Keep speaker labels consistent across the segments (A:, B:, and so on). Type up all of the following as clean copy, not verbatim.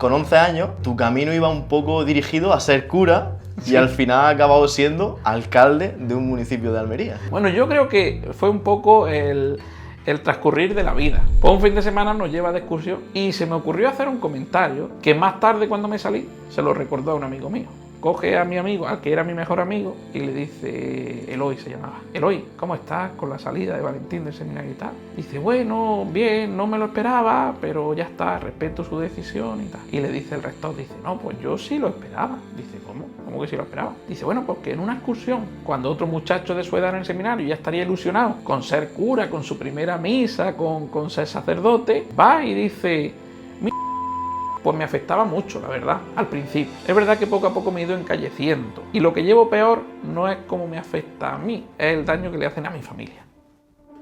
A: con 11 años tu camino iba un poco dirigido a ser cura y al final has acabado siendo alcalde de un municipio de Almería.
B: Bueno, yo creo que fue un poco el transcurrir de la vida. Pues un fin de semana nos lleva de excursión y se me ocurrió hacer un comentario que más tarde, cuando me salí, se lo recordó a un amigo mío. Coge a mi amigo, al que era mi mejor amigo, y le dice, Eloy se llamaba, Eloy, ¿cómo estás con la salida de Valentín del seminario y tal? Dice, bueno, bien, no me lo esperaba, pero ya está, respeto su decisión y tal. Y le dice el rector, dice, no, pues yo sí lo esperaba. Dice, ¿cómo? ¿Cómo que sí lo esperaba? Dice, bueno, porque en una excursión, cuando otro muchacho de su edad en el seminario ya estaría ilusionado con ser cura, con su primera misa, con ser sacerdote, va y dice, pues me afectaba mucho, la verdad, al principio. Es verdad que poco a poco me he ido encalleciendo. Y lo que llevo peor no es cómo me afecta a mí, es el daño que le hacen a mi familia.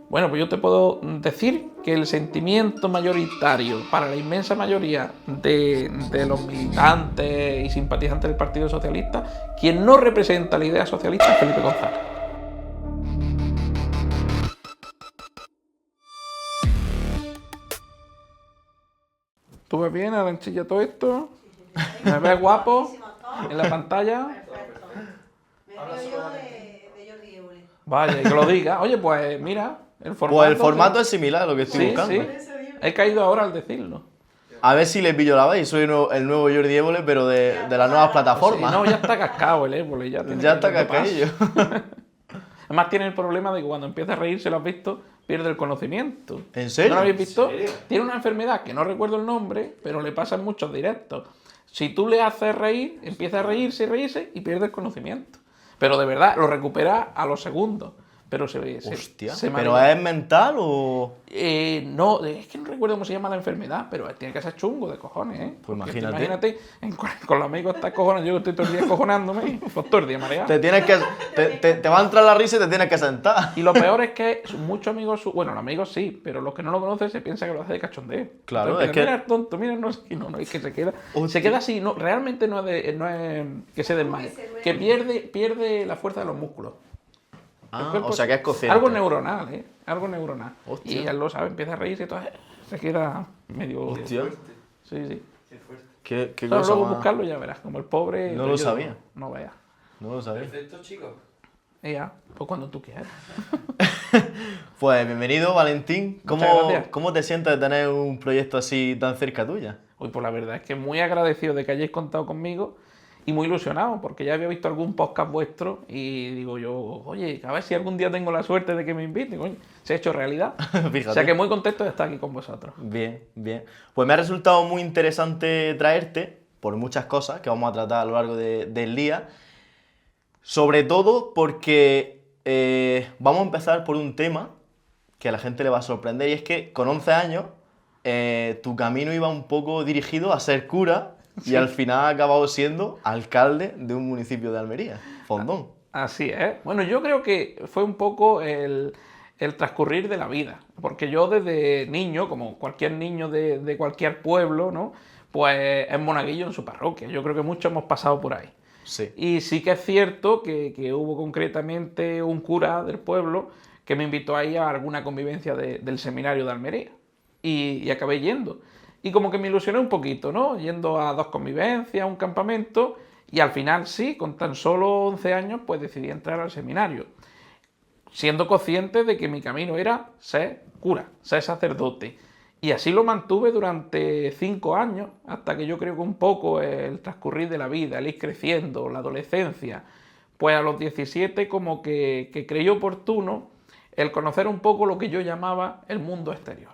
B: Bueno, pues yo te puedo decir que el sentimiento mayoritario para la inmensa mayoría de los militantes y simpatizantes del Partido Socialista, quien no representa la idea socialista es Felipe González. ¿Tú ves bien, Aranchilla, todo esto? ¿Me ves guapo en la pantalla?
C: Me río yo de Jordi Évole.
B: Vaya, y que lo diga. Oye, pues mira, el formato...
A: Pues el formato es similar a lo que estoy
B: Sí,
A: buscando.
B: sí. He caído ahora al decirlo.
A: A ver si le pillo la vez. Soy el nuevo Jordi Évole, pero de las nuevas plataformas.
B: Sí, no, ya está cascado el Évole. Ya
A: está cascadillo.
B: Además tiene el problema de que cuando empieza a reír, se lo has visto, pierde el conocimiento.
A: ¿En serio?
B: ¿No lo habéis visto? Tiene una enfermedad que no recuerdo el nombre, pero le pasa en muchos directos. Si tú le haces reír, empieza a reírse y pierde el conocimiento. Pero de verdad, lo recupera a los segundos. Pero
A: Hostia,
B: se
A: ¿pero
B: marea.
A: es mental o...?
B: No, es que no recuerdo cómo se llama la enfermedad, pero tiene que ser chungo de cojones, ¿eh?
A: Pues
B: Porque
A: imagínate.
B: con los amigos estás cojonando, yo estoy todo el día cojonándome, pues todo el día mareado.
A: Te va a entrar la risa y te tienes que sentar.
B: Y lo peor es que muchos amigos, bueno, los amigos sí, pero los que no lo conocen se piensan que lo hace de cachondeo.
A: Claro,
B: Entonces,
A: es que...
B: Mira el tonto, mira, no, es que se queda así, no, realmente no es que se desmaye, que pierde la fuerza de los músculos.
A: o sea que es consciente.
B: Algo neuronal, ¿eh? Algo neuronal.
A: Hostia.
B: Y él lo sabe, empieza a reírse y todo, se queda medio...
A: Hostia.
B: Sí, sí.
A: Qué
B: Pero
A: cosa
B: luego
A: más...
B: buscarlo ya verás, como el pobre...
A: No lo sabía.
B: No veas.
A: No lo sabía.
D: Perfecto, chicos.
B: Y ya, pues cuando tú quieras.
A: Pues bienvenido, Valentín.
B: Muchas gracias.
A: ¿Cómo te sientes de tener un proyecto así tan cerca tuya?
B: Hoy, pues la verdad es que muy agradecido de que hayáis contado conmigo y muy ilusionado, porque ya había visto algún podcast vuestro y digo yo, oye, a ver si algún día tengo la suerte de que me inviten. Coño, se ha hecho realidad.
A: Fíjate.
B: O sea que muy contento de estar aquí con vosotros.
A: Bien, bien. Pues me ha resultado muy interesante traerte, por muchas cosas que vamos a tratar a lo largo del día. Sobre todo porque vamos a empezar por un tema que a la gente le va a sorprender, y es que con 11 años tu camino iba un poco dirigido a ser cura y al final has acabado siendo alcalde de un municipio de Almería, Fondón.
B: Así es. Bueno, yo creo que fue un poco el transcurrir de la vida, porque yo desde niño, como cualquier niño de cualquier pueblo, ¿no? Pues es monaguillo en su parroquia. Yo creo que muchos hemos pasado por ahí.
A: Sí.
B: Y sí que es cierto que hubo concretamente un cura del pueblo que me invitó ahí a alguna convivencia del seminario de Almería. Y acabé yendo. Y como que me ilusioné un poquito, ¿no? Yendo a 2 convivencias, a un campamento, y al final sí, con tan solo 11 años, pues decidí entrar al seminario, siendo consciente de que mi camino era ser cura, ser sacerdote. Y así lo mantuve durante 5 años, hasta que yo creo que un poco el transcurrir de la vida, el ir creciendo, la adolescencia, pues a los 17 como que creí oportuno el conocer un poco lo que yo llamaba el mundo exterior.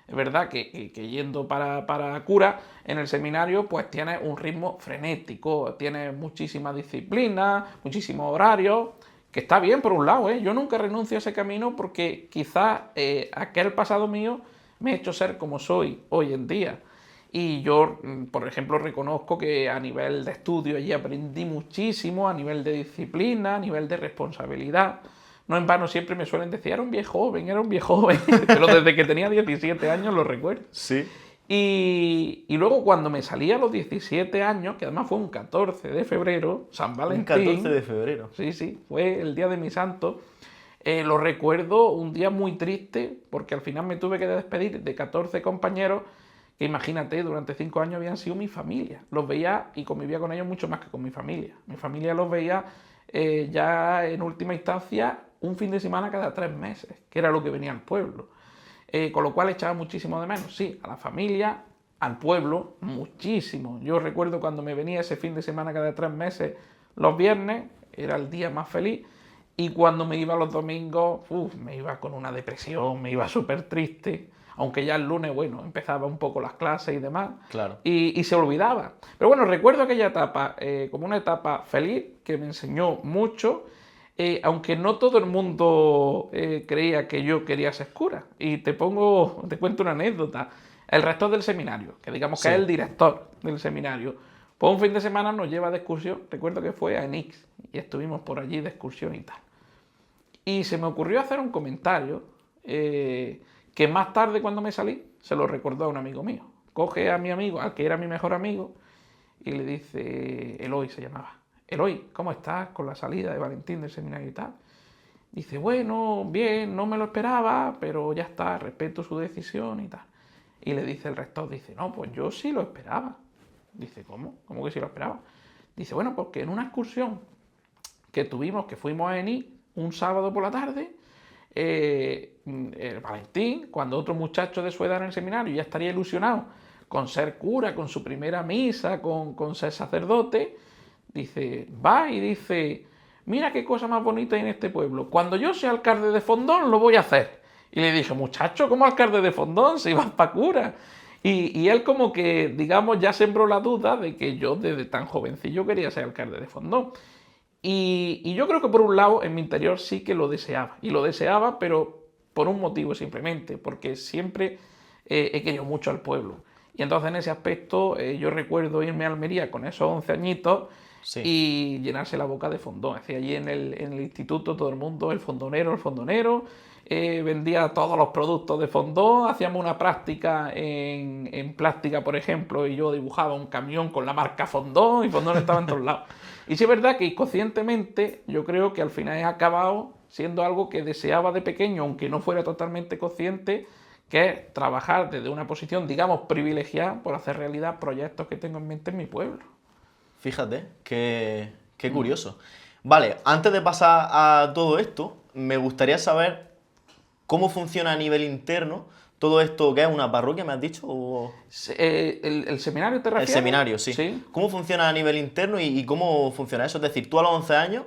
B: Es verdad que yendo para cura en el seminario, pues tienes un ritmo frenético, tienes muchísima disciplina, muchísimos horarios, que está bien por un lado, ¿eh? Yo nunca renuncio a ese camino porque quizás aquel pasado mío me ha hecho ser como soy hoy en día. Y yo, por ejemplo, reconozco que a nivel de estudio allí aprendí muchísimo, a nivel de disciplina, a nivel de responsabilidad. No en vano siempre me suelen decir, era un viejo joven, pero desde que tenía 17 años lo recuerdo.
A: Sí.
B: Y luego cuando me salí a los 17 años, que además fue un 14 de febrero, San Valentín.
A: Un 14 de febrero.
B: Sí, fue el día de mi santo. Lo recuerdo un día muy triste, porque al final me tuve que despedir de 14 compañeros que imagínate, durante 5 años habían sido mi familia. Los veía y convivía con ellos mucho más que con mi familia. Mi familia los veía ya en última instancia un fin de semana cada 3 meses, que era lo que venía al pueblo. Con lo cual echaba muchísimo de menos, sí, a la familia, al pueblo, muchísimo. Yo recuerdo cuando me venía ese fin de semana cada 3 meses, los viernes, era el día más feliz, y cuando me iba los domingos, me iba con una depresión, me iba súper triste, aunque ya el lunes, bueno, empezaba un poco las clases y demás,
A: Claro.
B: y se olvidaba. Pero bueno, recuerdo aquella etapa como una etapa feliz, que me enseñó mucho, aunque no todo el mundo creía que yo quería ser cura. Y te cuento una anécdota. El rector del seminario, que digamos que
A: Sí.
B: es el director del seminario, pues un fin de semana nos lleva de excursión, recuerdo que fue a Enix, y estuvimos por allí de excursión y tal. Y se me ocurrió hacer un comentario que más tarde, cuando me salí, se lo recordó a un amigo mío. Coge a mi amigo, al que era mi mejor amigo, y le dice, Eloy se llamaba, Eloy, ¿cómo estás con la salida de Valentín del seminario y tal? Dice, bueno, bien, no me lo esperaba, pero ya está, respeto su decisión y tal. Y le dice el rector, dice, no, pues yo sí lo esperaba. Dice, ¿cómo? ¿Cómo que sí lo esperaba? Dice, bueno, porque en una excursión que tuvimos, que fuimos a Eni un sábado por la tarde, Valentín, cuando otro muchacho de su edad en el seminario ya estaría ilusionado con ser cura, con su primera misa, con ser sacerdote, dice, va y dice, mira qué cosa más bonita hay en este pueblo, cuando yo sea alcalde de Fondón lo voy a hacer. Y le dije, muchacho, ¿cómo alcalde de Fondón si vas pa' cura? Y él como que, digamos, ya sembró la duda de que yo desde tan jovencillo quería ser alcalde de Fondón. Y yo creo que por un lado en mi interior sí que lo deseaba. Y lo deseaba, pero por un motivo simplemente, porque siempre he querido mucho al pueblo. Y entonces en ese aspecto yo recuerdo irme a Almería con esos 11 añitos
A: Sí.
B: y llenarse la boca de fondón. Es decir, allí en el instituto todo el mundo, el fondonero, vendía todos los productos de fondón, hacíamos una práctica en plástica, por ejemplo, y yo dibujaba un camión con la marca Fondón y Fondón estaba en todos lados. Y sí es verdad que inconscientemente yo creo que al final he acabado siendo algo que deseaba de pequeño, aunque no fuera totalmente consciente, que es trabajar desde una posición, digamos, privilegiada por hacer realidad proyectos que tengo en mente en mi pueblo.
A: Fíjate, qué curioso. Vale, antes de pasar a todo esto, me gustaría saber cómo funciona a nivel interno todo esto, ¿qué es una parroquia, me has dicho?
B: ¿El seminario te
A: El
B: refieres?
A: seminario, sí.
B: Sí.
A: ¿Cómo funciona a nivel interno y cómo funciona eso? Es decir, tú a los 11 años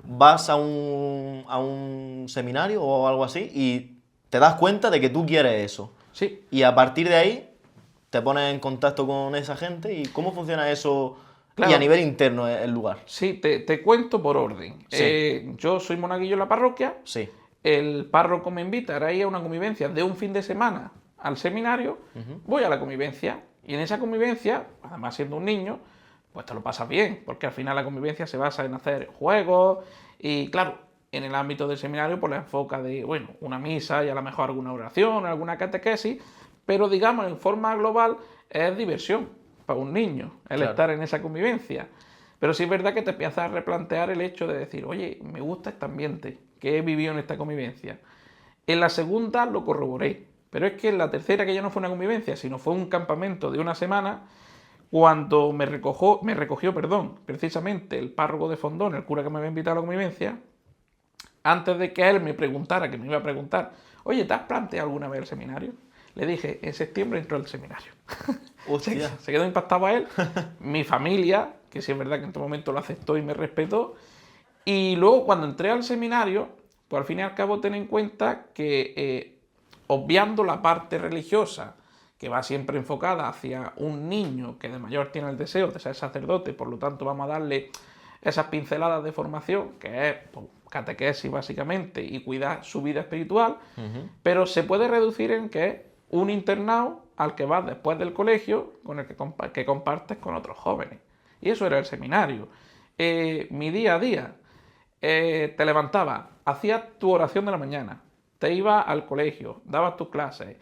A: vas a un seminario o algo así y te das cuenta de que tú quieres eso.
B: Sí.
A: Y a partir de ahí te pones en contacto con esa gente y cómo funciona eso
B: Claro.
A: y a nivel interno el lugar.
B: Sí, te cuento por orden.
A: Sí.
B: Yo soy monaguillo en la parroquia.
A: Sí.
B: El párroco me invita a ir a una convivencia de un fin de semana al seminario. Voy a la convivencia y en esa convivencia, además siendo un niño, pues te lo pasas bien, porque al final la convivencia se basa en hacer juegos y claro, en el ámbito del seminario pues la enfoca de, bueno, una misa y a lo mejor alguna oración, alguna catequesis, pero digamos en forma global es diversión para un niño el
A: Claro.
B: estar en esa convivencia. Pero sí es verdad que te empiezas a replantear el hecho de decir, oye, me gusta este ambiente que he vivido en esta convivencia. En la segunda lo corroboré, pero es que en la tercera, que ya no fue una convivencia, sino fue un campamento de una semana, cuando me recogió, precisamente el párroco de Fondón, el cura que me había invitado a la convivencia, antes de que él me preguntara, que me iba a preguntar, oye, ¿te has planteado alguna vez el seminario? Le dije, en septiembre entró al seminario.
A: Hostia.
B: Se quedó impactado a él, mi familia, que sí es verdad que en todo momento lo aceptó y me respetó, y luego cuando entré al seminario, pues al fin y al cabo ten en cuenta que obviando la parte religiosa, que va siempre enfocada hacia un niño que de mayor tiene el deseo de ser sacerdote, por lo tanto vamos a darle esas pinceladas de formación, que es pues, catequesis básicamente, y cuidar su vida espiritual, pero se puede reducir en que es un internado al que vas después del colegio, con el que compartes con otros jóvenes. Y eso era el seminario. Mi día a día, te levantabas, hacías tu oración de la mañana, te ibas al colegio, dabas tus clases,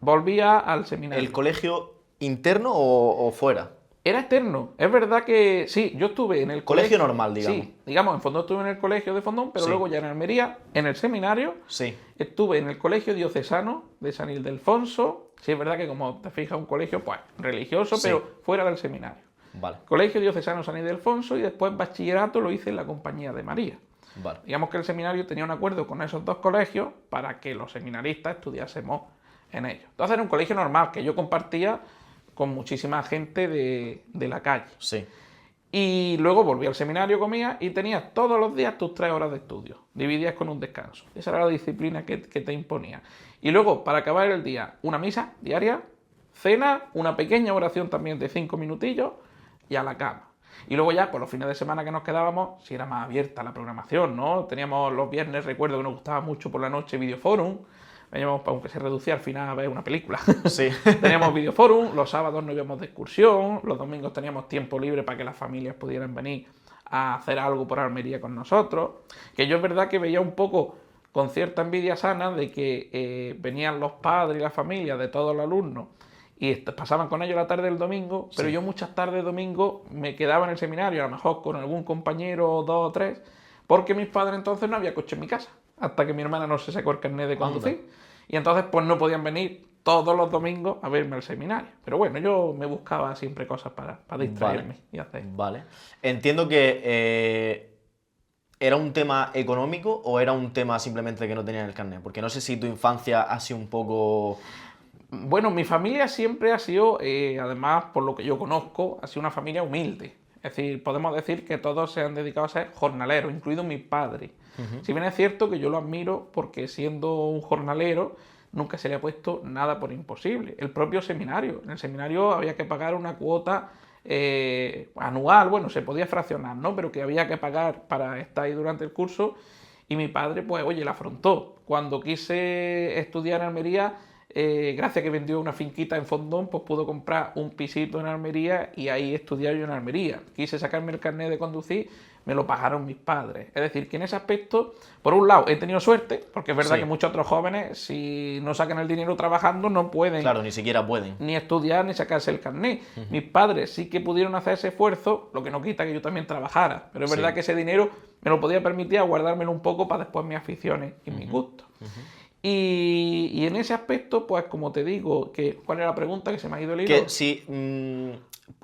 B: volvías al seminario.
A: ¿El colegio interno o fuera?
B: Era externo. Es verdad que sí, yo estuve en el
A: Colegio normal, digamos.
B: Sí, digamos, en Fondón estuve en el colegio de Fondón, pero
A: Sí.
B: luego ya en Almería, en el seminario,
A: Sí,
B: estuve en el colegio diocesano de San Ildefonso. Sí, es verdad que como te fijas, un colegio pues religioso,
A: Sí.
B: pero fuera del seminario.
A: vale,
B: Colegio diocesano San Ildefonso y después bachillerato lo hice en la Compañía de María.
A: vale.
B: Digamos que el seminario tenía un acuerdo con esos dos colegios para que los seminaristas estudiásemos en ellos. Entonces era un colegio normal que yo compartía con muchísima gente de la calle.
A: Sí,
B: Y luego volví al seminario, comía y tenías todos los días tus 3 horas de estudio, dividías con un descanso. Esa era la disciplina que te imponía. Y luego, para acabar el día, una misa diaria, cena, una pequeña oración también de 5 minutillos y a la cama. Y luego ya, por los fines de semana que nos quedábamos, si era más abierta la programación, ¿no? Teníamos los viernes, recuerdo que nos gustaba mucho por la noche, Videoforum. Veníamos, aunque se reducía al final a ver una película.
A: sí.
B: Teníamos Videoforum, los sábados nos íbamos de excursión, los domingos teníamos tiempo libre para que las familias pudieran venir a hacer algo por Almería con nosotros. Que yo es verdad que veía un poco con cierta envidia sana de que venían los padres y las familias de todos los alumnos y pasaban con ellos la tarde del domingo, pero
A: Sí.
B: yo muchas tardes de domingo me quedaba en el seminario, a lo mejor con algún compañero, 2 o 3, porque mis padres entonces no había coche en mi casa, hasta que mi hermana no se sacó el carnet de conducir. Y entonces pues no podían venir todos los domingos a verme al seminario. Pero bueno, yo me buscaba siempre cosas para distraerme y hacer.
A: Vale. Entiendo que ¿era un tema económico o era un tema simplemente que no tenían el carnet? Porque no sé si tu infancia ha sido un poco...
B: Bueno, mi familia siempre ha sido, además, por lo que yo conozco, ha sido una familia humilde. Es decir, podemos decir que todos se han dedicado a ser jornaleros, incluido mi padre. Si bien es cierto que yo lo admiro porque siendo un jornalero nunca se le ha puesto nada por imposible. El propio seminario. En el seminario había que pagar una cuota anual, bueno, se podía fraccionar, ¿no? Pero que había que pagar para estar ahí durante el curso. Y mi padre, pues, oye, la afrontó. Cuando quise estudiar en Almería, gracias a que vendió una finquita en Fondón, pues pudo comprar un pisito en Almería y ahí estudiar yo en Almería. Quise sacarme el carnet de conducir, me lo pagaron mis padres. Es decir, que en ese aspecto, por un lado, he tenido suerte, porque es verdad
A: Sí.
B: que muchos otros jóvenes, si no sacan el dinero trabajando, no pueden
A: Claro, ni siquiera pueden.
B: ni estudiar ni sacarse el carnet. Mis padres sí que pudieron hacer ese esfuerzo, lo que no quita que yo también trabajara. Pero es
A: Sí.
B: verdad que ese dinero me lo podía permitir a guardármelo un poco para después mis aficiones y mis gustos. Y en ese aspecto, pues como te digo, ¿cuál era la pregunta que se me ha ido el hilo?
A: Que si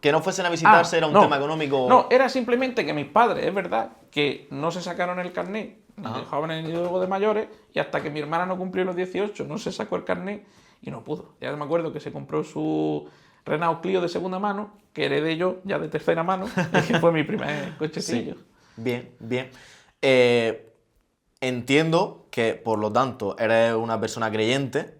A: que no fuesen a visitarse era un
B: no.
A: tema económico...
B: No, era simplemente que mis padres, es verdad, que no se sacaron el carnet, ni de
A: Ajá.
B: jóvenes ni luego de mayores, y hasta que mi hermana no cumplió los 18, no se sacó el carnet y no pudo. Ya me acuerdo que se compró su Renault Clio de segunda mano, que heredé yo ya de tercera mano, y que fue mi primer cochecillo.
A: Sí. Bien, bien. Entiendo que, por lo tanto, eres una persona creyente.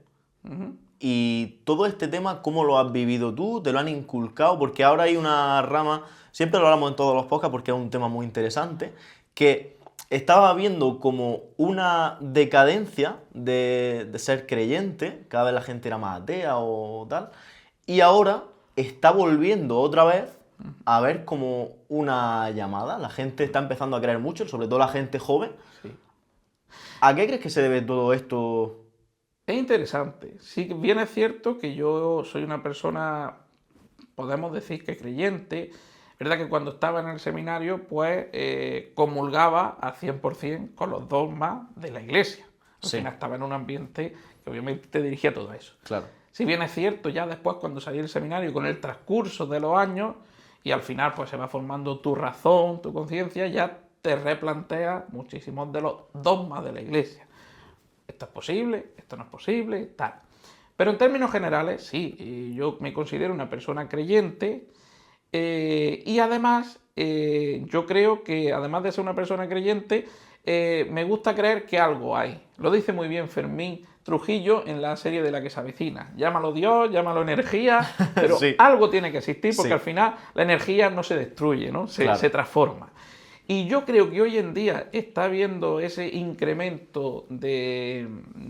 A: Y todo este tema, ¿cómo lo has vivido tú? ¿Te lo han inculcado? Porque ahora hay una rama, siempre lo hablamos en todos los podcasts porque es un tema muy interesante, que estaba viendo como una decadencia de ser creyente, cada vez la gente era más atea o tal, y ahora está volviendo otra vez a ver como una llamada. La gente está empezando a creer mucho, sobre todo la gente joven.
B: Sí.
A: ¿A qué crees que se debe todo esto?
B: Es interesante. Sí, bien es cierto que yo soy una persona, podemos decir que creyente. Es verdad que cuando estaba en el seminario, pues comulgaba al 100% con los dogmas de la iglesia. Al
A: Sí.
B: final estaba en un ambiente que obviamente te dirigía a todo eso.
A: Claro.
B: Si bien es cierto, ya después cuando salí del seminario, con el transcurso de los años, y al final pues se va formando tu razón, tu conciencia, ya te replanteas muchísimos de los dogmas de la iglesia. Esto es posible, esto no es posible, tal. Pero en términos generales, sí, yo me considero una persona creyente y además yo creo que además de ser una persona creyente, me gusta creer que algo hay. Lo dice muy bien Fermín Trujillo en la serie de La que se avecina. Llámalo Dios, llámalo energía, pero
A: Sí.
B: algo tiene que existir porque
A: Sí.
B: al final la energía no se destruye, ¿no?
A: Claro.
B: Se transforma. Y yo creo que hoy en día está habiendo ese incremento de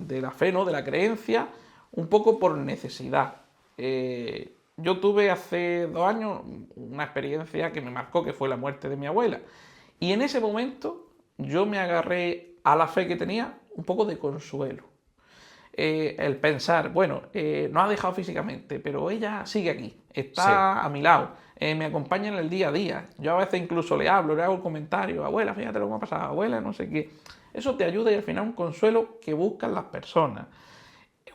B: la fe, ¿no? De la creencia, un poco por necesidad. Yo tuve hace 2 años una experiencia que me marcó, que fue la muerte de mi abuela. Y en ese momento yo me agarré a la fe que tenía un poco de consuelo. el pensar, bueno, no ha dejado físicamente, pero ella sigue aquí, está
A: Sí.
B: a mi lado, me acompaña en el día a día. Yo a veces incluso le hablo, le hago el comentario, abuela, fíjate lo que me ha pasado, abuela, no sé qué. Eso te ayuda y al final un consuelo que buscan las personas.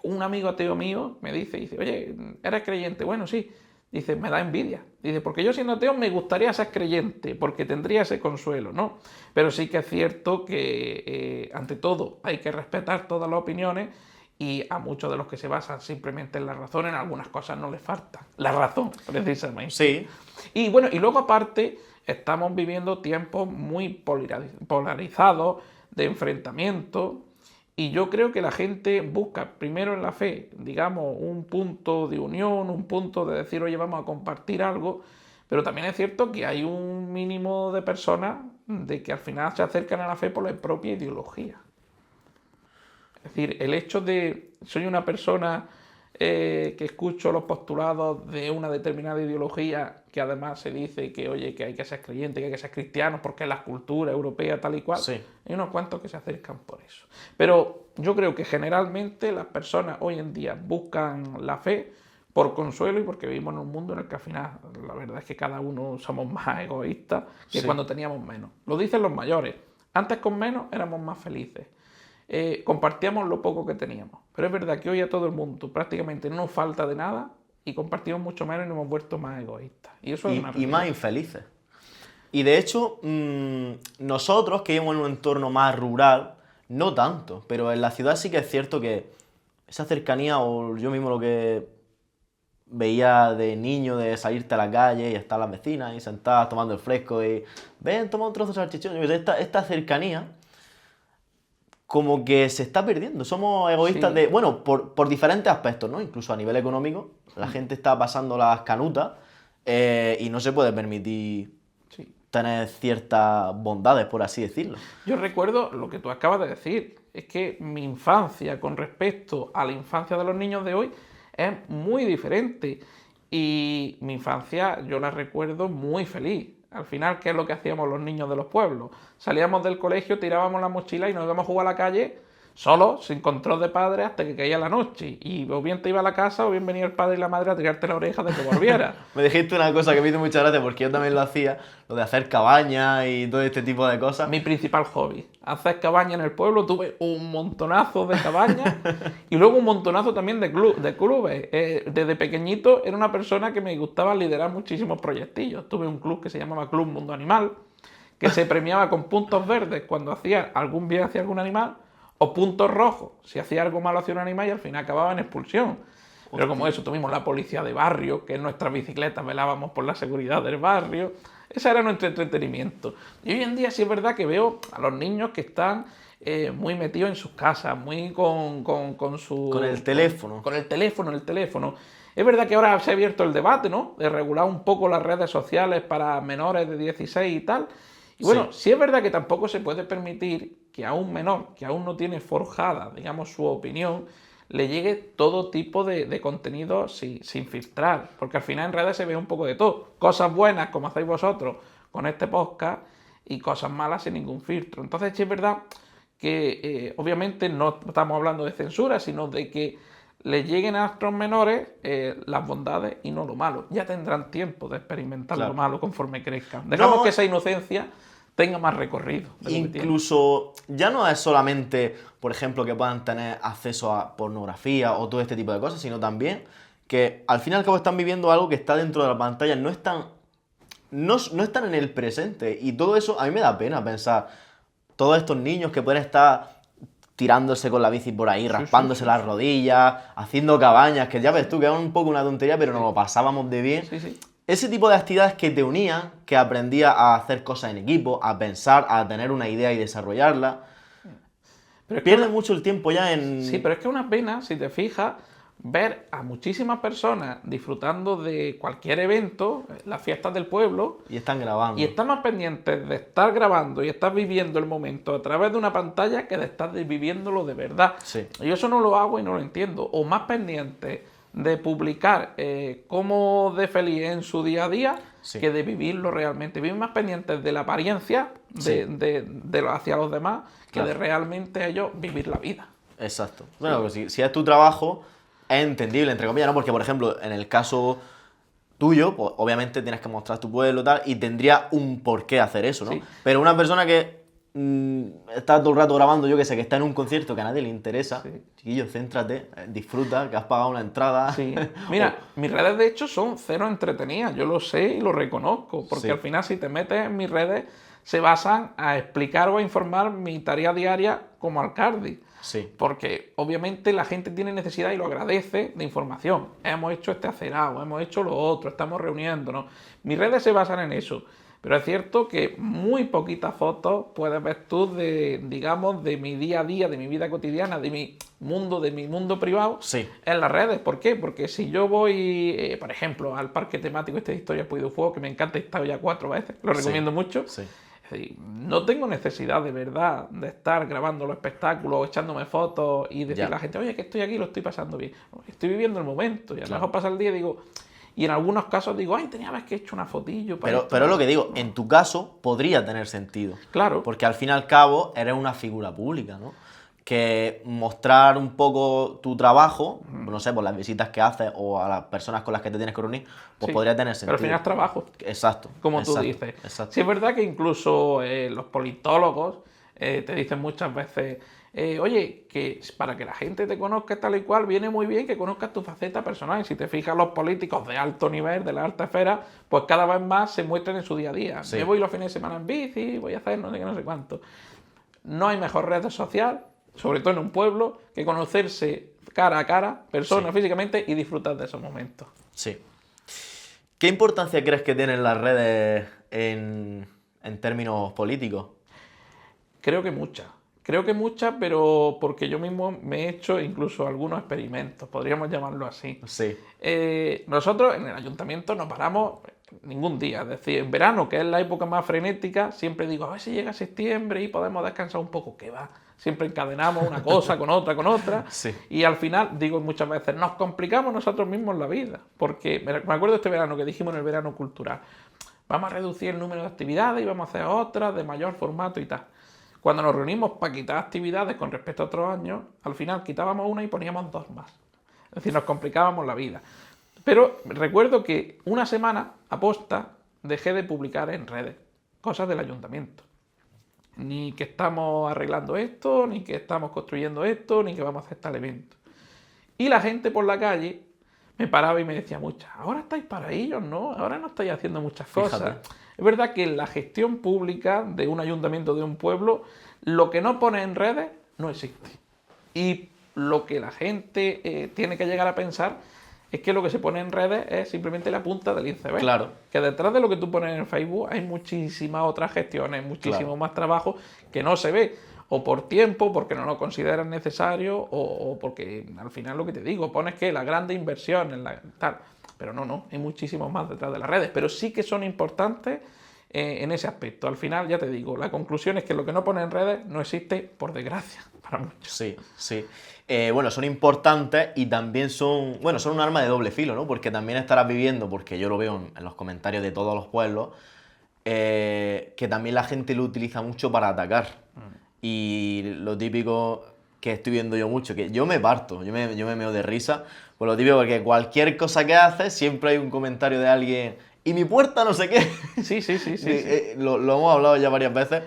B: Un amigo ateo mío me dice, oye, ¿eres creyente? Bueno, sí. Dice, me da envidia. Dice, porque yo siendo ateo me gustaría ser creyente, porque tendría ese consuelo, ¿no? Pero sí que es cierto que, ante todo, hay que respetar todas las opiniones y a muchos de los que se basan simplemente en la razón, en algunas cosas no les falta. La razón, precisamente.
A: Sí.
B: Y bueno, y luego aparte, estamos viviendo tiempos muy polarizados, de enfrentamiento, y yo creo que la gente busca primero en la fe, digamos, un punto de unión, un punto de decir, oye, vamos a compartir algo, pero también es cierto que hay un mínimo de personas de que al final se acercan a la fe por la propia ideología. Es decir, el hecho de soy una persona que escucho los postulados de una determinada ideología que además se dice que, oye, que hay que ser creyente, que hay que ser cristiano porque es la cultura europea tal y cual.
A: Sí.
B: Hay unos cuantos que se acercan por eso. Pero yo creo que generalmente las personas hoy en día buscan la fe por consuelo y porque vivimos en un mundo en el que al final la verdad es que cada uno somos más egoístas que
A: Sí.
B: cuando teníamos menos. Lo dicen los mayores. Antes con menos éramos más felices. Compartíamos lo poco que teníamos. Pero es verdad que hoy a todo el mundo prácticamente no nos falta de nada y compartimos mucho menos y nos hemos vuelto más egoístas. Y eso es una
A: Y
B: realidad.
A: más infelices. Y de hecho, nosotros que vivimos en un entorno más rural, no tanto, pero en la ciudad sí que es cierto que esa cercanía, o yo mismo lo que veía de niño, de salirte a la calle y estar las vecinas y sentadas tomando el fresco y ven, toma un trozo de salchichón. Esta cercanía como que se está perdiendo. Somos egoístas
B: Sí.
A: bueno, por diferentes aspectos, ¿no? Incluso a nivel económico, la gente está pasando las canutas y no se puede permitir
B: Sí.
A: tener ciertas bondades, por así decirlo.
B: Yo recuerdo lo que tú acabas de decir, es que mi infancia con respecto a la infancia de los niños de hoy es muy diferente y mi infancia yo la recuerdo muy feliz. Al final, ¿qué es lo que hacíamos los niños de los pueblos? Salíamos del colegio, tirábamos la mochila y nos íbamos a jugar a la calle solos, sin control de padre, hasta que caía la noche. Y o bien te iba a la casa o bien venía el padre y la madre a tirarte la oreja de que volviera.
A: Me dijiste una cosa que me hizo mucha gracia porque yo también lo hacía, lo de hacer cabañas y todo este tipo de cosas.
B: Mi principal hobby. Hacer cabaña en el pueblo, tuve un montonazo de cabañas y luego un montonazo también de clubes. Desde pequeñito era una persona que me gustaba liderar muchísimos proyectillos. Tuve un club que se llamaba Club Mundo Animal, que se premiaba con puntos verdes cuando hacía algún bien hacia algún animal, o puntos rojos si hacía algo malo hacia un animal y al final acababa en expulsión. Pero como eso, tuvimos la policía de barrio, que en nuestras bicicletas velábamos por la seguridad del barrio. Ese era nuestro entretenimiento. Y hoy en día sí es verdad que veo a los niños que están muy metidos en sus casas, muy con su...
A: Con el teléfono.
B: Con el teléfono. Es verdad que ahora se ha abierto el debate, ¿no? De regular un poco las redes sociales para menores de 16 y tal. Y bueno, sí es verdad que tampoco se puede permitir que a un menor que aún no tiene forjada, digamos, su opinión, le llegue todo tipo de contenido sin filtrar, porque al final en redes se ve un poco de todo, cosas buenas como hacéis vosotros con este podcast y cosas malas sin ningún filtro. Entonces sí es verdad que obviamente no estamos hablando de censura, sino de que le lleguen a nuestros menores las bondades y no lo malo. Ya tendrán tiempo de experimentar lo malo conforme crezcan. Dejamos que esa inocencia tenga más recorrido.
A: Incluso ya no es solamente, por ejemplo, que puedan tener acceso a pornografía o todo este tipo de cosas, sino también que al fin y al cabo están viviendo algo que está dentro de la pantalla, no están en el presente. Y todo eso, a mí me da pena pensar, todos estos niños que pueden estar tirándose con la bici por ahí, raspándose las rodillas, haciendo cabañas, que ya ves tú que es un poco una tontería, pero nos lo pasábamos de bien. Ese tipo de actividades que te unían, que aprendías a hacer cosas en equipo, a pensar, a tener una idea y desarrollarla. Pero pierdes mucho el tiempo ya en...
B: Sí, pero es que es una pena, si te fijas, ver a muchísimas personas disfrutando de cualquier evento, las fiestas del pueblo...
A: Y están grabando.
B: Y están más pendientes de estar grabando y estar viviendo el momento a través de una pantalla que de estar viviéndolo de verdad.
A: Sí.
B: Yo eso no lo hago y no lo entiendo. O más pendientes de publicar cómo de feliz en su día a día que de vivirlo realmente. Viven más pendientes de la apariencia hacia los demás que de realmente ellos vivir la vida.
A: Exacto. Bueno, pues si es tu trabajo, es entendible, entre comillas, ¿no? Porque, por ejemplo, en el caso tuyo, pues obviamente tienes que mostrar tu pueblo tal, y tendría un porqué hacer eso, ¿no?
B: Sí.
A: Pero una persona que está todo el rato grabando, yo que sé, que está en un concierto que a nadie le interesa,
B: Sí.
A: chiquillo, céntrate, disfruta, que has pagado una entrada.
B: Sí. Mira, mis redes de hecho son cero entretenidas, yo lo sé y lo reconozco, porque
A: Sí.
B: al final si te metes en mis redes se basan a explicar o a informar mi tarea diaria como alcalde.
A: Sí,
B: Porque obviamente la gente tiene necesidad y lo agradece de información. Hemos hecho este acerado, hemos hecho lo otro, estamos reuniéndonos. Mis redes se basan en eso. Pero es cierto que muy poquitas fotos puedes ver tú de, digamos, de mi día a día, de mi vida cotidiana, de mi mundo privado
A: sí,
B: en las redes. ¿Por qué? Porque si yo voy, por ejemplo, al parque temático este de Historia Puy de Fuego, que me encanta, he estado ya 4 veces, lo recomiendo mucho.
A: sí.
B: Es decir, no tengo necesidad de verdad de estar grabando los espectáculos, echándome fotos y decir
A: Ya.
B: a la gente, oye, que estoy aquí, lo estoy pasando bien. No, estoy viviendo el momento y a lo
A: Claro.
B: mejor pasa el día y digo, y en algunos casos digo, ay, tenía que he hecho una fotillo para esto".
A: Pero es lo que digo, en tu caso podría tener sentido.
B: Claro.
A: Porque al fin y al cabo eres una figura pública, ¿no? Que mostrar un poco tu trabajo, no sé, por las visitas que haces o a las personas con las que te tienes que reunir, pues
B: Sí,
A: podría tener
B: pero al
A: sentido.
B: final es trabajo,
A: Exacto.
B: como tú
A: exacto,
B: dices.
A: Exacto.
B: Sí, es verdad que incluso los politólogos te dicen muchas veces, oye, que para que la gente te conozca tal y cual, viene muy bien que conozcas tu faceta personal. Y si te fijas, los políticos de alto nivel, de la alta esfera, pues cada vez más se muestran en su día a día.
A: Sí.
B: Me voy los fines de semana en bici, voy a hacer no sé qué, no sé cuánto. No hay mejor red social, sobre todo en un pueblo, que conocerse cara a cara, persona,
A: Sí.
B: físicamente, y disfrutar de esos momentos.
A: Sí. ¿Qué importancia crees que tienen las redes en términos políticos?
B: Creo que muchas, pero porque yo mismo me he hecho incluso algunos experimentos, podríamos llamarlo así.
A: Sí,
B: Nosotros en el ayuntamiento no paramos ningún día, es decir, en verano, que es la época más frenética, siempre digo, a ver si llega septiembre y podemos descansar un poco, que va. Siempre encadenamos una cosa con otra,
A: Sí.
B: y al final, digo muchas veces, nos complicamos nosotros mismos la vida, porque me acuerdo este verano que dijimos en el verano cultural, vamos a reducir el número de actividades y vamos a hacer otras de mayor formato y tal. Cuando nos reunimos para quitar actividades con respecto a otros años, al final quitábamos una y poníamos 2 más. Es decir, nos complicábamos la vida. Pero recuerdo que una semana, aposta, dejé de publicar en redes cosas del ayuntamiento. Ni que estamos arreglando esto, ni que estamos construyendo esto, ni que vamos a hacer tal evento. Y la gente por la calle me paraba y me decía muchas, ahora estáis para ellos, ¿no? Ahora no estáis haciendo muchas cosas.
A: Fíjate.
B: Es verdad que en la gestión pública de un ayuntamiento, de un pueblo, lo que no pone en redes no existe. Y lo que la gente tiene que llegar a pensar es que lo que se pone en redes es simplemente la punta del iceberg.
A: Claro.
B: Que detrás de lo que tú pones en Facebook hay muchísimas otras gestiones, muchísimo
A: Claro.
B: más trabajo que no se ve. O por tiempo, porque no lo consideran necesario, o porque al final lo que te digo, pones que la grande inversión en la tal. Pero no, hay muchísimos más detrás de las redes, pero sí que son importantes en ese aspecto. Al final, ya te digo, la conclusión es que lo que no pone en redes no existe, por desgracia, para muchos.
A: Sí, sí. Bueno, son importantes y también son, bueno, son un arma de doble filo, ¿no? Porque también estarás viviendo, porque yo lo veo en los comentarios de todos los pueblos, que también la gente lo utiliza mucho para atacar. Y lo típico que estoy viendo yo mucho, que yo me parto, yo me meo de risa, pues lo típico, porque cualquier cosa que haces, siempre hay un comentario de alguien, y mi puerta no sé qué.
B: Sí.
A: Lo hemos hablado ya varias veces.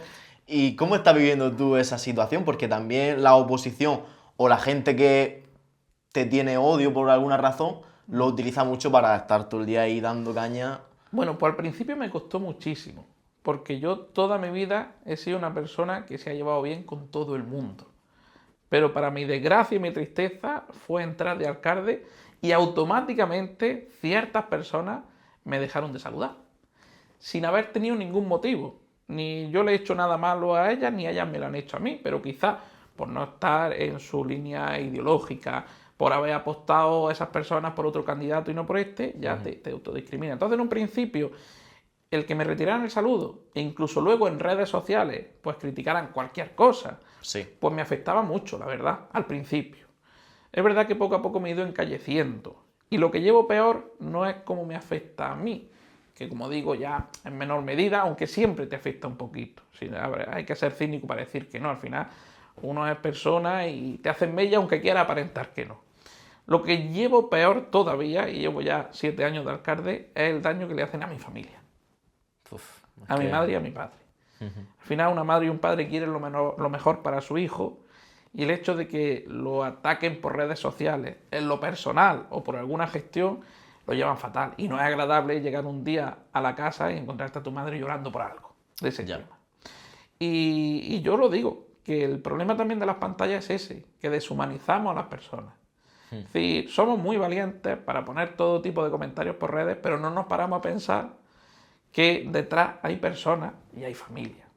A: ¿Y cómo estás viviendo tú esa situación? Porque también la oposición o la gente que te tiene odio por alguna razón lo utiliza mucho para estar todo el día ahí dando caña.
B: Bueno, pues al principio me costó muchísimo, porque yo toda mi vida he sido una persona que se ha llevado bien con todo el mundo. Pero para mi desgracia y mi tristeza fue entrar de alcalde y automáticamente ciertas personas me dejaron de saludar, sin haber tenido ningún motivo. Ni yo le he hecho nada malo a ellas, ni ellas me lo han hecho a mí, pero quizás por no estar en su línea ideológica, por haber apostado a esas personas por otro candidato y no por este, ya te autodiscrimina. Entonces, en un principio, el que me retiraran el saludo, e incluso luego en redes sociales, pues criticaran cualquier cosa,
A: Sí,
B: pues me afectaba mucho, la verdad, al principio. Es verdad que poco a poco me he ido encalleciendo. Y lo que llevo peor no es cómo me afecta a mí, que como digo ya en menor medida, aunque siempre te afecta un poquito. Sí, a ver, hay que ser cínico para decir que no, al final Uno es persona y te hacen mella aunque quiera aparentar que no. Lo que llevo peor todavía, y llevo ya 7 años de alcalde, es el daño que le hacen a mi familia.
A: Uf,
B: A mi madre y a mi padre. Al final una madre y un padre quieren lo mejor para su hijo, y el hecho de que lo ataquen por redes sociales, en lo personal o por alguna gestión, lo llevan fatal. Y no es agradable llegar un día a la casa y encontrarte a tu madre llorando por algo de ese
A: Ya.
B: tema. Y yo lo digo, que el problema también de las pantallas es ese, que deshumanizamos a las personas. Es decir, somos muy valientes para poner todo tipo de comentarios por redes, pero no nos paramos a pensar que detrás hay personas y hay familias.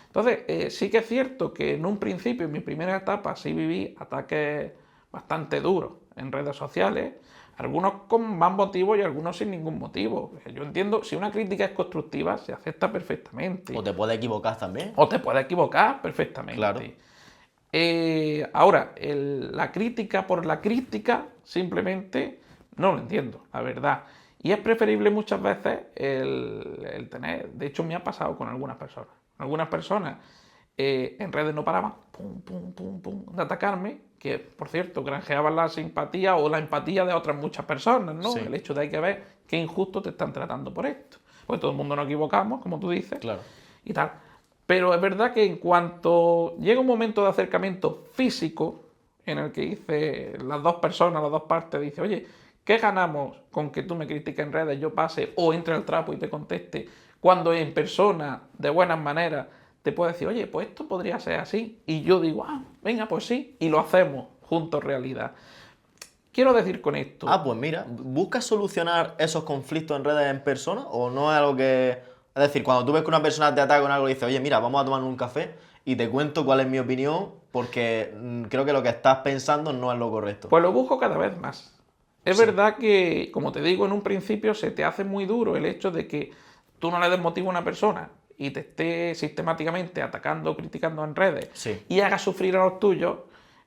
B: Entonces, sí que es cierto que en un principio, en mi primera etapa, sí viví ataques bastante duros en redes sociales, algunos con más motivos y algunos sin ningún motivo. Yo entiendo, si una crítica es constructiva, se acepta perfectamente.
A: O te puedes equivocar también.
B: O te puedes equivocar perfectamente.
A: Claro.
B: Ahora, la crítica por la crítica, simplemente no lo entiendo, la verdad. Y es preferible muchas veces el tener, de hecho me ha pasado con algunas personas. Algunas personas en redes no paraban, pum, pum, pum, pum, de atacarme, que por cierto granjeaban la simpatía o la empatía de otras muchas personas, ¿no?
A: Sí.
B: El hecho de hay que ver qué injusto te están tratando por esto. Pues todo el mundo nos equivocamos, como tú dices,
A: Claro.
B: y tal. Pero es verdad que en cuanto llega un momento de acercamiento físico, en el que dice las dos personas, las dos partes, dice, oye, ¿qué ganamos con que tú me critiques en redes, yo pase o entre al trapo y te conteste, cuando en persona, de buenas maneras, te puedo decir, oye, pues esto podría ser así? Y yo digo, venga, pues sí, y lo hacemos juntos realidad. Quiero decir con esto...
A: Pues mira, ¿buscas solucionar esos conflictos en redes en persona o no es algo que... Es decir, cuando tú ves que una persona te ataca con algo y dices, oye, mira, vamos a tomar un café y te cuento cuál es mi opinión porque creo que lo que estás pensando no es lo correcto?
B: Pues lo busco cada vez más. Es verdad que, como te digo, en un principio se te hace muy duro el hecho de que tú no le des motivo a una persona y te esté sistemáticamente atacando o criticando en redes y haga sufrir a los tuyos.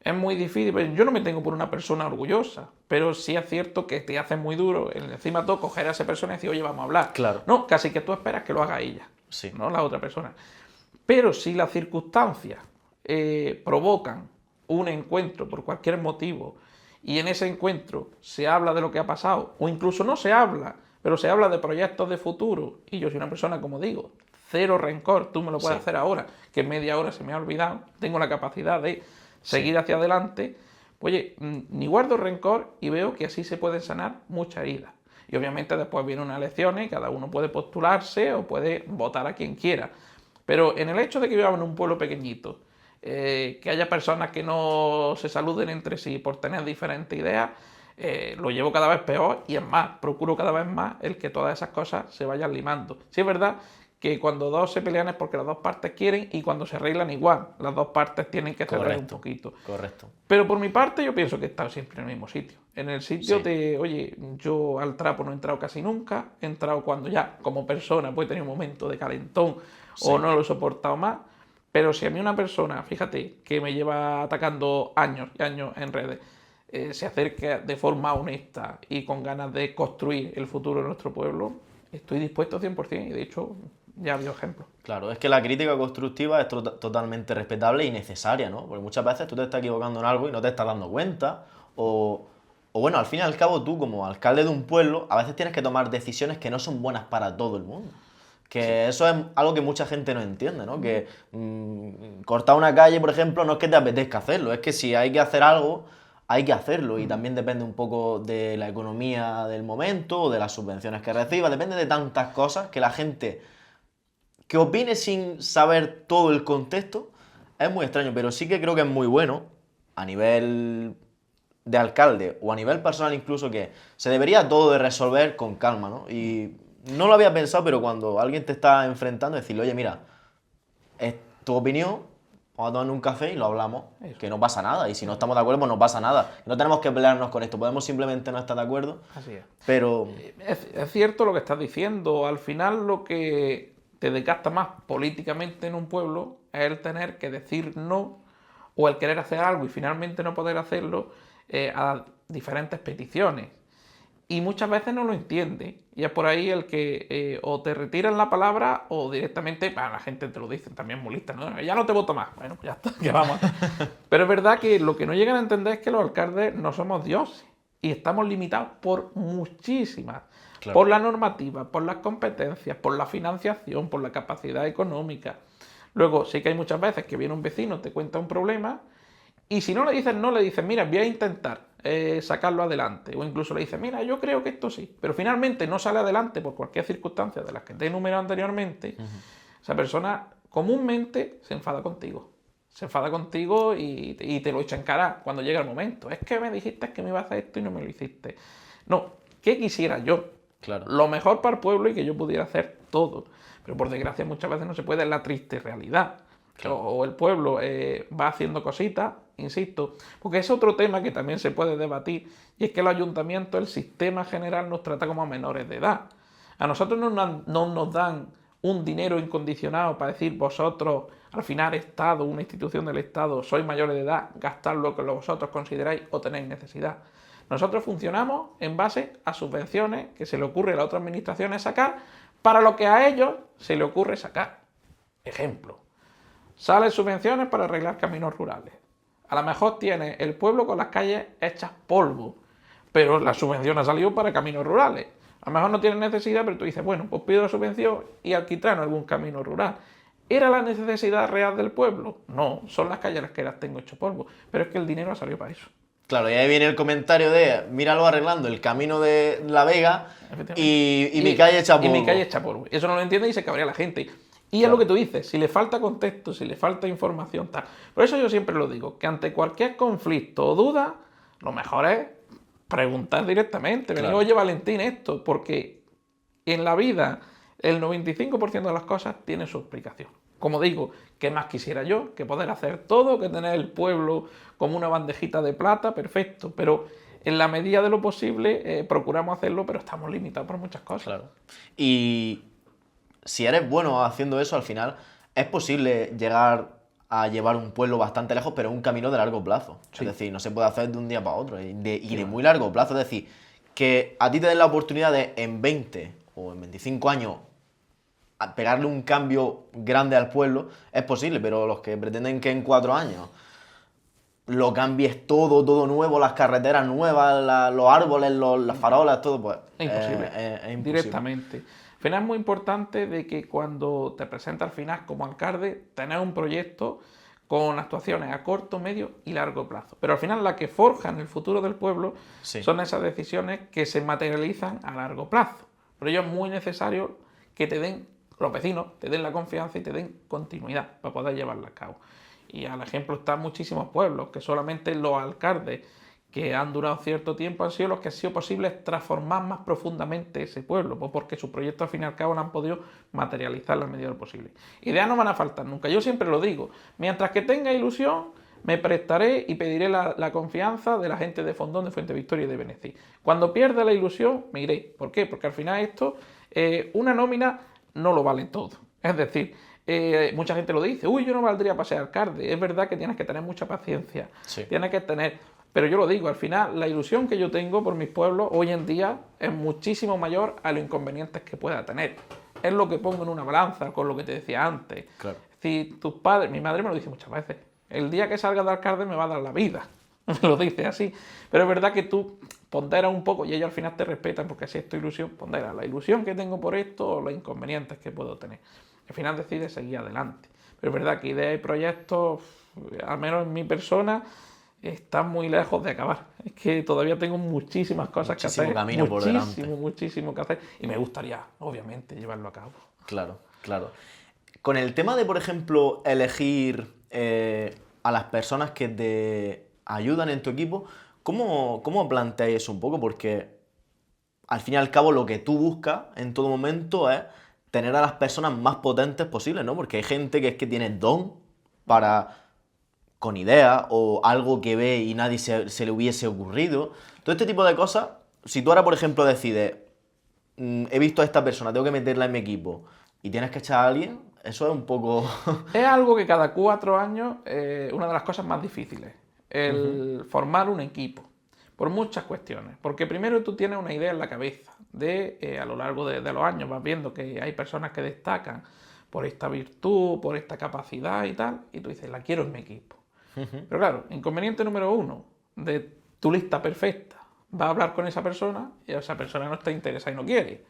B: Es muy difícil, pero yo no me tengo por una persona orgullosa, pero sí es cierto que te hace muy duro encima todo coger a esa persona y decir, oye, vamos a hablar.
A: Claro.
B: No, casi que tú esperas que lo haga ella, no la otra persona. Pero si las circunstancias provocan un encuentro por cualquier motivo y en ese encuentro se habla de lo que ha pasado, o incluso no se habla, pero se habla de proyectos de futuro, y yo soy una persona, como digo, cero rencor, tú me lo puedes hacer ahora, que en media hora se me ha olvidado, tengo la capacidad de seguir hacia adelante, pues, oye, ni guardo rencor y veo que así se pueden sanar muchas heridas. Y obviamente después vienen unas elecciones y cada uno puede postularse o puede votar a quien quiera. Pero en el hecho de que vivamos en un pueblo pequeñito, que haya personas que no se saluden entre sí por tener diferentes ideas, lo llevo cada vez peor y es más, procuro cada vez más el que todas esas cosas se vayan limando. Sí es verdad que cuando dos se pelean es porque las dos partes quieren y cuando se arreglan igual, las dos partes tienen que ceder un poquito.
A: Correcto.
B: Pero por mi parte yo pienso que he estado siempre en el mismo sitio. En el sitio de, oye, yo al trapo no he entrado casi nunca, he entrado cuando ya como persona pues he tenido un momento de calentón o no lo he soportado más. Pero si a mí una persona, fíjate, que me lleva atacando años y años en redes, se acerca de forma honesta y con ganas de construir el futuro de nuestro pueblo, estoy dispuesto 100% y de hecho ya ha habido ejemplos.
A: Claro, es que la crítica constructiva es totalmente respetable y necesaria, ¿no? Porque muchas veces tú te estás equivocando en algo y no te estás dando cuenta o bueno, al fin y al cabo tú como alcalde de un pueblo a veces tienes que tomar decisiones que no son buenas para todo el mundo. Que eso es algo que mucha gente no entiende, ¿no? Que cortar una calle, por ejemplo, no es que te apetezca hacerlo, es que si hay que hacer algo, hay que hacerlo. Y también depende un poco de la economía del momento, o de las subvenciones que reciba, depende de tantas cosas que la gente que opine sin saber todo el contexto es muy extraño, pero sí que creo que es muy bueno a nivel de alcalde o a nivel personal incluso que se debería todo de resolver con calma, ¿no? Y no lo había pensado, pero cuando alguien te está enfrentando, decirle, oye, mira, es tu opinión, vamos a tomar un café y lo hablamos, que no pasa nada, y si no estamos de acuerdo, pues no pasa nada. No tenemos que pelearnos con esto, podemos simplemente no estar de acuerdo,
B: Así es.
A: pero...
B: Es cierto lo que estás diciendo, al final lo que te desgasta más políticamente en un pueblo es el tener que decir no o el querer hacer algo y finalmente no poder hacerlo a diferentes peticiones. y muchas veces no lo entiende. Y es por ahí el que o te retiran la palabra o directamente, la gente te lo dice, también muy lista, ¿no? Ya no te voto más. Bueno, ya está, que vamos. Pero es verdad que lo que no llegan a entender es que los alcaldes no somos dioses y estamos limitados por muchísimas.
A: Claro.
B: Por la normativa, por las competencias, por la financiación, por la capacidad económica. Luego, sí que hay muchas veces que viene un vecino, te cuenta un problema y si no le dices, mira, voy a intentar sacarlo adelante. O incluso le dices, mira, yo creo que esto sí. Pero finalmente no sale adelante por cualquier circunstancia de las que te he enumerado anteriormente. Esa persona comúnmente se enfada contigo. Se enfada contigo y te lo echa en cara cuando llega el momento. Es que me dijiste que me iba a hacer esto y no me lo hiciste. No, ¿qué quisiera yo?
A: Claro.
B: Lo mejor para el pueblo y que yo pudiera hacer todo. Pero por desgracia muchas veces no se puede, es la triste realidad. Claro. O el pueblo va haciendo cositas, insisto, porque es otro tema que también se puede debatir, y es que los ayuntamientos, el sistema general, nos trata como a menores de edad. A nosotros no nos dan un dinero incondicionado para decir, vosotros, al final, Estado, una institución del Estado, sois mayores de edad, gastad lo que vosotros consideráis o tenéis necesidad. Nosotros funcionamos en base a subvenciones que se le ocurre a las otras administraciones sacar para lo que a ellos se le ocurre sacar. Ejemplo, salen subvenciones para arreglar caminos rurales. A lo mejor tiene el pueblo con las calles hechas polvo, pero la subvención ha salido para caminos rurales. A lo mejor no tiene necesidad, pero tú dices, bueno, pues pido la subvención y alquitrano algún camino rural. ¿Era la necesidad real del pueblo? No, son las calles las que las tengo hecho polvo, pero es que el dinero ha salido para eso.
A: Claro, y ahí viene el comentario de, míralo arreglando el camino de La Vega y mi calle echa polvo.
B: Y mi calle echa polvo. Eso no lo entiende y se cabrea la gente. Y es lo que tú dices, si le falta contexto, si le falta información, tal. Por eso yo siempre lo digo, que ante cualquier conflicto o duda, lo mejor es preguntar directamente. Venir, oye Valentín, esto, porque en la vida el 95% de las cosas tiene su explicación. Como digo, ¿qué más quisiera yo? Que poder hacer todo, que tener el pueblo como una bandejita de plata, perfecto. Pero en la medida de lo posible procuramos hacerlo, pero estamos limitados por muchas cosas.
A: Claro. Y si eres bueno haciendo eso, al final es posible llegar a llevar un pueblo bastante lejos, pero un camino de largo plazo. Sí. Es decir, no se puede hacer de un día para otro, y de muy largo plazo. Es decir, que a ti te den la oportunidad de en 20 o en 25 años a pegarle un cambio grande al pueblo, es posible, pero los que pretenden que en 4 años lo cambies todo nuevo, las carreteras nuevas, los árboles, las farolas, todo, pues
B: es imposible.
A: Es imposible.
B: Directamente. Al final es muy importante de que cuando te presentas al final como alcalde, tenés un proyecto con actuaciones a corto, medio y largo plazo. Pero al final la que forjan el futuro del pueblo son esas decisiones que se materializan a largo plazo. Por ello es muy necesario que te den, los vecinos, te den la confianza y te den continuidad para poder llevarla a cabo. Y al ejemplo están muchísimos pueblos que solamente los alcaldes que han durado cierto tiempo han sido los que ha sido posible transformar más profundamente ese pueblo, pues porque sus proyectos al fin y al cabo no han podido materializar en la medida de lo posible. Ideas no van a faltar nunca, yo siempre lo digo, mientras que tenga ilusión me prestaré y pediré la confianza de la gente de Fondón, de Fuente Victoria y de Benecí. Cuando pierda la ilusión me iré. ¿Por qué? Porque al final esto, una nómina no lo vale todo. Es decir, mucha gente lo dice, uy, yo no valdría para ser alcalde. Es verdad que tienes que tener mucha paciencia, tienes que tener... Pero yo lo digo, al final la ilusión que yo tengo por mis pueblos hoy en día es muchísimo mayor a los inconvenientes que pueda tener. Es lo que pongo en una balanza con lo que te decía antes.
A: Claro.
B: Si tus padres, mi madre me lo dice muchas veces, el día que salga de alcalde me va a dar la vida. Me lo dice así. Pero es verdad que tú ponderas un poco y ellos al final te respetan porque así es tu ilusión. Pondera la ilusión que tengo por esto o los inconvenientes que puedo tener. Al final decides seguir adelante. Pero es verdad que ideas y proyectos, al menos en mi persona, están muy lejos de acabar. Es que todavía tengo muchísimas cosas que hacer. Muchísimo que hacer. Y me gustaría, obviamente, llevarlo a cabo.
A: Claro, claro. Con el tema de, por ejemplo, elegir a las personas que te ayudan en tu equipo, ¿cómo planteáis eso un poco? Porque al fin y al cabo lo que tú buscas en todo momento es tener a las personas más potentes posibles, ¿no? Porque hay gente que es que tiene don para... con ideas o algo que ve y nadie se le hubiese ocurrido. Todo este tipo de cosas, si tú ahora, por ejemplo, decides, he visto a esta persona, tengo que meterla en mi equipo y tienes que echar a alguien, eso es un poco...
B: Es algo que cada 4 años, una de las cosas más difíciles, el formar un equipo. Por muchas cuestiones. Porque primero tú tienes una idea en la cabeza a lo largo de los años vas viendo que hay personas que destacan por esta virtud, por esta capacidad y tal, y tú dices, la quiero en mi equipo. Pero claro, inconveniente número uno de tu lista perfecta. Va a hablar con esa persona y esa persona no está interesada y no quiere.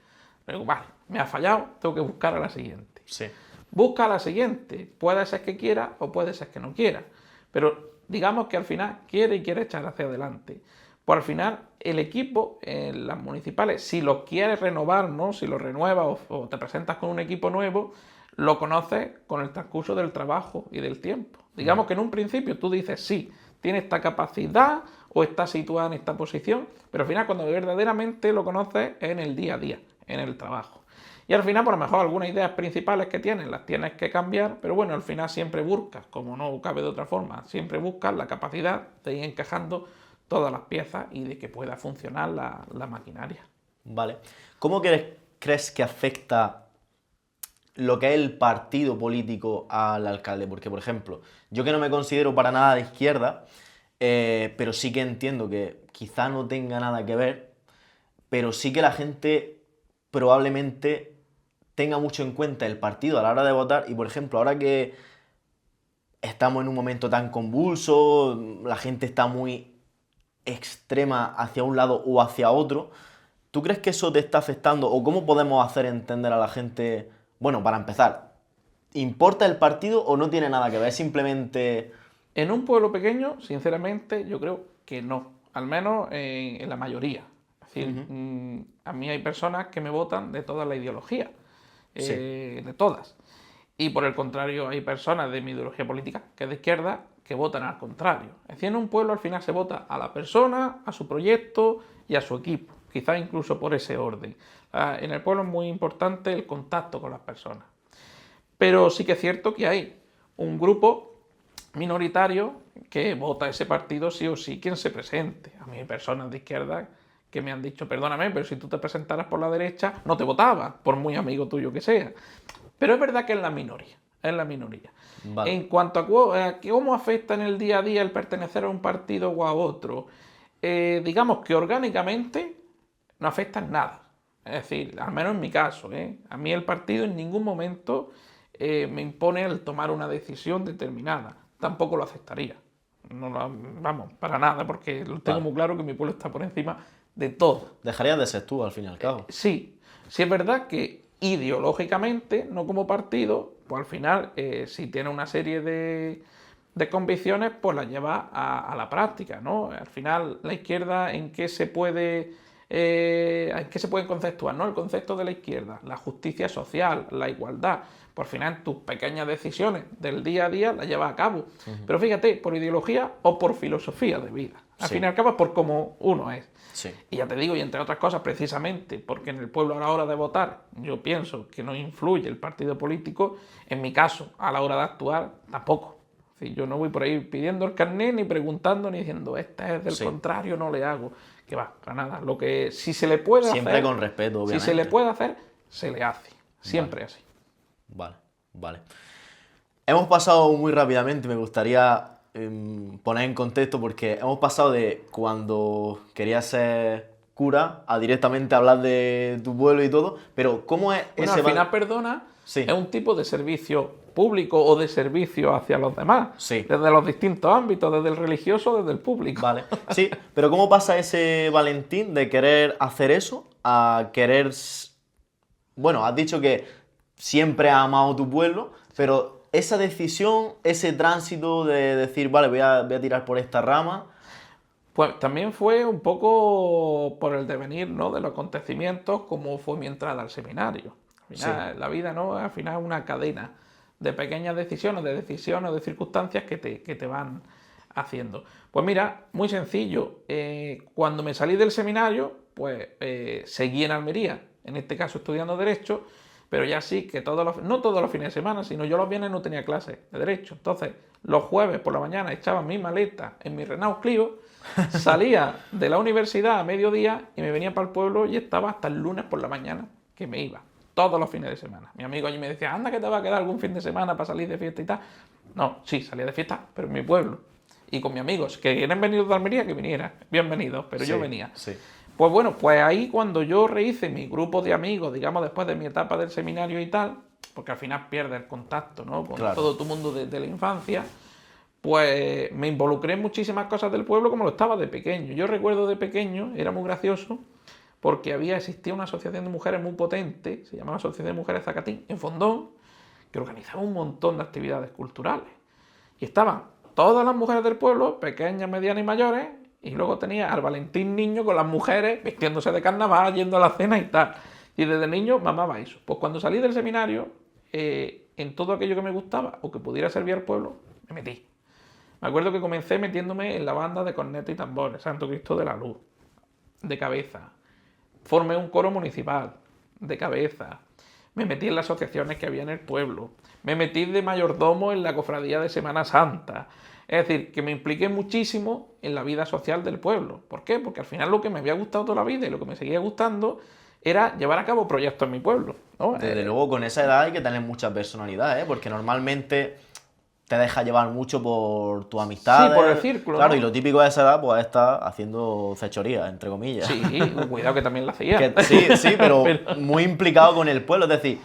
B: Pero vale, me ha fallado, tengo que buscar a la siguiente.
A: Sí.
B: Busca a la siguiente. Puede ser que quiera o puede ser que no quiera. Pero digamos que al final quiere y quiere echar hacia adelante. Pues al final el equipo, las municipales, si lo quieres renovar, ¿no? Si lo renuevas o te presentas con un equipo nuevo, lo conoces con el transcurso del trabajo y del tiempo. Digamos que en un principio tú dices, sí, tiene esta capacidad o está situada en esta posición, pero al final cuando verdaderamente lo conoces es en el día a día, en el trabajo. Y al final, por lo mejor, algunas ideas principales que tienes las tienes que cambiar, pero bueno, al final siempre buscas, como no cabe de otra forma, siempre buscas la capacidad de ir encajando todas las piezas y de que pueda funcionar la maquinaria.
A: Vale. ¿Cómo crees que afecta lo que es el partido político al alcalde? Porque, por ejemplo, yo que no me considero para nada de izquierda, pero sí que entiendo que quizá no tenga nada que ver, pero sí que la gente probablemente tenga mucho en cuenta el partido a la hora de votar y, por ejemplo, ahora que estamos en un momento tan convulso, la gente está muy extrema hacia un lado o hacia otro, ¿tú crees que eso te está afectando o cómo podemos hacer entender a la gente, bueno, para empezar, ¿importa el partido o no tiene nada que ver? Simplemente...
B: En un pueblo pequeño, sinceramente, yo creo que no, al menos en la mayoría. Es decir, a mí hay personas que me votan de toda la ideología,
A: Sí.
B: de todas. Y por el contrario, hay personas de mi ideología política, que es de izquierda, que votan al contrario. Es decir, en un pueblo al final se vota a la persona, a su proyecto y a su equipo, quizás incluso por ese orden. En el pueblo es muy importante el contacto con las personas. Pero sí que es cierto que hay un grupo minoritario que vota ese partido sí o sí quien se presente. A mí hay personas de izquierda que me han dicho, perdóname, pero si tú te presentaras por la derecha, no te votaba, por muy amigo tuyo que sea. Pero es verdad que es la minoría, es la minoría.
A: Vale.
B: En cuanto a cómo afecta en el día a día el pertenecer a un partido o a otro, digamos que orgánicamente no afecta en nada. Es decir, al menos en mi caso, a mí el partido en ningún momento me impone el tomar una decisión determinada. Tampoco lo aceptaría. No vamos, para nada, porque lo tengo muy claro que mi pueblo está por encima de todo.
A: Dejarías de ser tú, al fin y al cabo.
B: Sí es verdad que ideológicamente, no como partido, pues al final, si tiene una serie de convicciones, pues las lleva a la práctica, ¿no? Al final, la izquierda, ¿en qué se puede conceptuar, ¿no? El concepto de la izquierda, la justicia social, la igualdad. Por final, tus pequeñas decisiones del día a día las llevas a cabo. Pero fíjate, por ideología o por filosofía de vida. Al fin y al cabo es por cómo uno es.
A: Sí.
B: Y ya te digo, y entre otras cosas, precisamente porque en el pueblo a la hora de votar yo pienso que no influye el partido político, en mi caso, a la hora de actuar, tampoco. Es decir, yo no voy por ahí pidiendo el carnet, ni preguntando, ni diciendo, este es del contrario, no le hago. Que va, para nada. Lo que si se le puede hacer...
A: Siempre con respeto, obviamente.
B: Si se le puede hacer, se le hace. Siempre así.
A: Vale. Hemos pasado muy rápidamente, me gustaría poner en contexto porque hemos pasado de cuando querías ser cura a directamente hablar de tu pueblo y todo, pero ¿cómo es
B: Bueno,
A: ese...
B: al final, perdona,
A: Sí.
B: es un tipo de servicio público o de servicio hacia los demás.
A: Sí.
B: Desde los distintos ámbitos, desde el religioso, desde el público.
A: Vale, sí, pero ¿cómo pasa ese Valentín de querer hacer eso a querer... Bueno, has dicho que siempre has amado tu pueblo, pero esa decisión, ese tránsito de decir, vale, voy a tirar por esta rama...
B: Pues también fue un poco por el devenir, ¿no?, de los acontecimientos, como fue mi entrada al seminario. Al final, la vida, ¿no?, al final es una cadena de pequeñas decisiones, de circunstancias que te van haciendo. Pues mira, muy sencillo. Cuando me salí del seminario, pues seguí en Almería, en este caso estudiando Derecho, pero ya sí que no todos los fines de semana, sino yo los viernes no tenía clases de Derecho. Entonces, los jueves por la mañana echaba mi maleta en mi Renault Clio, salía de la universidad a mediodía y me venía para el pueblo y estaba hasta el lunes por la mañana que me iba. Todos los fines de semana. Mi amigo allí me decía, anda que te va a quedar algún fin de semana para salir de fiesta y tal. No, sí, salía de fiesta, pero en mi pueblo. y con mis amigos, que quieren venir de Almería, que vinieran, bienvenidos, pero yo
A: Sí,
B: venía.
A: sí.
B: Pues bueno, pues ahí cuando yo rehice mi grupo de amigos, digamos, después de mi etapa del seminario y tal, porque al final pierdes el contacto, ¿no? Con
A: Claro.
B: todo tu mundo de la infancia, pues me involucré en muchísimas cosas del pueblo como lo estaba de pequeño. Yo recuerdo de pequeño, era muy gracioso, porque existía una asociación de mujeres muy potente, se llamaba Asociación de Mujeres Zacatín, en Fondón, que organizaba un montón de actividades culturales. Y estaban todas las mujeres del pueblo, pequeñas, medianas y mayores, y luego tenía al Valentín niño con las mujeres vistiéndose de carnaval, yendo a la cena y tal. Y desde niño mamaba eso. Pues cuando salí del seminario, en todo aquello que me gustaba o que pudiera servir al pueblo, me metí. Me acuerdo que comencé metiéndome en la banda de cornetas y tambores, Santo Cristo de la Luz, de cabeza. Formé un coro municipal, de cabeza. Me metí en las asociaciones que había en el pueblo. Me metí de mayordomo en la cofradía de Semana Santa. Es decir, que me impliqué muchísimo en la vida social del pueblo. ¿Por qué? Porque al final lo que me había gustado toda la vida y lo que me seguía gustando era llevar a cabo proyectos en mi pueblo, ¿no?
A: Desde luego, con esa edad hay que tener mucha personalidad, ¿eh? Porque normalmente te deja llevar mucho por tu amistad.
B: Sí, por el círculo,
A: Claro,
B: ¿no?
A: y lo típico de esa edad, pues está haciendo fechorías, entre comillas.
B: Sí, cuidado que también la hacía.
A: Sí, pero muy implicado con el pueblo. Es decir,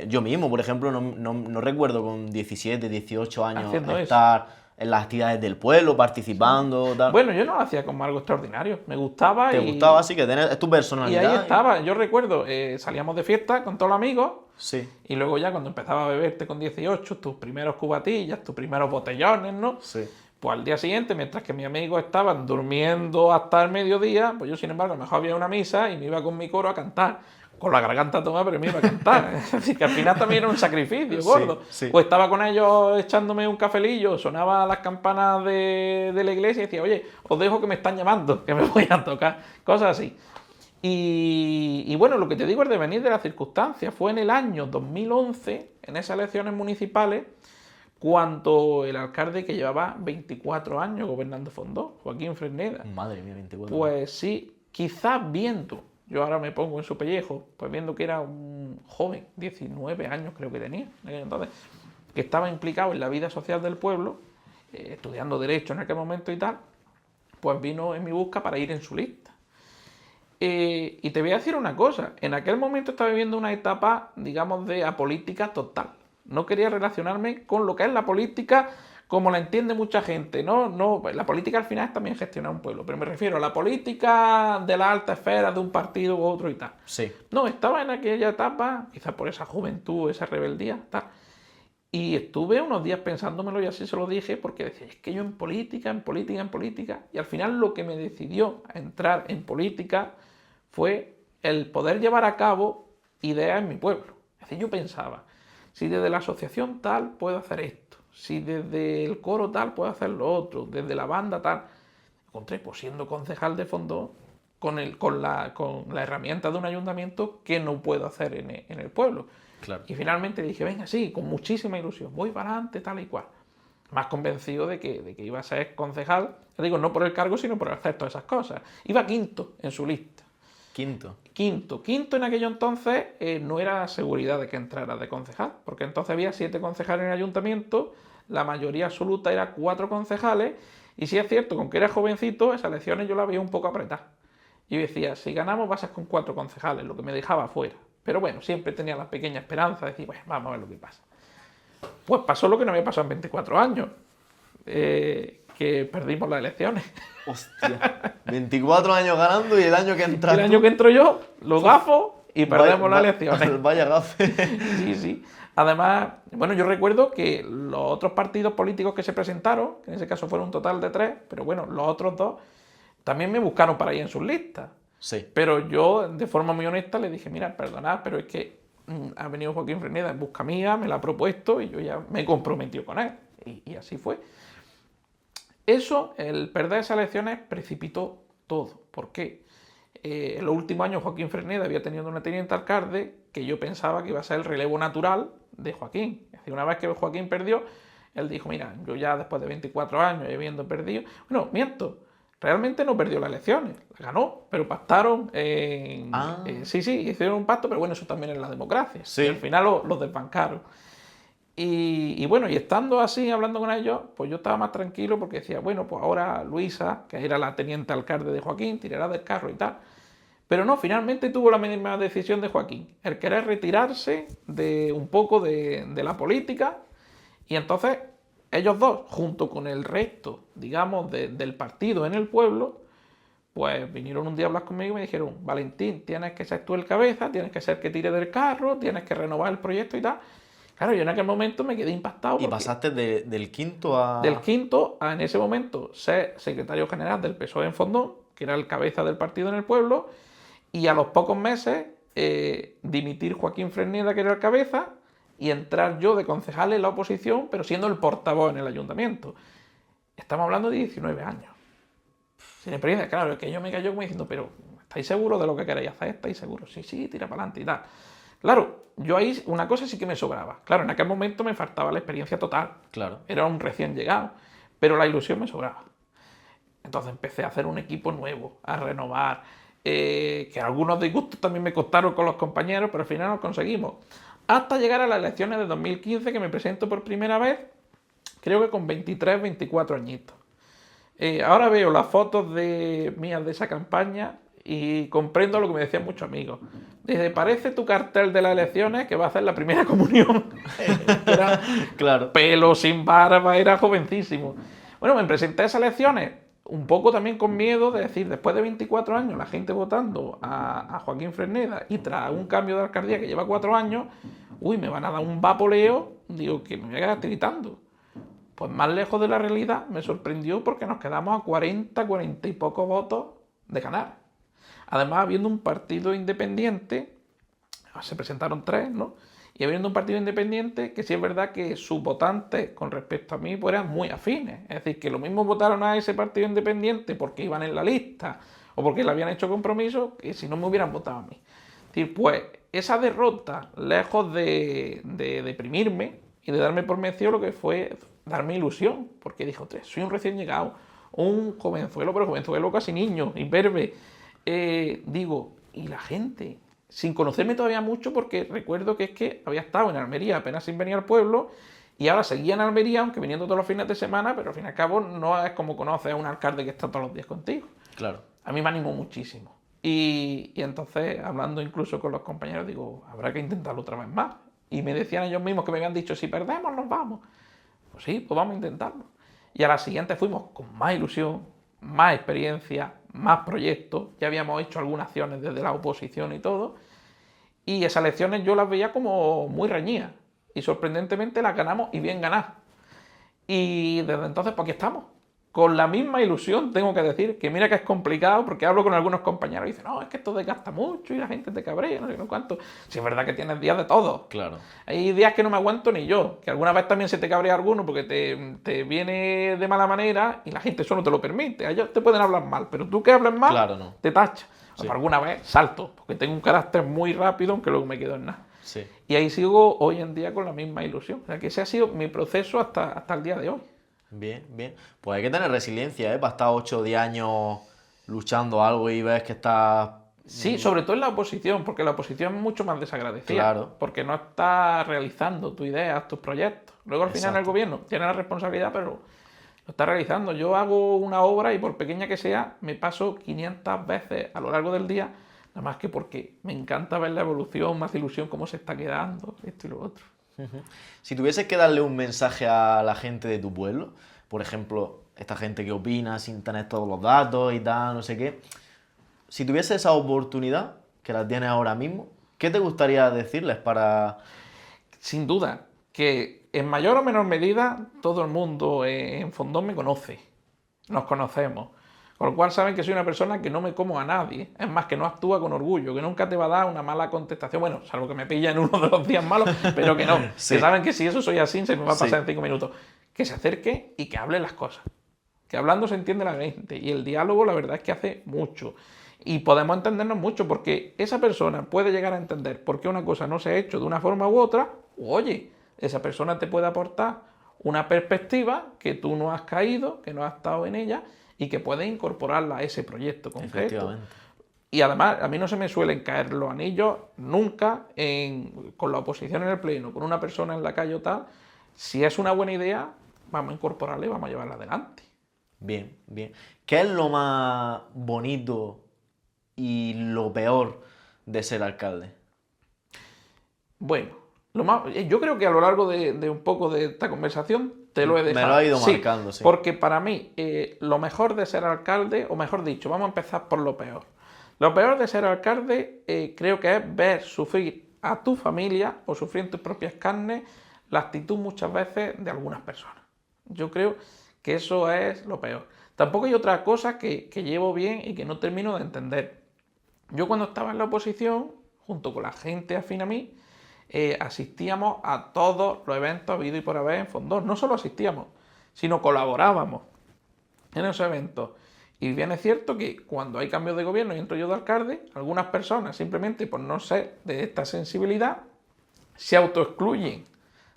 A: yo mismo, por ejemplo, no recuerdo con 17, 18 años
B: Haciendo
A: estar en las actividades del pueblo, participando, tal.
B: Bueno, yo no lo hacía como algo extraordinario. Me gustaba
A: Te
B: y...
A: gustaba, así que es tu
B: Y
A: personalidad.
B: ahí estaba. Yo recuerdo, salíamos de fiesta con todos los amigos.
A: Sí,
B: Y luego ya cuando empezaba a beberte con 18, tus primeros cubatillas, tus primeros botellones, ¿no?
A: sí.
B: Pues al día siguiente, mientras que mis amigos estaban durmiendo hasta el mediodía, pues yo, sin embargo, mejor había una misa y me iba con mi coro a cantar. Con la garganta tomada, pero me iba a cantar. Así que al final también era un sacrificio, gordo.
A: Sí, sí.
B: Pues estaba con ellos echándome un cafelillo, sonaban las campanas de la iglesia y decía, oye, os dejo que me están llamando, que me voy a tocar. Cosas así. Y bueno, lo que te digo es de venir de las circunstancias. Fue en el año 2011, en esas elecciones municipales, cuando el alcalde, que llevaba 24 años gobernando Fondón, Joaquín Fresneda,
A: Madre mía, 24.
B: pues sí, quizás viendo, yo ahora me pongo en su pellejo, pues viendo que era un joven, 19 años creo que tenía, en aquel entonces, que estaba implicado en la vida social del pueblo, estudiando Derecho en aquel momento y tal, pues vino en mi busca para ir en su lista. Y te voy a decir una cosa, en aquel momento estaba viviendo una etapa, digamos, de apolítica total. No quería relacionarme con lo que es la política como la entiende mucha gente. No, la política al final es también gestionar un pueblo, pero me refiero a la política de la alta esfera de un partido u otro y tal.
A: Sí.
B: No, estaba en aquella etapa, quizás por esa juventud, esa rebeldía, tal. Y estuve unos días pensándomelo y así se lo dije, porque decía, es que yo en política, y al final lo que me decidió a entrar en política fue el poder llevar a cabo ideas en mi pueblo. Es decir, yo pensaba, si desde la asociación tal puedo hacer esto, si desde el coro tal puedo hacer lo otro, desde la banda tal. Encontré, pues siendo concejal de fondo, con la herramienta de un ayuntamiento que no puedo hacer en el pueblo.
A: Claro.
B: Y finalmente dije, venga, sí, con muchísima ilusión, voy para adelante, tal y cual. Más convencido de que iba a ser concejal, ya digo, no por el cargo, sino por hacer todas esas cosas. Iba quinto en su lista.
A: Quinto.
B: Quinto en aquello entonces no era seguridad de que entrara de concejal, porque entonces había 7 concejales en el ayuntamiento, la mayoría absoluta era 4 concejales, y si es cierto, con que era jovencito, esas elecciones yo las veía un poco apretadas. Y yo decía, si ganamos vas a ser con 4 concejales, lo que me dejaba fuera. Pero bueno, siempre tenía la pequeña esperanza de decir, bueno, vamos a ver lo que pasa. Pues pasó lo que no había pasado en 24 años, que perdimos las elecciones.
A: Hostia. 24 años ganando y el año que entra.
B: El año que entro yo, los gafos y perdemos las elecciones.
A: Vaya gafe.
B: Sí, sí. Además, bueno, yo recuerdo que los otros partidos políticos que se presentaron, que en ese caso fueron un total de 3, pero bueno, los otros 2 también me buscaron para ir en sus listas.
A: Sí.
B: Pero yo, de forma muy honesta, le dije, mira, perdonad, pero es que ha venido Joaquín Fresneda en busca mía, me la ha propuesto y yo ya me he comprometido con él. Y así fue. Eso, el perder esas elecciones, precipitó todo. ¿Por qué? En los últimos años Joaquín Fresneda había tenido una teniente alcalde que yo pensaba que iba a ser el relevo natural de Joaquín. Es decir, una vez que Joaquín perdió, él dijo, mira, yo ya después de 24 años y habiendo perdido... Bueno, miento, realmente no perdió las elecciones, las ganó, pero pactaron sí, hicieron un pacto, pero bueno, eso también es la democracia.
A: Sí.
B: Y al final los desbancaron. Y bueno, y estando así, hablando con ellos, pues yo estaba más tranquilo porque decía, bueno, pues ahora Luisa, que era la teniente alcalde de Joaquín, tirará del carro y tal. Pero no, finalmente tuvo la misma decisión de Joaquín, el querer retirarse de un poco de la política, y entonces ellos dos, junto con el resto, digamos, del partido en el pueblo, pues vinieron un día a hablar conmigo y me dijeron, Valentín, tienes que ser tú el cabeza, tienes que ser el que tire del carro, tienes que renovar el proyecto y tal. Claro, yo en aquel momento me quedé impactado.
A: Y pasaste del quinto a...
B: Del quinto a, en ese momento, ser secretario general del PSOE en Fondón, que era el cabeza del partido en el pueblo, y a los pocos meses dimitir Joaquín Fresneda, que era el cabeza, y entrar yo de concejal en la oposición, pero siendo el portavoz en el ayuntamiento. Estamos hablando de 19 años. Sin experiencia, claro, es que yo me cayó como diciendo, pero ¿estáis seguros de lo que queréis hacer? ¿Estáis seguros? Sí, sí, tira para adelante y tal. Claro, yo ahí una cosa sí que me sobraba. Claro, en aquel momento me faltaba la experiencia total.
A: Claro.
B: Era un recién llegado, pero la ilusión me sobraba. Entonces empecé a hacer un equipo nuevo, a renovar, que algunos disgustos también me costaron con los compañeros, pero al final lo conseguimos. Hasta llegar a las elecciones de 2015, que me presento por primera vez, creo que con 23, 24 añitos. Ahora veo las fotos mías de esa campaña y comprendo lo que me decían muchos amigos. Dice, parece tu cartel de las elecciones que va a hacer la primera comunión. Era
A: Claro.
B: pelo, sin barba, era jovencísimo. Bueno, me presenté a esas elecciones un poco también con miedo de decir, después de 24 años, la gente votando a Joaquín Fresneda y tras un cambio de alcaldía que lleva 4 años, uy, me van a dar un vapoleo, digo, que me voy a quedar tiritando. Pues más lejos de la realidad me sorprendió porque nos quedamos a 40 y pocos votos de ganar. Además, habiendo un partido independiente, se presentaron 3, ¿no? Y habiendo un partido independiente que sí es verdad que sus votantes con respecto a mí pues eran muy afines. Es decir, que lo mismo votaron a ese partido independiente porque iban en la lista o porque le habían hecho compromiso que si no me hubieran votado a mí. Es decir, pues esa derrota, lejos de deprimirme y de darme por vencido, lo que fue darme ilusión, porque dijo, soy un recién llegado, un jovenzuelo, pero jovenzuelo casi niño, imberbe. Digo, y la gente, sin conocerme todavía mucho, porque recuerdo que es que había estado en Almería apenas sin venir al pueblo, y ahora seguía en Almería, aunque viniendo todos los fines de semana, pero al fin y al cabo no es como conoces a un alcalde que está todos los días contigo.
A: Claro.
B: A mí me animó muchísimo. Y entonces, hablando incluso con los compañeros, digo, habrá que intentarlo otra vez más. Y me decían ellos mismos que me habían dicho, si perdemos, nos vamos. Pues sí, pues vamos a intentarlo. Y a la siguiente fuimos con más ilusión, más experiencia, más proyectos. Ya habíamos hecho algunas acciones desde la oposición y todo. Y esas elecciones yo las veía como muy reñidas. Y sorprendentemente las ganamos y bien ganadas. Y desde entonces, pues aquí estamos. Con la misma ilusión, tengo que decir, que mira que es complicado, porque hablo con algunos compañeros y dicen, no, es que esto desgasta mucho y la gente te cabrea, no sé no cuánto. Si es verdad que tienes días de todo.
A: Claro.
B: Hay días que no me aguanto ni yo, que alguna vez también se te cabrea alguno porque te viene de mala manera y la gente eso no te lo permite. Ellos te pueden hablar mal, pero tú que hables mal,
A: Claro, no.
B: te tacha.
A: Sí.
B: O alguna vez salto, porque tengo un carácter muy rápido, aunque luego me quedo en nada.
A: Sí.
B: Y ahí sigo hoy en día con la misma ilusión. O sea, que ese ha sido mi proceso hasta el día de hoy.
A: Bien, bien. Pues hay que tener resiliencia, ¿eh? Para estar 8 o 10 años luchando algo y ves que estás...
B: Sí, sobre todo en la oposición, porque la oposición es mucho más desagradecida.
A: Claro.
B: Porque no estás realizando tus ideas, tus proyectos. Luego al final
A: Exacto.
B: el gobierno tiene la responsabilidad, pero lo está realizando. Yo hago una obra y por pequeña que sea, me paso 500 veces a lo largo del día, nada más que porque me encanta ver la evolución, más ilusión, cómo se está quedando, esto y lo otro.
A: Si tuvieses que darle un mensaje a la gente de tu pueblo, por ejemplo, esta gente que opina sin tener todos los datos y tal, no sé qué, si tuvieses esa oportunidad, que la tienes ahora mismo, ¿qué te gustaría decirles para...?
B: Sin duda, que en mayor o menor medida todo el mundo en Fondón me conoce, nos conocemos. Con lo cual saben que soy una persona que no me como a nadie. Es más, que no actúa con orgullo, que nunca te va a dar una mala contestación. Bueno, salvo que me pilla en uno de los días malos, pero que no.
A: Sí.
B: Que saben que si eso soy así, se me va a pasar
A: Sí.
B: en 5 minutos. Que se acerque y que hable las cosas. Que hablando se entiende la gente. Y el diálogo, la verdad es que hace mucho. Y podemos entendernos mucho, porque esa persona puede llegar a entender por qué una cosa no se ha hecho de una forma u otra. O, oye, esa persona te puede aportar una perspectiva que tú no has caído, que no has estado en ella, y que puedes incorporarla a ese proyecto concreto.
A: Efectivamente.
B: Y además, a mí no se me suelen caer los anillos nunca con la oposición en el pleno, con una persona en la calle o tal. Si es una buena idea, vamos a incorporarla y vamos a llevarla adelante.
A: Bien, bien. ¿Qué es lo más bonito y lo peor de ser alcalde?
B: Bueno, yo creo que a lo largo de un poco de esta conversación te lo he dejado.
A: Me lo ha ido
B: Sí,
A: marcando, sí.
B: porque para mí lo mejor de ser alcalde, o mejor dicho, vamos a empezar por lo peor. Lo peor de ser alcalde creo que es ver sufrir a tu familia o sufrir en tus propias carnes la actitud muchas veces de algunas personas. Yo creo que eso es lo peor. Tampoco hay otra cosa que llevo bien y que no termino de entender. Yo cuando estaba en la oposición, junto con la gente afín a mí, asistíamos a todos los eventos habidos y por haber en Fondón. No solo asistíamos, sino colaborábamos en esos eventos. Y bien es cierto que cuando hay cambios de gobierno y entro yo de alcalde, algunas personas simplemente por no ser de esta sensibilidad se autoexcluyen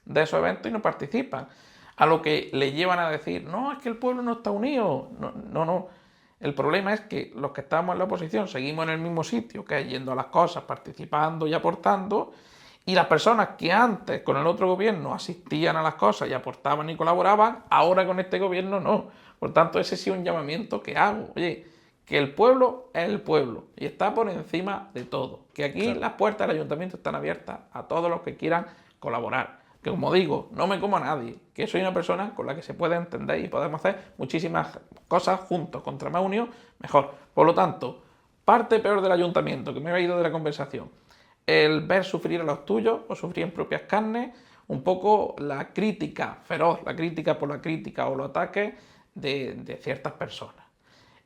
B: de esos eventos y no participan. A lo que le llevan a decir, no, es que el pueblo no está unido. No. El problema es que los que estamos en la oposición seguimos en el mismo sitio, que es yendo a las cosas, participando y aportando, y las personas que antes con el otro gobierno asistían a las cosas y aportaban y colaboraban, ahora con este gobierno no. Por tanto, ese sí es un llamamiento que hago. Oye, que el pueblo es el pueblo y está por encima de todo. Que aquí
A: Claro.
B: las puertas del ayuntamiento están abiertas a todos los que quieran colaborar. Que como digo, no me como a nadie. Que soy una persona con la que se puede entender y podemos hacer muchísimas cosas juntos. Contra más unión, mejor. Por lo tanto, parte peor del ayuntamiento, que me he ido de la conversación, el ver sufrir a los tuyos o sufrir en propias carnes, un poco la crítica feroz, la crítica por la crítica o los ataques de ciertas personas.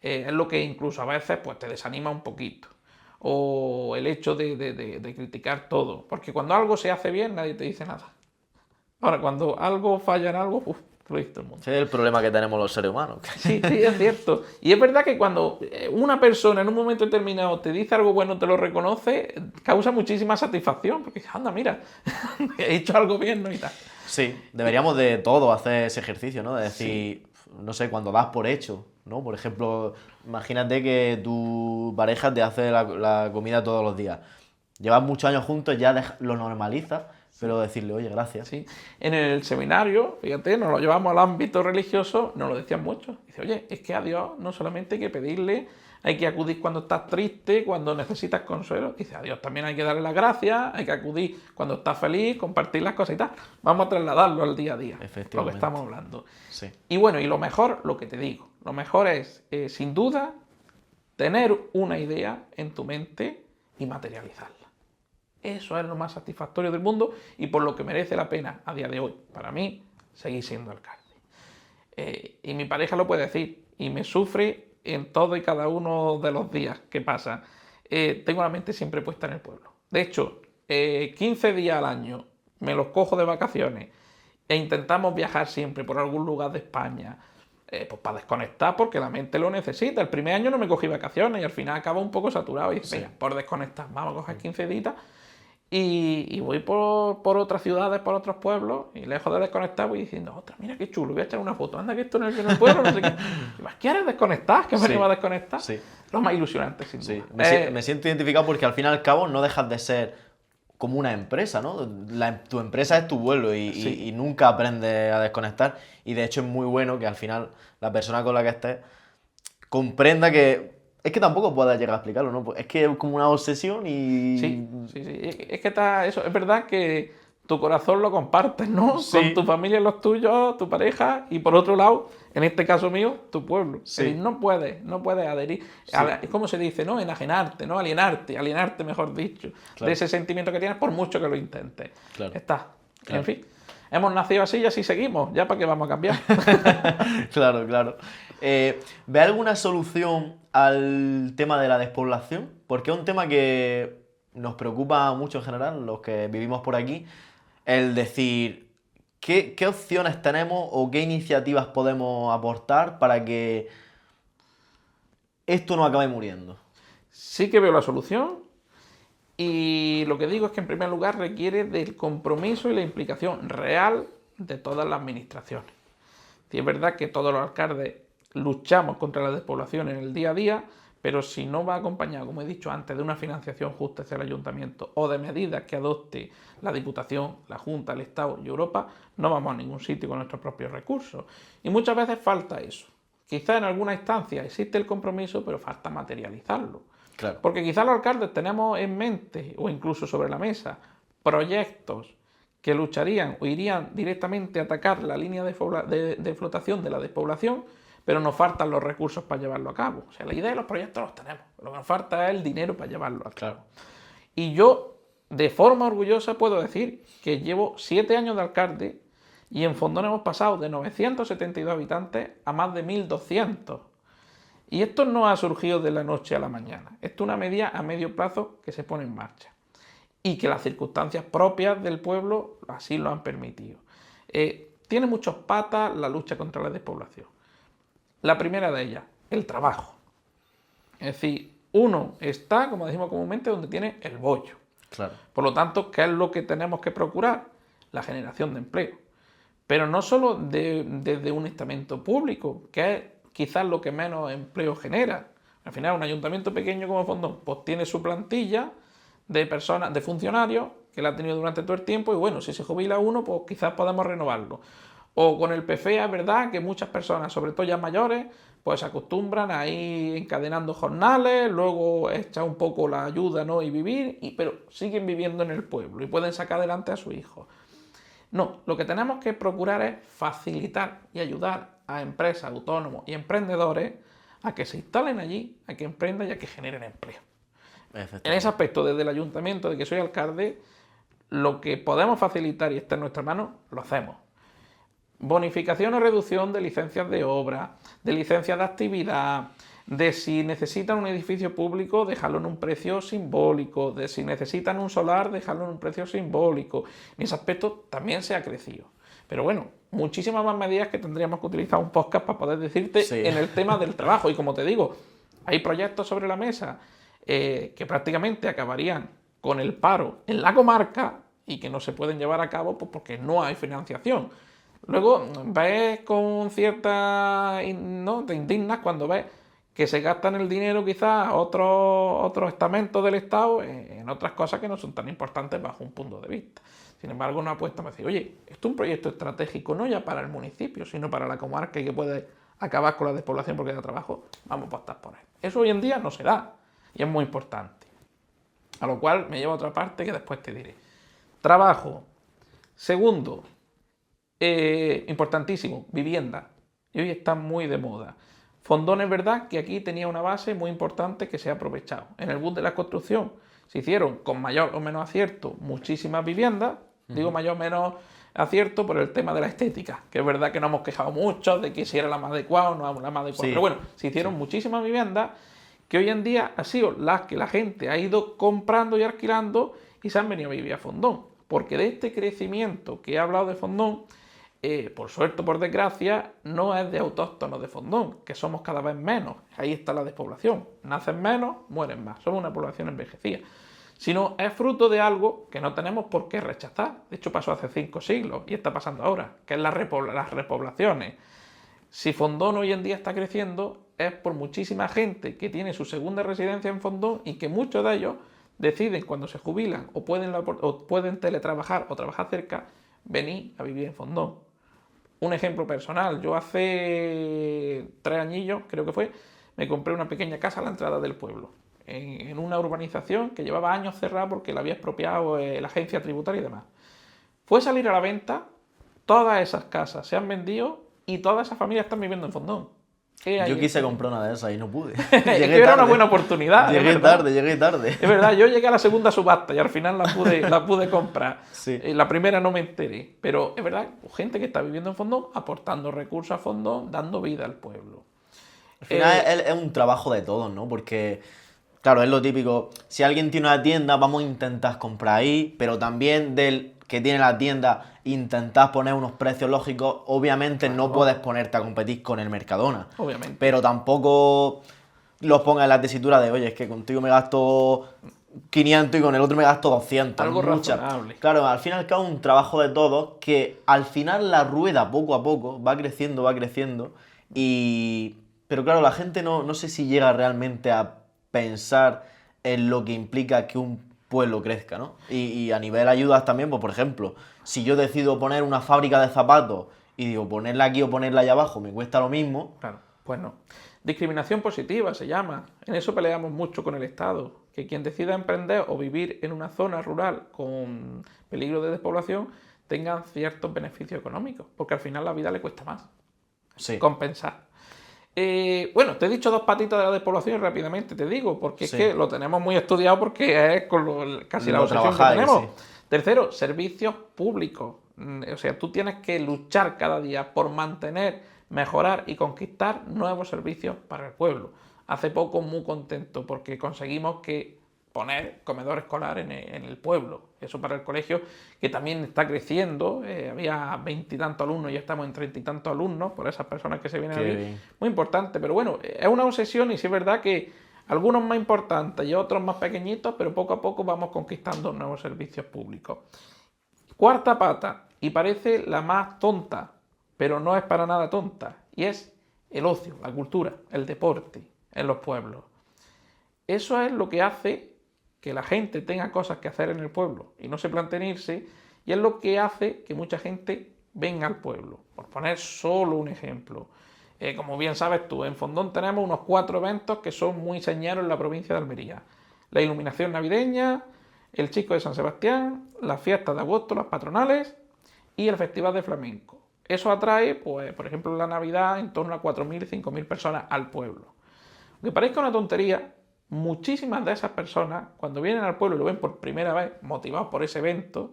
B: Es lo que incluso a veces pues, te desanima un poquito. O el hecho de criticar todo. Porque cuando algo se hace bien, nadie te dice nada. Ahora, cuando algo falla en algo, lo dice todo el mundo.
A: Ese es el problema que tenemos los seres humanos.
B: Sí, es cierto. Y es verdad que cuando una persona en un momento determinado te dice algo bueno, te lo reconoce, causa muchísima satisfacción. Porque anda, mira, he hecho algo bien, ¿no? Y tal.
A: Sí, deberíamos de todos hacer ese ejercicio, ¿no? De decir, no sé, cuando das por hecho, ¿no? Por ejemplo, imagínate que tu pareja te hace la comida todos los días. Llevas muchos años juntos, ya lo normalizas, pero decirle, oye, gracias.
B: Sí. En el seminario, fíjate, nos lo llevamos al ámbito religioso, nos lo decían mucho. Dice, oye, es que a Dios no solamente hay que pedirle, hay que acudir cuando estás triste, cuando necesitas consuelo. Dice, a Dios también hay que darle las gracias, hay que acudir cuando estás feliz, compartir las cosas y tal. Vamos a trasladarlo al día a día, lo que
A: Efectivamente.
B: estamos hablando.
A: Sí.
B: Y bueno, y lo mejor, lo que te digo, lo mejor es, sin duda, tener una idea en tu mente y materializarla. Eso es lo más satisfactorio del mundo y por lo que merece la pena a día de hoy, para mí, seguir siendo alcalde. Y mi pareja lo puede decir, y me sufre en todo y cada uno de los días que pasa. Tengo la mente siempre puesta en el pueblo. De hecho, 15 días al año me los cojo de vacaciones e intentamos viajar siempre por algún lugar de España, pues para desconectar, porque la mente lo necesita. El primer año no me cogí vacaciones y al final acabo un poco saturado y dice, venga, por desconectar, vamos a coger 15 días. Y voy por otras ciudades, por otros pueblos, y lejos de desconectar voy diciendo, ostras, mira qué chulo, voy a echar una foto, anda que esto en el pueblo, no sé qué. ¿Y más quieres desconectar? ¿Qué me va a desconectar?
A: Sí.
B: Lo más ilusionante, sin
A: Sí,
B: duda.
A: me siento identificado porque al fin y al cabo no dejas de ser como una empresa, ¿no? Tu empresa es tu vuelo y nunca aprendes a desconectar y de hecho es muy bueno que al final la persona con la que estés comprenda que... Es que tampoco puedas llegar a explicarlo, ¿no? Es que es como una obsesión y...
B: Sí. Es que eso, es verdad que tu corazón lo compartes, ¿no?
A: Sí.
B: Con tu familia, los tuyos, tu pareja y por otro lado, en este caso mío, tu pueblo.
A: Sí.
B: Es decir, no puedes adherir.
A: Sí.
B: Es como se dice, ¿no? Enajenarte, ¿no? Alienarte, mejor dicho,
A: Claro.
B: de ese sentimiento que tienes por mucho que lo intentes.
A: Claro.
B: Está.
A: Claro.
B: En fin. Hemos nacido así y así seguimos. ¿Ya para qué vamos a cambiar?
A: Claro, claro. ¿Ve alguna solución al tema de la despoblación? Porque es un tema que nos preocupa mucho en general, los que vivimos por aquí, el decir qué opciones tenemos o qué iniciativas podemos aportar para que esto no acabe muriendo.
B: Sí que veo la solución y lo que digo es que en primer lugar requiere del compromiso y la implicación real de todas las administraciones. Sí, es verdad que todos los alcaldes luchamos contra la despoblación en el día a día, pero si no va acompañado, como he dicho antes, de una financiación justa hacia el ayuntamiento o de medidas que adopte la Diputación, la Junta, el Estado y Europa, no vamos a ningún sitio con nuestros propios recursos. Y muchas veces falta eso. Quizá en alguna instancia existe el compromiso, pero falta materializarlo.
A: Claro.
B: Porque quizá los alcaldes tenemos en mente, o incluso sobre la mesa, proyectos que lucharían o irían directamente a atacar la línea de flotación de la despoblación, pero nos faltan los recursos para llevarlo a cabo. O sea, la idea de los proyectos los tenemos, lo que nos falta es el dinero para llevarlo a cabo.
A: Claro.
B: Y yo, de forma orgullosa, puedo decir que llevo 7 años de alcalde y en Fondón hemos pasado de 972 habitantes a más de 1.200. Y esto no ha surgido de la noche a la mañana. Esto es una medida a medio plazo que se pone en marcha. Y que las circunstancias propias del pueblo así lo han permitido. Tiene muchas patas la lucha contra la despoblación. La primera de ellas, el trabajo. Es decir, uno está, como decimos comúnmente, donde tiene el bollo.
A: Claro.
B: Por lo tanto, ¿qué es lo que tenemos que procurar? La generación de empleo. Pero no solo desde un estamento público, que es quizás lo que menos empleo genera. Al final, un ayuntamiento pequeño como Fondón, pues tiene su plantilla de personas, de funcionarios, que la ha tenido durante todo el tiempo, y bueno, si se jubila uno, pues quizás podamos renovarlo. O con el PFEA es verdad que muchas personas, sobre todo ya mayores, pues se acostumbran a ir encadenando jornales, luego echar un poco la ayuda, ¿no? Y vivir, pero siguen viviendo en el pueblo y pueden sacar adelante a sus hijos. No, lo que tenemos que procurar es facilitar y ayudar a empresas, autónomos y emprendedores a que se instalen allí, a que emprendan y a que generen empleo. En ese aspecto, desde el ayuntamiento, de que soy alcalde, lo que podemos facilitar y está en nuestras manos, lo hacemos. Bonificación o reducción de licencias de obra, de licencias de actividad, de si necesitan un edificio público, dejarlo en un precio simbólico, de si necesitan un solar, dejarlo en un precio simbólico. En ese aspecto también se ha crecido. Pero bueno, muchísimas más medidas que tendríamos que utilizar un podcast para poder decirte en el tema del trabajo. Y como te digo, hay proyectos sobre la mesa que prácticamente acabarían con el paro en la comarca y que no se pueden llevar a cabo pues, porque no hay financiación. Luego ves con cierta... ¿no? Te indignas cuando ves que se gastan el dinero quizás otros estamentos del Estado en otras cosas que no son tan importantes bajo un punto de vista. Sin embargo, una apuesta me dice, oye, esto es un proyecto estratégico no ya para el municipio, sino para la comarca y que puede acabar con la despoblación porque da trabajo, vamos a apostar por él. Eso hoy en día no se da y es muy importante. A lo cual me lleva a otra parte que después te diré. Trabajo. Segundo, importantísimo, vivienda. Y hoy está muy de moda. Fondón es verdad que aquí tenía una base muy importante que se ha aprovechado. En el boom de la construcción se hicieron con mayor o menos acierto muchísimas viviendas. Digo mayor o menos acierto por el tema de la estética, que es verdad que nos hemos quejado mucho de que si era la más adecuada o no era la más adecuada. Sí. Pero bueno, se hicieron muchísimas viviendas que hoy en día han sido las que la gente ha ido comprando y alquilando y se han venido a vivir a Fondón. Porque de este crecimiento que he hablado de Fondón, por suerte o por desgracia, no es de autóctonos de Fondón, que somos cada vez menos. Ahí está la despoblación. Nacen menos, mueren más. Somos una población envejecida. Sino es fruto de algo que no tenemos por qué rechazar. De hecho, pasó hace 5 siglos y está pasando ahora, que es las repoblaciones. Si Fondón hoy en día está creciendo, es por muchísima gente que tiene su segunda residencia en Fondón y que muchos de ellos deciden cuando se jubilan o pueden teletrabajar o trabajar cerca, venir a vivir en Fondón. Un ejemplo personal, yo hace 3 añillos, creo que fue, me compré una pequeña casa a la entrada del pueblo, en una urbanización que llevaba años cerrada porque la había expropiado la agencia tributaria y demás. Fue salir a la venta, todas esas casas se han vendido y todas esas familias están viviendo en Fondón.
A: Yo quise comprar una de esas y no pude.
B: Era una buena oportunidad.
A: Llegué tarde.
B: Es verdad, yo llegué a la segunda subasta y al final la pude comprar.
A: Sí.
B: La primera no me enteré. Pero es verdad, gente que está viviendo en Fondón, aportando recursos a Fondón, dando vida al pueblo.
A: Al final es un trabajo de todos, ¿no? Porque, claro, es lo típico. Si alguien tiene una tienda, vamos a intentar comprar ahí, pero también del que tiene la tienda, intentar poner unos precios lógicos. Obviamente no puedes ponerte a competir con el Mercadona.
B: Obviamente.
A: Pero tampoco los pongas en la tesitura de, oye, es que contigo me gasto 500 y con el otro me gasto 200.
B: Algo razonable.
A: Claro, al fin y al cabo es un trabajo de todos que al final la rueda poco a poco va creciendo y Pero claro, la gente no sé si llega realmente a pensar en lo que implica que un pueblo crezca, ¿no? Y a nivel ayudas también, pues por ejemplo, si yo decido poner una fábrica de zapatos y digo ponerla aquí o ponerla allá abajo, me cuesta lo mismo.
B: Claro, pues no. Discriminación positiva se llama. En eso peleamos mucho con el Estado. Que quien decida emprender o vivir en una zona rural con peligro de despoblación tengan ciertos beneficios económicos, porque al final la vida le cuesta más.
A: Sí.
B: Compensar. Bueno, te he dicho dos patitas de la despoblación y rápidamente te digo, porque
A: Sí.
B: es que lo tenemos muy estudiado porque es con casi la
A: Lo
B: obsesión que
A: trabajáis,
B: tenemos.
A: sí.
B: Tercero, servicios públicos. O sea, tú tienes que luchar cada día por mantener, mejorar y conquistar nuevos servicios para el pueblo. Hace poco muy contento porque conseguimos poner comedor escolar en el pueblo. Eso para el colegio, que también está creciendo. Había 20 y tantos alumnos y ya estamos en 30 y tantos alumnos por esas personas que se vienen
A: Qué
B: a
A: bien.
B: muy importante, pero bueno, es una obsesión y sí es verdad que algunos más importantes y otros más pequeñitos, pero poco a poco vamos conquistando nuevos servicios públicos. Cuarta pata, y parece la más tonta, pero no es para nada tonta, y es el ocio, la cultura, el deporte en los pueblos. Eso es lo que hace que la gente tenga cosas que hacer en el pueblo y no se planteen irse, y es lo que hace que mucha gente venga al pueblo. Por poner solo un ejemplo. Como bien sabes tú, en Fondón tenemos unos 4 eventos que son muy señeros en la provincia de Almería. La iluminación navideña, el Chico de San Sebastián, las fiestas de agosto, las patronales y el Festival de Flamenco. Eso atrae, pues, por ejemplo, en la Navidad en torno a 4.000 y 5.000 personas al pueblo. Aunque parezca una tontería, muchísimas de esas personas, cuando vienen al pueblo y lo ven por primera vez, motivados por ese evento,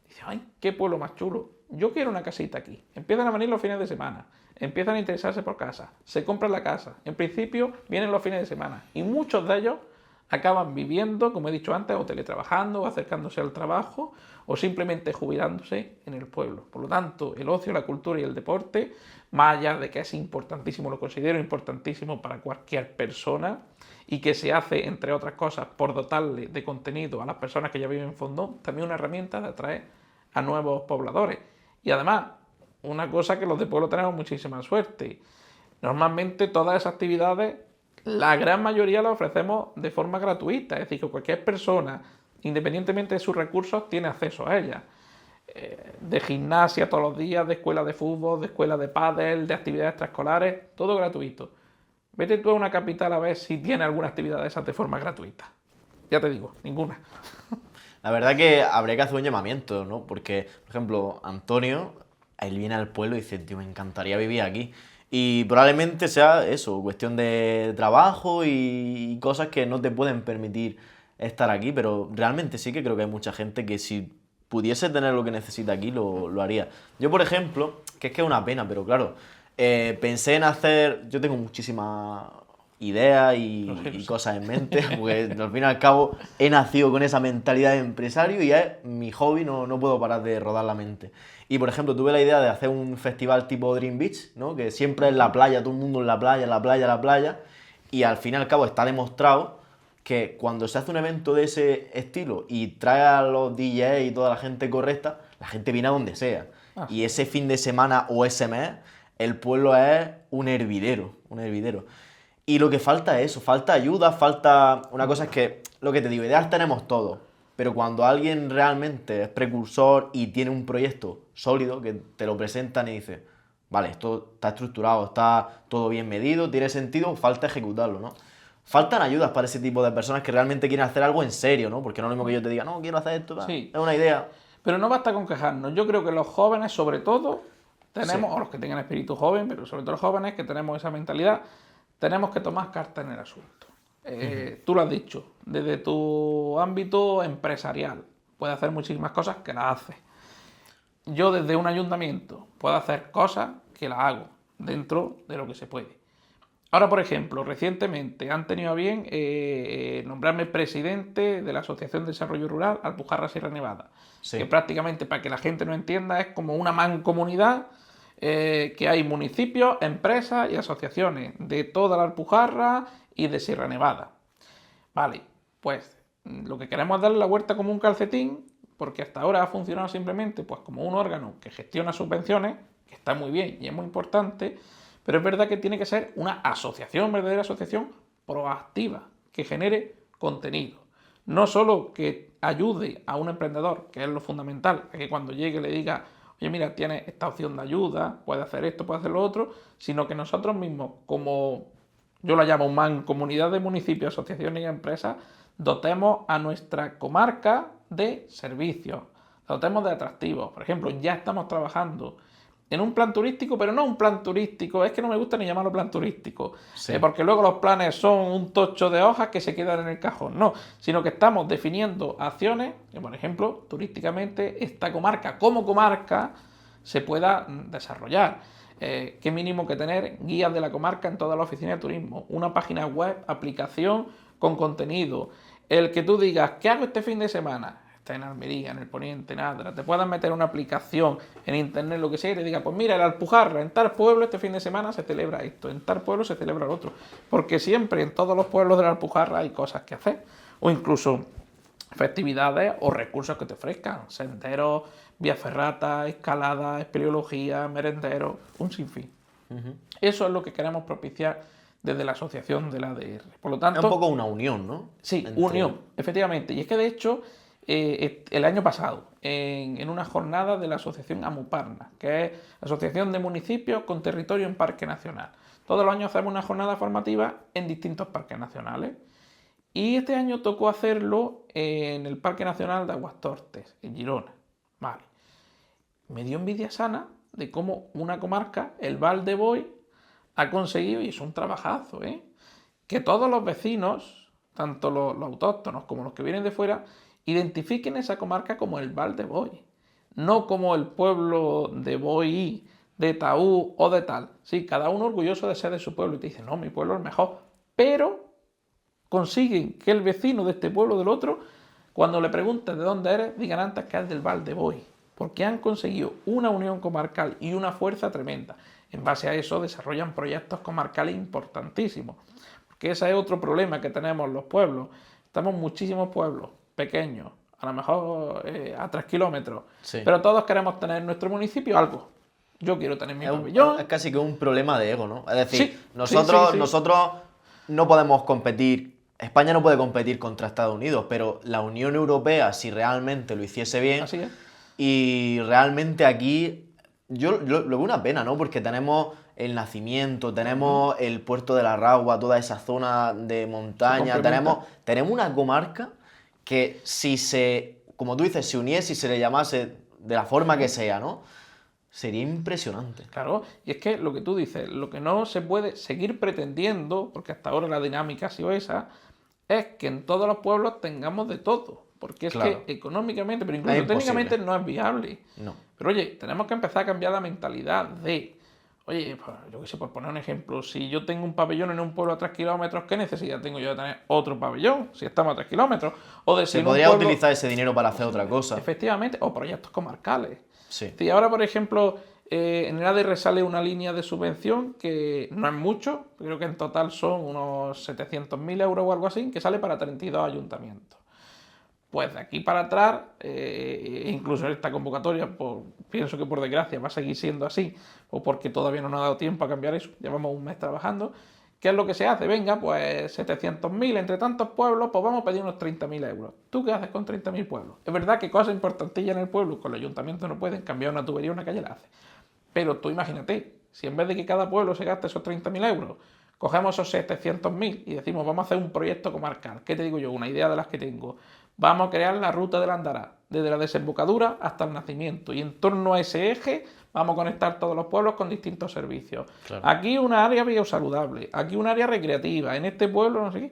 B: dicen, ¡ay, qué pueblo más chulo! Yo quiero una casita aquí. Empiezan a venir los fines de semana, empiezan a interesarse por casa, se compran la casa. En principio, vienen los fines de semana y muchos de ellos acaban viviendo, como he dicho antes, o teletrabajando, o acercándose al trabajo, o simplemente jubilándose en el pueblo. Por lo tanto, el ocio, la cultura y el deporte, más allá de que es importantísimo, lo considero importantísimo para cualquier persona, y que se hace, entre otras cosas, por dotarle de contenido a las personas que ya viven en Fondón, también una herramienta de atraer a nuevos pobladores. Y además, una cosa que los de pueblo tenemos muchísima suerte. Normalmente todas esas actividades, la gran mayoría las ofrecemos de forma gratuita, es decir, que cualquier persona, independientemente de sus recursos, tiene acceso a ellas. De gimnasia todos los días, de escuela de fútbol, de escuela de pádel, de actividades extraescolares, todo gratuito. Vete tú a una capital a ver si tiene alguna actividad de esas de forma gratuita. Ya te digo, ninguna.
A: La verdad que habría que hacer un llamamiento, ¿no? Porque, por ejemplo, Antonio, él viene al pueblo y dice, tío, me encantaría vivir aquí. Y probablemente sea eso, cuestión de trabajo y cosas que no te pueden permitir estar aquí, pero realmente sí que creo que hay mucha gente que si pudiese tener lo que necesita aquí, lo haría. Yo, por ejemplo, que es una pena, pero claro, pensé en hacer, yo tengo muchísimas ideas y cosas en mente, porque al fin y al cabo he nacido con esa mentalidad de empresario y es mi hobby, no puedo parar de rodar la mente. Y por ejemplo, tuve la idea de hacer un festival tipo Dream Beach, ¿no? Que siempre es la playa, todo el mundo en la playa, la playa, la playa, y al fin y al cabo está demostrado que cuando se hace un evento de ese estilo y trae a los DJs y toda la gente correcta, la gente viene a donde sea. Y ese fin de semana o ese mes, el pueblo es un hervidero, un hervidero. Y lo que falta es eso, falta ayuda, falta... Una cosa es que, lo que te digo, ideas tenemos todos, pero cuando alguien realmente es precursor y tiene un proyecto sólido, que te lo presentan y dices, vale, esto está estructurado, está todo bien medido, tiene sentido, falta ejecutarlo, ¿no? Faltan ayudas para ese tipo de personas que realmente quieren hacer algo en serio, ¿no? Porque no es lo mismo que yo te diga, no, quiero hacer esto,
B: Sí.
A: es una idea.
B: Pero no basta con quejarnos. Yo creo que los jóvenes, sobre todo, tenemos,
A: Sí.
B: o los que tengan espíritu joven, pero sobre todo los jóvenes que tenemos esa mentalidad, tenemos que tomar carta en el asunto. Tú lo has dicho, desde tu ámbito empresarial, puedes hacer muchísimas cosas que las haces. Yo desde un ayuntamiento puedo hacer cosas que las hago dentro de lo que se puede. Ahora, por ejemplo, recientemente han tenido a bien nombrarme presidente de la Asociación de Desarrollo Rural Alpujarra Sierra Nevada,
A: Sí.
B: que prácticamente, para que la gente no entienda, es como una mancomunidad que hay municipios, empresas y asociaciones de toda la Alpujarra y de Sierra Nevada. Vale, pues lo que queremos es darle la vuelta como un calcetín, porque hasta ahora ha funcionado simplemente pues como un órgano que gestiona subvenciones, que está muy bien y es muy importante, Pero es verdad que tiene que ser una asociación, verdadera asociación proactiva, que genere contenido. No solo que ayude a un emprendedor, que es lo fundamental, que cuando llegue le diga, oye, mira, tienes esta opción de ayuda, puede hacer esto, puede hacer lo otro, sino que nosotros mismos, como yo la llamo mancomunidad de municipios, asociaciones y empresas, dotemos a nuestra comarca de servicios, dotemos de atractivos. Por ejemplo, ya estamos trabajando en un plan turístico, pero no un plan turístico, es que no me gusta ni llamarlo plan turístico,
A: Sí.
B: porque luego los planes son un tocho de hojas que se quedan en el cajón, no, sino que estamos definiendo acciones que, por ejemplo, turísticamente esta comarca como comarca se pueda desarrollar. ¿Qué mínimo que tener guías de la comarca en todas las oficinas de turismo? Una página web, aplicación con contenido. El que tú digas, ¿qué hago este fin de semana? Está en Almería, en el Poniente, nada. Te puedas meter una aplicación en internet, lo que sea, y te diga, pues mira, el Alpujarra, en tal pueblo este fin de semana se celebra esto, en tal pueblo se celebra lo otro. Porque siempre en todos los pueblos de la Alpujarra hay cosas que hacer. O incluso festividades o recursos que te ofrezcan. Senderos, vías ferratas, escalada, espeleología, merenderos, un sinfín. Eso es lo que queremos propiciar desde la asociación de la ADR. Por lo tanto,
A: Es un poco una unión, ¿no?
B: sí, unión, efectivamente. Y es que de hecho, el año pasado, en una jornada de la asociación Amuparna, que es Asociación de Municipios con Territorio en Parque Nacional. Todos los años hacemos una jornada formativa en distintos parques nacionales. Y este año tocó hacerlo en el Parque Nacional de Aguastortes, en Girona. Vale. Me dio envidia sana de cómo una comarca, el Val de Boí, ha conseguido, y es un trabajazo, que todos los vecinos, tanto los autóctonos como los que vienen de fuera, identifiquen esa comarca como el Val de Boí, no como el pueblo de Boí, de Taú o de tal. Sí, cada uno orgulloso de ser de su pueblo y te dice, no, mi pueblo es mejor, pero consiguen que el vecino de este pueblo o del otro, cuando le preguntes de dónde eres, digan antes que es del Val de Boí, porque han conseguido una unión comarcal y una fuerza tremenda. En base a eso desarrollan proyectos comarcales importantísimos, porque ese es otro problema que tenemos los pueblos. Estamos muchísimos pueblos pequeños, a lo mejor a 3 kilómetros,
A: Sí.
B: pero todos queremos tener en nuestro municipio algo. Yo quiero tener mi
A: Es
B: pabellón.
A: casi que un problema de ego, ¿no? Es decir,
B: Sí,
A: nosotros,
B: sí.
A: nosotros no podemos competir, España no puede competir contra Estados Unidos, pero la Unión Europea, si realmente lo hiciese bien,
B: Así es.
A: y realmente aquí, yo lo veo una pena, ¿no? Porque tenemos el Nacimiento, tenemos el Puerto de la Ragua, toda esa zona de montaña,
B: Se complementa.
A: tenemos una comarca que si se, como tú dices, se uniese y se le llamase de la forma que sea, ¿no? Sería impresionante.
B: Claro, y es que lo que tú dices, lo que no se puede seguir pretendiendo, porque hasta ahora la dinámica ha sido esa, es que en todos los pueblos tengamos de todo. Porque es
A: Claro.
B: que económicamente, pero
A: Es
B: incluso
A: imposible.
B: técnicamente no es viable.
A: No.
B: Pero oye, tenemos que empezar a cambiar la mentalidad de, oye, pues, yo qué sé, por poner un ejemplo, si yo tengo un pabellón en un pueblo a 3 kilómetros, ¿qué necesidad tengo yo de tener otro pabellón si estamos a 3 kilómetros? O de si
A: Se
B: en un
A: podría
B: pueblo-
A: utilizar ese dinero para hacer otra cosa.
B: Efectivamente, o proyectos comarcales.
A: Sí.
B: Y ahora, por ejemplo, en el ADR sale una línea de subvención que no es mucho, creo que en total son unos 700.000 euros o algo así, que sale para 32 ayuntamientos. Pues de aquí para atrás, incluso esta convocatoria, pienso que por desgracia va a seguir siendo así, o porque todavía no nos ha dado tiempo a cambiar eso, llevamos un mes trabajando. ¿Qué es lo que se hace? Venga, pues 700.000 entre tantos pueblos, pues vamos a pedir unos 30.000 euros. ¿Tú qué haces con 30.000 pueblos? Es verdad que cosas importantillas en el pueblo, con el ayuntamiento no pueden, cambiar una tubería o una calle la hace. Pero tú imagínate, si en vez de que cada pueblo se gaste esos 30.000 euros, cogemos esos 700.000 y decimos, vamos a hacer un proyecto comarcal. ¿Qué te digo yo? Una idea de las que tengo. Vamos a crear la ruta del Andará, desde la desembocadura hasta el Nacimiento. Y en torno a ese eje vamos a conectar todos los pueblos con distintos servicios.
A: Claro.
B: Aquí una área biosaludable, aquí un área recreativa, en este pueblo no sé qué.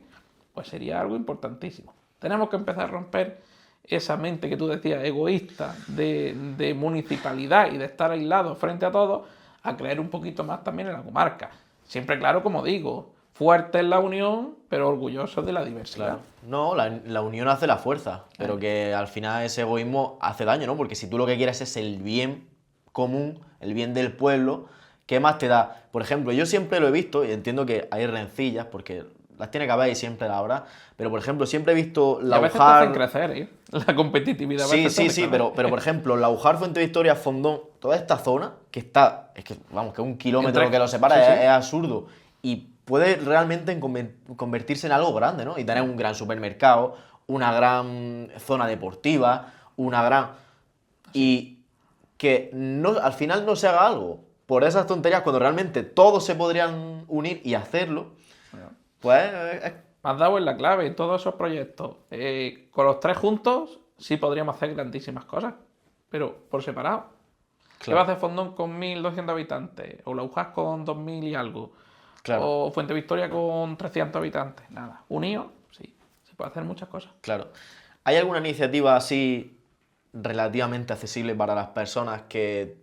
B: Pues sería algo importantísimo. Tenemos que empezar a romper esa mente que tú decías, egoísta, de municipalidad y de estar aislados frente a todos, a creer un poquito más también en la comarca. Siempre, claro, como digo, fuerte en la unión, pero orgullosos de la diversidad.
A: Claro. No, la unión hace la fuerza, pero que al final ese egoísmo hace daño, ¿no? Porque si tú lo que quieres es el bien común, el bien del pueblo, ¿qué más te da? Por ejemplo, yo siempre lo he visto y entiendo que hay rencillas, porque las tiene que haber y siempre las habrá. Pero, por ejemplo, siempre he visto
B: Y a veces te hacen
A: Laujar...
B: crecer, ¿eh? La competitividad. a
A: Sí,
B: veces te
A: sí,
B: hace
A: sí,
B: crecer.
A: pero por ejemplo, Laujar, Fuente Victoria, Fondón, toda esta zona que está, es que vamos, que un kilómetro
B: Entre-
A: que lo separa
B: sí,
A: es,
B: sí.
A: es absurdo y puede realmente convertirse en algo grande, ¿no? Y tener un gran supermercado, una gran zona deportiva, una gran... Y que no, al final no se haga algo por esas tonterías cuando realmente todos se podrían unir y hacerlo, pues
B: Me has dado en la clave en todos esos proyectos. Con los tres juntos sí podríamos hacer grandísimas cosas, pero por separado. ¿Qué va a hacer Fondón con 1.200 habitantes? ¿O Laujas con 2.000 y algo?
A: claro.
B: ¿O Fuente Victoria con 300 habitantes? Nada. Unidos, sí. Se puede hacer muchas cosas.
A: Claro. ¿Hay alguna iniciativa así relativamente accesible para las personas que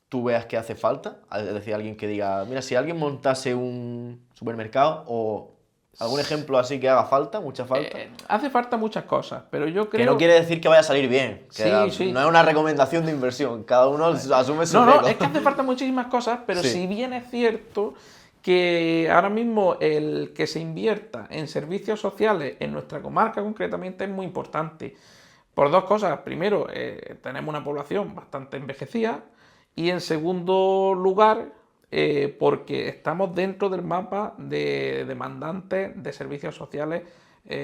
A: tú veas que hace falta? Es decir, alguien que diga, mira, si alguien montase un supermercado o algún ejemplo así que haga falta, mucha falta.
B: Hace falta muchas cosas, pero yo
A: Que
B: creo...
A: no quiere decir que vaya a salir bien. Que
B: Sí, sí.
A: no es una recomendación de inversión. Cada uno asume su
B: No,
A: riesgo.
B: no, es que hace falta muchísimas cosas, pero
A: Sí.
B: si bien es cierto que ahora mismo el que se invierta en servicios sociales en nuestra comarca concretamente es muy importante. Por dos cosas. Primero, tenemos una población bastante envejecida y en segundo lugar, porque estamos dentro del mapa de demandantes de servicios sociales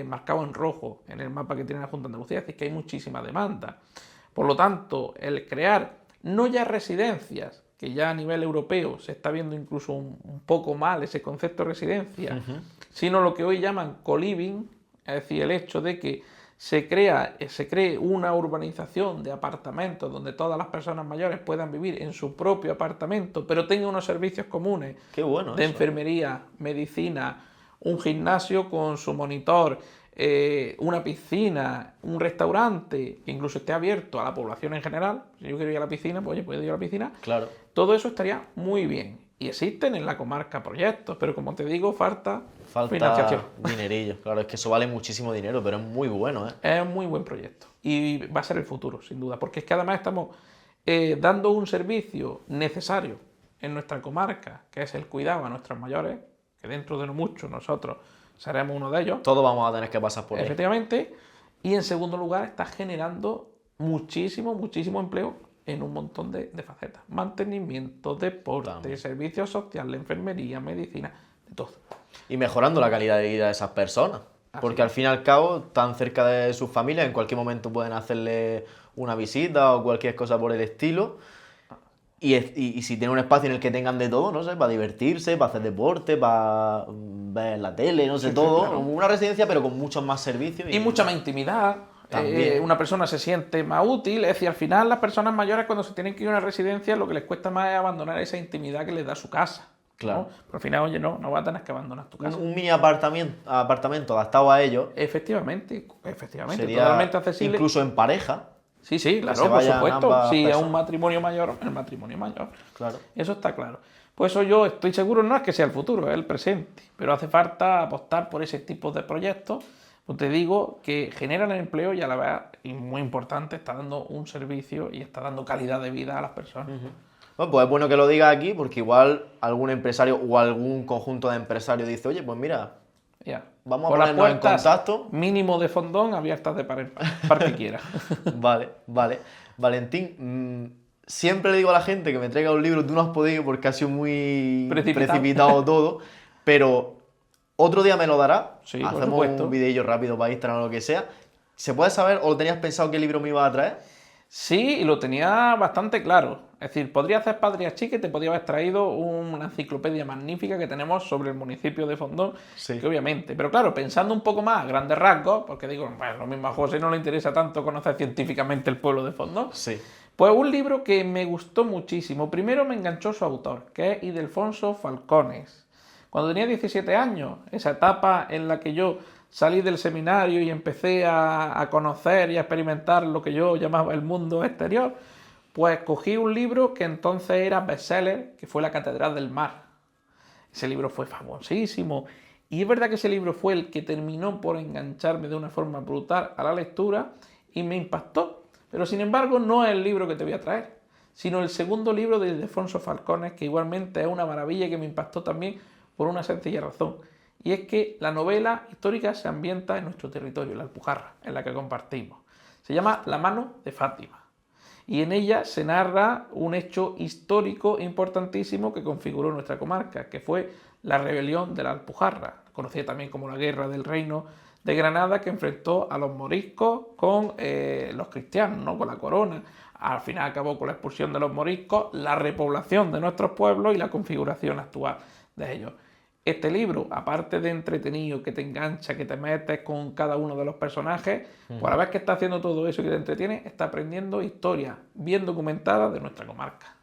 B: marcado en rojo, en el mapa que tiene la Junta de Andalucía, es decir, que hay muchísima demanda. Por lo tanto, el crear no ya residencias, que ya a nivel europeo se está viendo incluso un poco mal ese concepto de residencia, sino lo que hoy llaman co-living, es decir, el hecho de que se cree una urbanización de apartamentos donde todas las personas mayores puedan vivir en su propio apartamento, pero tengan unos servicios comunes
A: Qué bueno
B: de
A: eso.
B: enfermería, medicina, un gimnasio con su monitor, una piscina, un restaurante que incluso esté abierto a la población en general. Si yo quiero ir a la piscina, pues oye, puedo ir a la piscina.
A: Claro.
B: Todo eso estaría muy bien. Y existen en la comarca proyectos, pero como te digo, falta financiación.
A: Dinerillo. Claro, es que eso vale muchísimo dinero, pero es muy bueno, ¿eh?
B: Es un muy buen proyecto y va a ser el futuro, sin duda, porque es que además estamos dando un servicio necesario en nuestra comarca, que es el cuidado a nuestros mayores, que dentro de no mucho nosotros seremos uno de ellos,
A: Todos vamos a tener que pasar por ahí.
B: efectivamente, y en segundo lugar está generando muchísimo empleo en un montón de facetas. Mantenimiento, deporte,
A: También.
B: servicios sociales, enfermería, medicina, de todo.
A: Y mejorando la calidad de vida de esas personas. Porque al fin y al cabo están cerca de sus familias, en cualquier momento pueden hacerle una visita o cualquier cosa por el estilo. Y si tienen un espacio en el que tengan de todo, no sé, para divertirse, para hacer deporte, para ver la tele, no sé,
B: Sí,
A: todo.
B: claro.
A: Una residencia pero con muchos más servicios.
B: Y mucha más intimidad.
A: También.
B: Una persona se siente más útil. Es decir, al final las personas mayores cuando se tienen que ir a una residencia lo que les cuesta más es abandonar esa intimidad que les da su casa.
A: Claro.
B: ¿no? Pero al final, oye, no vas a tener que abandonar tu casa.
A: Un mini apartamento adaptado a ellos
B: Efectivamente,
A: sería
B: totalmente accesible.
A: incluso en pareja.
B: Sí, sí,
A: se
B: claro, por
A: vayan
B: supuesto.
A: ambas
B: Si es
A: personas.
B: un matrimonio mayor, el matrimonio mayor.
A: Claro.
B: Eso está claro. Pues eso yo estoy seguro, no es que sea el futuro, es el presente. Pero hace falta apostar por ese tipo de proyectos. Pues te digo que generan empleo y a la vez, y muy importante, está dando un servicio y está dando calidad de vida a las personas.
A: Bueno, pues es bueno que lo digas aquí porque igual algún empresario o algún conjunto de empresarios dice, oye, pues mira,
B: Ya.
A: Vamos a
B: Con las
A: ponernos en
B: puertas
A: contacto.
B: mínimo de fondón abiertas de par en par que quiera.
A: Vale. Valentín, siempre le digo a la gente que me traiga un libro, tú no has podido porque ha sido muy precipitado todo, pero otro día me lo dará,
B: Sí, por
A: hacemos
B: supuesto.
A: un videillo rápido para Instagram o lo que sea. ¿Se puede saber o tenías pensado qué libro me iba a traer?
B: Sí, y lo tenía bastante claro. Es decir, podría hacer Patriarchi, que te podía haber traído una enciclopedia magnífica que tenemos sobre el municipio de Fondón,
A: Sí.
B: que obviamente, pero claro, pensando un poco más a grandes rasgos, porque digo, bueno, lo mismo a José no le interesa tanto conocer científicamente el pueblo de Fondón,
A: Sí.
B: pues un libro que me gustó muchísimo. Primero me enganchó su autor, que es Ildefonso Falcones. Cuando tenía 17 años, esa etapa en la que yo salí del seminario y empecé a conocer y a experimentar lo que yo llamaba el mundo exterior, pues cogí un libro que entonces era bestseller, que fue La Catedral del Mar. Ese libro fue famosísimo. Y es verdad que ese libro fue el que terminó por engancharme de una forma brutal a la lectura y me impactó. Pero sin embargo no es el libro que te voy a traer, sino el segundo libro de Ildefonso Falcones, que igualmente es una maravilla y que me impactó también por una sencilla razón. Y es que la novela histórica se ambienta en nuestro territorio, la Alpujarra, en la que compartimos. Se llama La mano de Fátima. Y en ella se narra un hecho histórico importantísimo que configuró nuestra comarca, que fue la rebelión de la Alpujarra, conocida también como la Guerra del Reino de Granada, que enfrentó a los moriscos con los cristianos, ¿no? Con la corona. Al final acabó con la expulsión de los moriscos, la repoblación de nuestros pueblos y la configuración actual de ellos. Este libro, aparte de entretenido, que te engancha, que te metes con cada uno de los personajes, pues a la vez que está haciendo todo eso y que te entretiene, está aprendiendo historia bien documentada de nuestra comarca.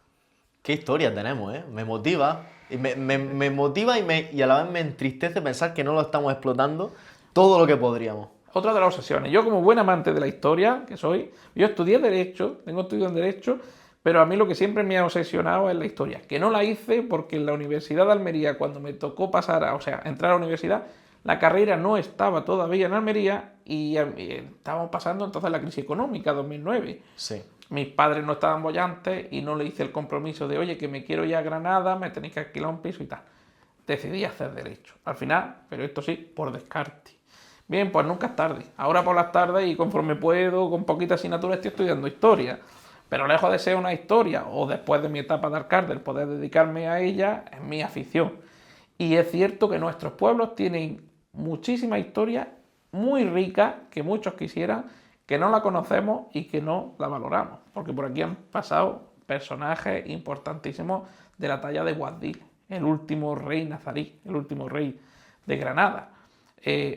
A: Qué historia tenemos, ¿eh? Me motiva. Y me motiva y a la vez me entristece pensar que no lo estamos explotando todo lo que podríamos.
B: Otra de las obsesiones. Yo, como buen amante de la historia que soy, yo estudié Derecho, tengo estudios en Derecho, pero a mí lo que siempre me ha obsesionado es la historia. Que no la hice porque en la Universidad de Almería, cuando me tocó entrar a la universidad, la carrera no estaba todavía en Almería y estábamos pasando entonces la crisis económica, 2009.
A: Sí.
B: Mis padres no estaban bollantes y no le hice el compromiso de, oye, que me quiero ir a Granada, me tenéis que alquilar un piso y tal. Decidí hacer Derecho. Al final, pero esto sí, por descarte. Bien, pues nunca es tarde. Ahora por las tardes y conforme puedo, con poquita asignatura, estoy estudiando historia. Pero lejos de ser una historia, o después de mi etapa de alcalde, el poder dedicarme a ella, es mi afición. Y es cierto que nuestros pueblos tienen muchísima historia muy rica, que muchos quisieran, que no la conocemos y que no la valoramos. Porque por aquí han pasado personajes importantísimos de la talla de Guadil, el último rey nazarí, el último rey de Granada.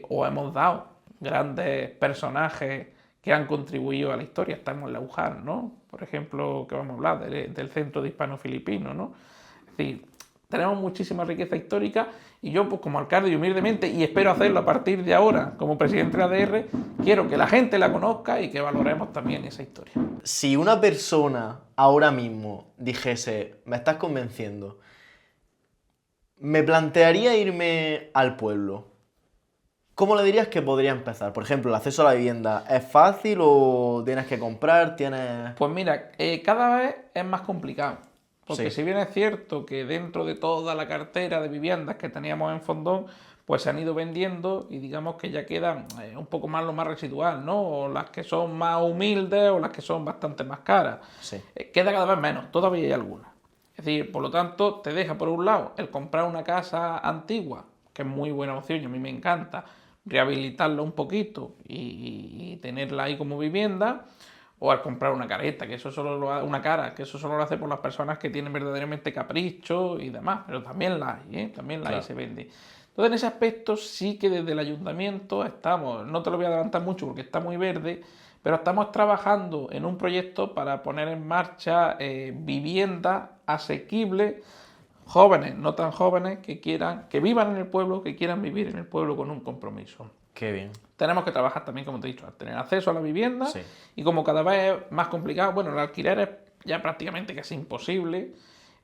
B: O hemos dado grandes personajes que han contribuido a la historia. Estamos en la UJAR, ¿no? Por ejemplo, que vamos a hablar del Centro de Hispano-Filipino, ¿no? Es decir, tenemos muchísima riqueza histórica y yo, pues como alcalde y humildemente, y espero hacerlo a partir de ahora como presidente de la ADR, quiero que la gente la conozca y que valoremos también esa historia.
A: Si una persona ahora mismo dijese, me estás convenciendo, me plantearía irme al pueblo, ¿cómo le dirías que podría empezar? Por ejemplo, el acceso a la vivienda, ¿es fácil o tienes que comprar?
B: Pues mira, cada vez es más complicado. Porque
A: Sí.
B: si bien es cierto que dentro de toda la cartera de viviendas que teníamos en Fondón, pues se han ido vendiendo y digamos que ya quedan un poco más lo más residual, ¿no? O las que son más humildes o las que son bastante más caras.
A: Sí.
B: Queda cada vez menos, todavía hay algunas. Es decir, por lo tanto, te deja por un lado el comprar una casa antigua, que es muy buena opción y a mí me encanta, rehabilitarla un poquito y tenerla ahí como vivienda, o al comprar una careta, que eso solo lo hace, una cara, que eso solo lo hace por las personas que tienen verdaderamente capricho y demás, pero también la hay, también la hay, se vende. Entonces, en ese aspecto sí que desde el ayuntamiento estamos, no te lo voy a adelantar mucho porque está muy verde, pero estamos trabajando en un proyecto para poner en marcha viviendas asequibles, jóvenes, no tan jóvenes, que vivan en el pueblo, que quieran vivir en el pueblo con un compromiso.
A: Qué bien.
B: Tenemos que trabajar también, como te he dicho, a tener acceso a la vivienda,
A: Sí.
B: y como cada vez es más complicado, bueno, el alquiler es ya prácticamente casi imposible,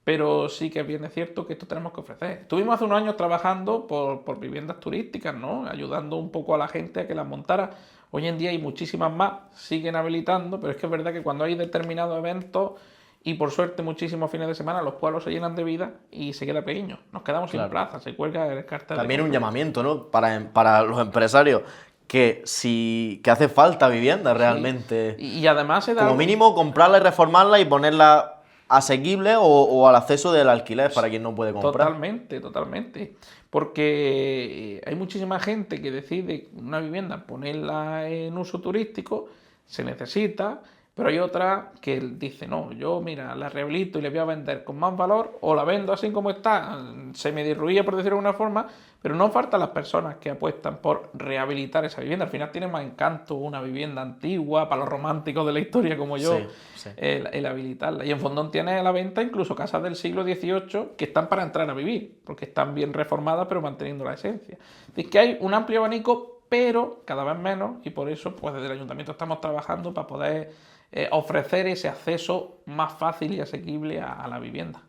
B: pero sí que es bien cierto que esto tenemos que ofrecer. Estuvimos hace unos años trabajando por viviendas turísticas, ¿no? Ayudando un poco a la gente a que las montara. Hoy en día hay muchísimas más, siguen habilitando, pero es que es verdad que cuando hay determinados eventos y por suerte muchísimos fines de semana, los pueblos se llenan de vida y se queda pequeño. Nos quedamos sin plaza, se cuelga el cartel.
A: También un llamamiento, ¿no? Para los empresarios, que hace falta vivienda realmente.
B: Sí. Y además se da
A: como mínimo comprarla y reformarla y ponerla asequible o al acceso del alquiler para quien no puede comprar.
B: Totalmente. Porque hay muchísima gente que decide una vivienda ponerla en uso turístico, se necesita, pero hay otra que dice, no, yo mira, la rehabilito y la voy a vender con más valor, o la vendo así como está, se me derruía por decirlo de alguna forma, pero no faltan las personas que apuestan por rehabilitar esa vivienda. Al final tiene más encanto una vivienda antigua, para los románticos de la historia como yo,
A: Sí.
B: el habilitarla. Y en Fondón tienes a la venta incluso casas del siglo XVIII que están para entrar a vivir, porque están bien reformadas pero manteniendo la esencia. Es que hay un amplio abanico, pero cada vez menos, y por eso pues desde el ayuntamiento estamos trabajando para poder ofrecer ese acceso más fácil y asequible a la vivienda.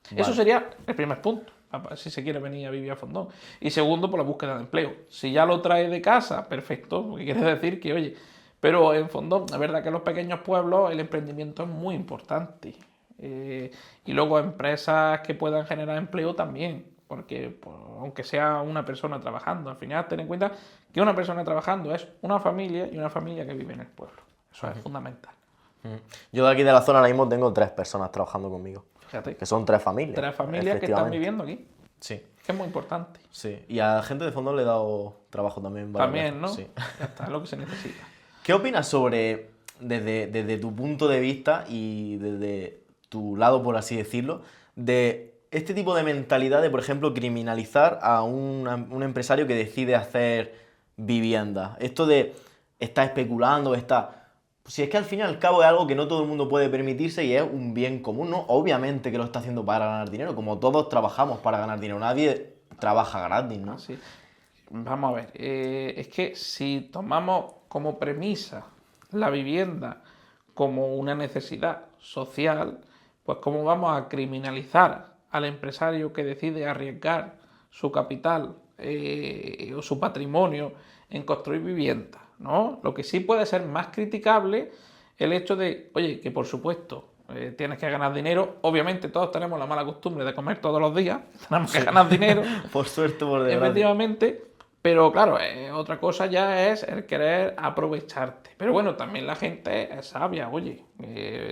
B: Vale. Eso sería el primer punto, si se quiere venir a vivir a Fondón. Y segundo, por la búsqueda de empleo. Si ya lo trae de casa, perfecto, porque quiere decir que, oye, pero en Fondón, es verdad que en los pequeños pueblos el emprendimiento es muy importante. Y luego empresas que puedan generar empleo también. porque pues, aunque sea una persona trabajando, al final ten en cuenta que una persona trabajando es una familia y una familia que vive en el pueblo. Eso es fundamental.
A: Yo de aquí de la zona ahora mismo tengo 3 personas trabajando conmigo,
B: Fíjate,
A: que son 3 familias.
B: 3 familias que están
A: efectivamente.
B: viviendo aquí,
A: Sí,
B: que es muy importante.
A: sí. Y a gente de fondo le he dado trabajo también. varias
B: También, ¿no?
A: veces, sí.
B: Ya está, es lo que se necesita.
A: ¿Qué opinas sobre, desde tu punto de vista y desde tu lado, por así decirlo, de este tipo de mentalidad de, por ejemplo, criminalizar a un empresario que decide hacer vivienda? Esto de está especulando, está... Si es que al fin y al cabo es algo que no todo el mundo puede permitirse y es un bien común, ¿no? Obviamente que lo está haciendo para ganar dinero, como todos trabajamos para ganar dinero, nadie trabaja gratis, ¿no?
B: Sí. Vamos a ver, es que si tomamos como premisa la vivienda como una necesidad social, pues ¿cómo vamos a criminalizar al empresario que decide arriesgar su capital o su patrimonio en construir vivienda, ¿no? Lo que sí puede ser más criticable el hecho de, oye, que por supuesto tienes que ganar dinero. Obviamente todos tenemos la mala costumbre de comer todos los días, tenemos que ganar dinero.
A: Por suerte, por desgracia.
B: Efectivamente, pero claro, otra cosa ya es el querer aprovecharte. Pero bueno, también la gente es sabia. Oye,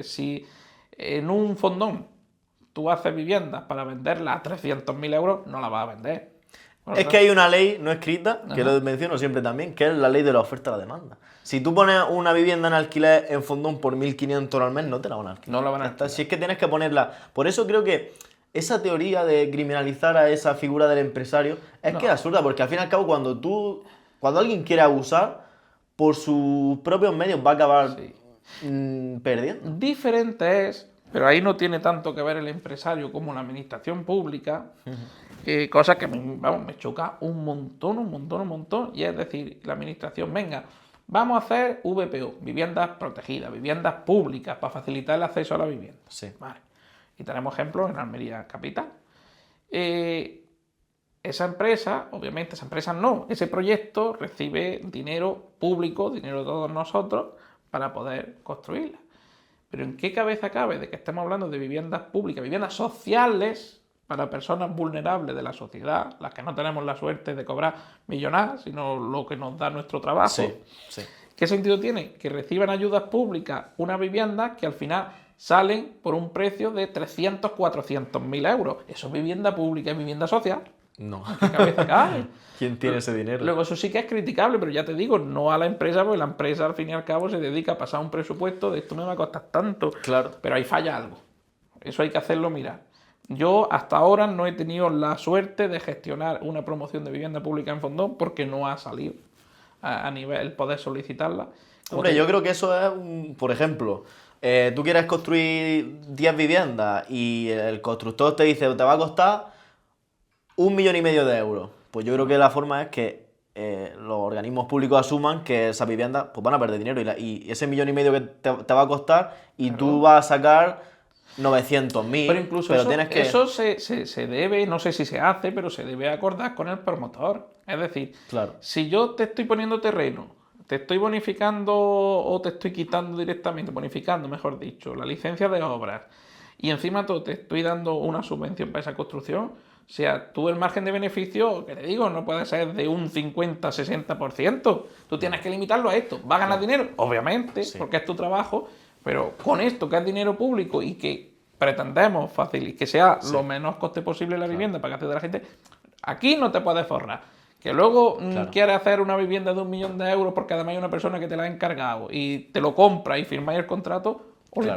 B: si en un fondón tú haces viviendas para venderlas a 300.000 euros, no la vas a vender.
A: Es que hay una ley no escrita, que
B: Ajá.
A: lo menciono siempre también, que es la ley de la oferta y la demanda. Si tú pones una vivienda en alquiler en fondón por 1.500 euros al mes, no te la van a alquilar.
B: No la van a
A: Ya está.
B: alquilar.
A: Si es que tienes que ponerla... Por eso creo que esa teoría de criminalizar a esa figura del empresario es que es absurda, porque al fin y al cabo cuando alguien quiere abusar, por sus propios medios va a acabar perdiendo.
B: Diferente es, pero ahí no tiene tanto que ver el empresario como la administración pública, cosa que me choca un montón, y es decir, la administración, venga, vamos a hacer VPO, viviendas protegidas, viviendas públicas, para facilitar el acceso a la vivienda.
A: Sí.
B: Vale. Y tenemos ejemplos en Almería Capital. Esa empresa, obviamente esa empresa no, ese proyecto recibe dinero público, dinero de todos nosotros, para poder construirla. Pero ¿en qué cabeza cabe de que estemos hablando de viviendas públicas, viviendas sociales para personas vulnerables de la sociedad, las que no tenemos la suerte de cobrar millonadas, sino lo que nos da nuestro trabajo?
A: Sí, sí.
B: ¿Qué sentido tiene? Que reciban ayudas públicas unas viviendas que al final salen por un precio de 300, 400.000 euros. Eso es vivienda pública y vivienda social.
A: No.
B: ¿En qué cabeza cabe?
A: ¿Quién tiene ese dinero?
B: Luego eso sí que es criticable, pero ya te digo, no a la empresa, porque la empresa al fin y al cabo se dedica a pasar un presupuesto de esto me va a costar tanto.
A: Claro.
B: Pero ahí falla algo. Eso hay que hacerlo mirar. Yo hasta ahora no he tenido la suerte de gestionar una promoción de vivienda pública en Fondón porque no ha salido a nivel poder solicitarla.
A: Hombre, yo creo que eso es por ejemplo, tú quieres construir 10 viviendas y el constructor te dice te va a costar 1,5 millones de euros. Pues yo creo que la forma es que los organismos públicos asuman que esas viviendas pues, van a perder dinero y ese 1,5 millones que te va a costar y tú vas a sacar 900.000.
B: Pero incluso
A: eso,
B: se debe, no sé si se hace, pero se debe acordar con el promotor. Es decir,
A: claro.
B: Si yo te estoy poniendo terreno, te estoy bonificando o te estoy quitando directamente, bonificando, mejor dicho, la licencia de obras y encima todo te estoy dando una subvención para esa construcción, o sea, tú el margen de beneficio, que te digo, no puede ser de un 50-60%. Tú tienes que limitarlo a esto. ¿Va a ganar dinero? Obviamente, porque es tu trabajo, pero con esto que es dinero público y que pretendemos que sea lo menos coste posible la vivienda para que acceda la gente, aquí no te puedes forrar. Que luego quieres hacer una vivienda de 1 millón de euros porque además hay una persona que te la ha encargado y te lo compra y firmáis el contrato,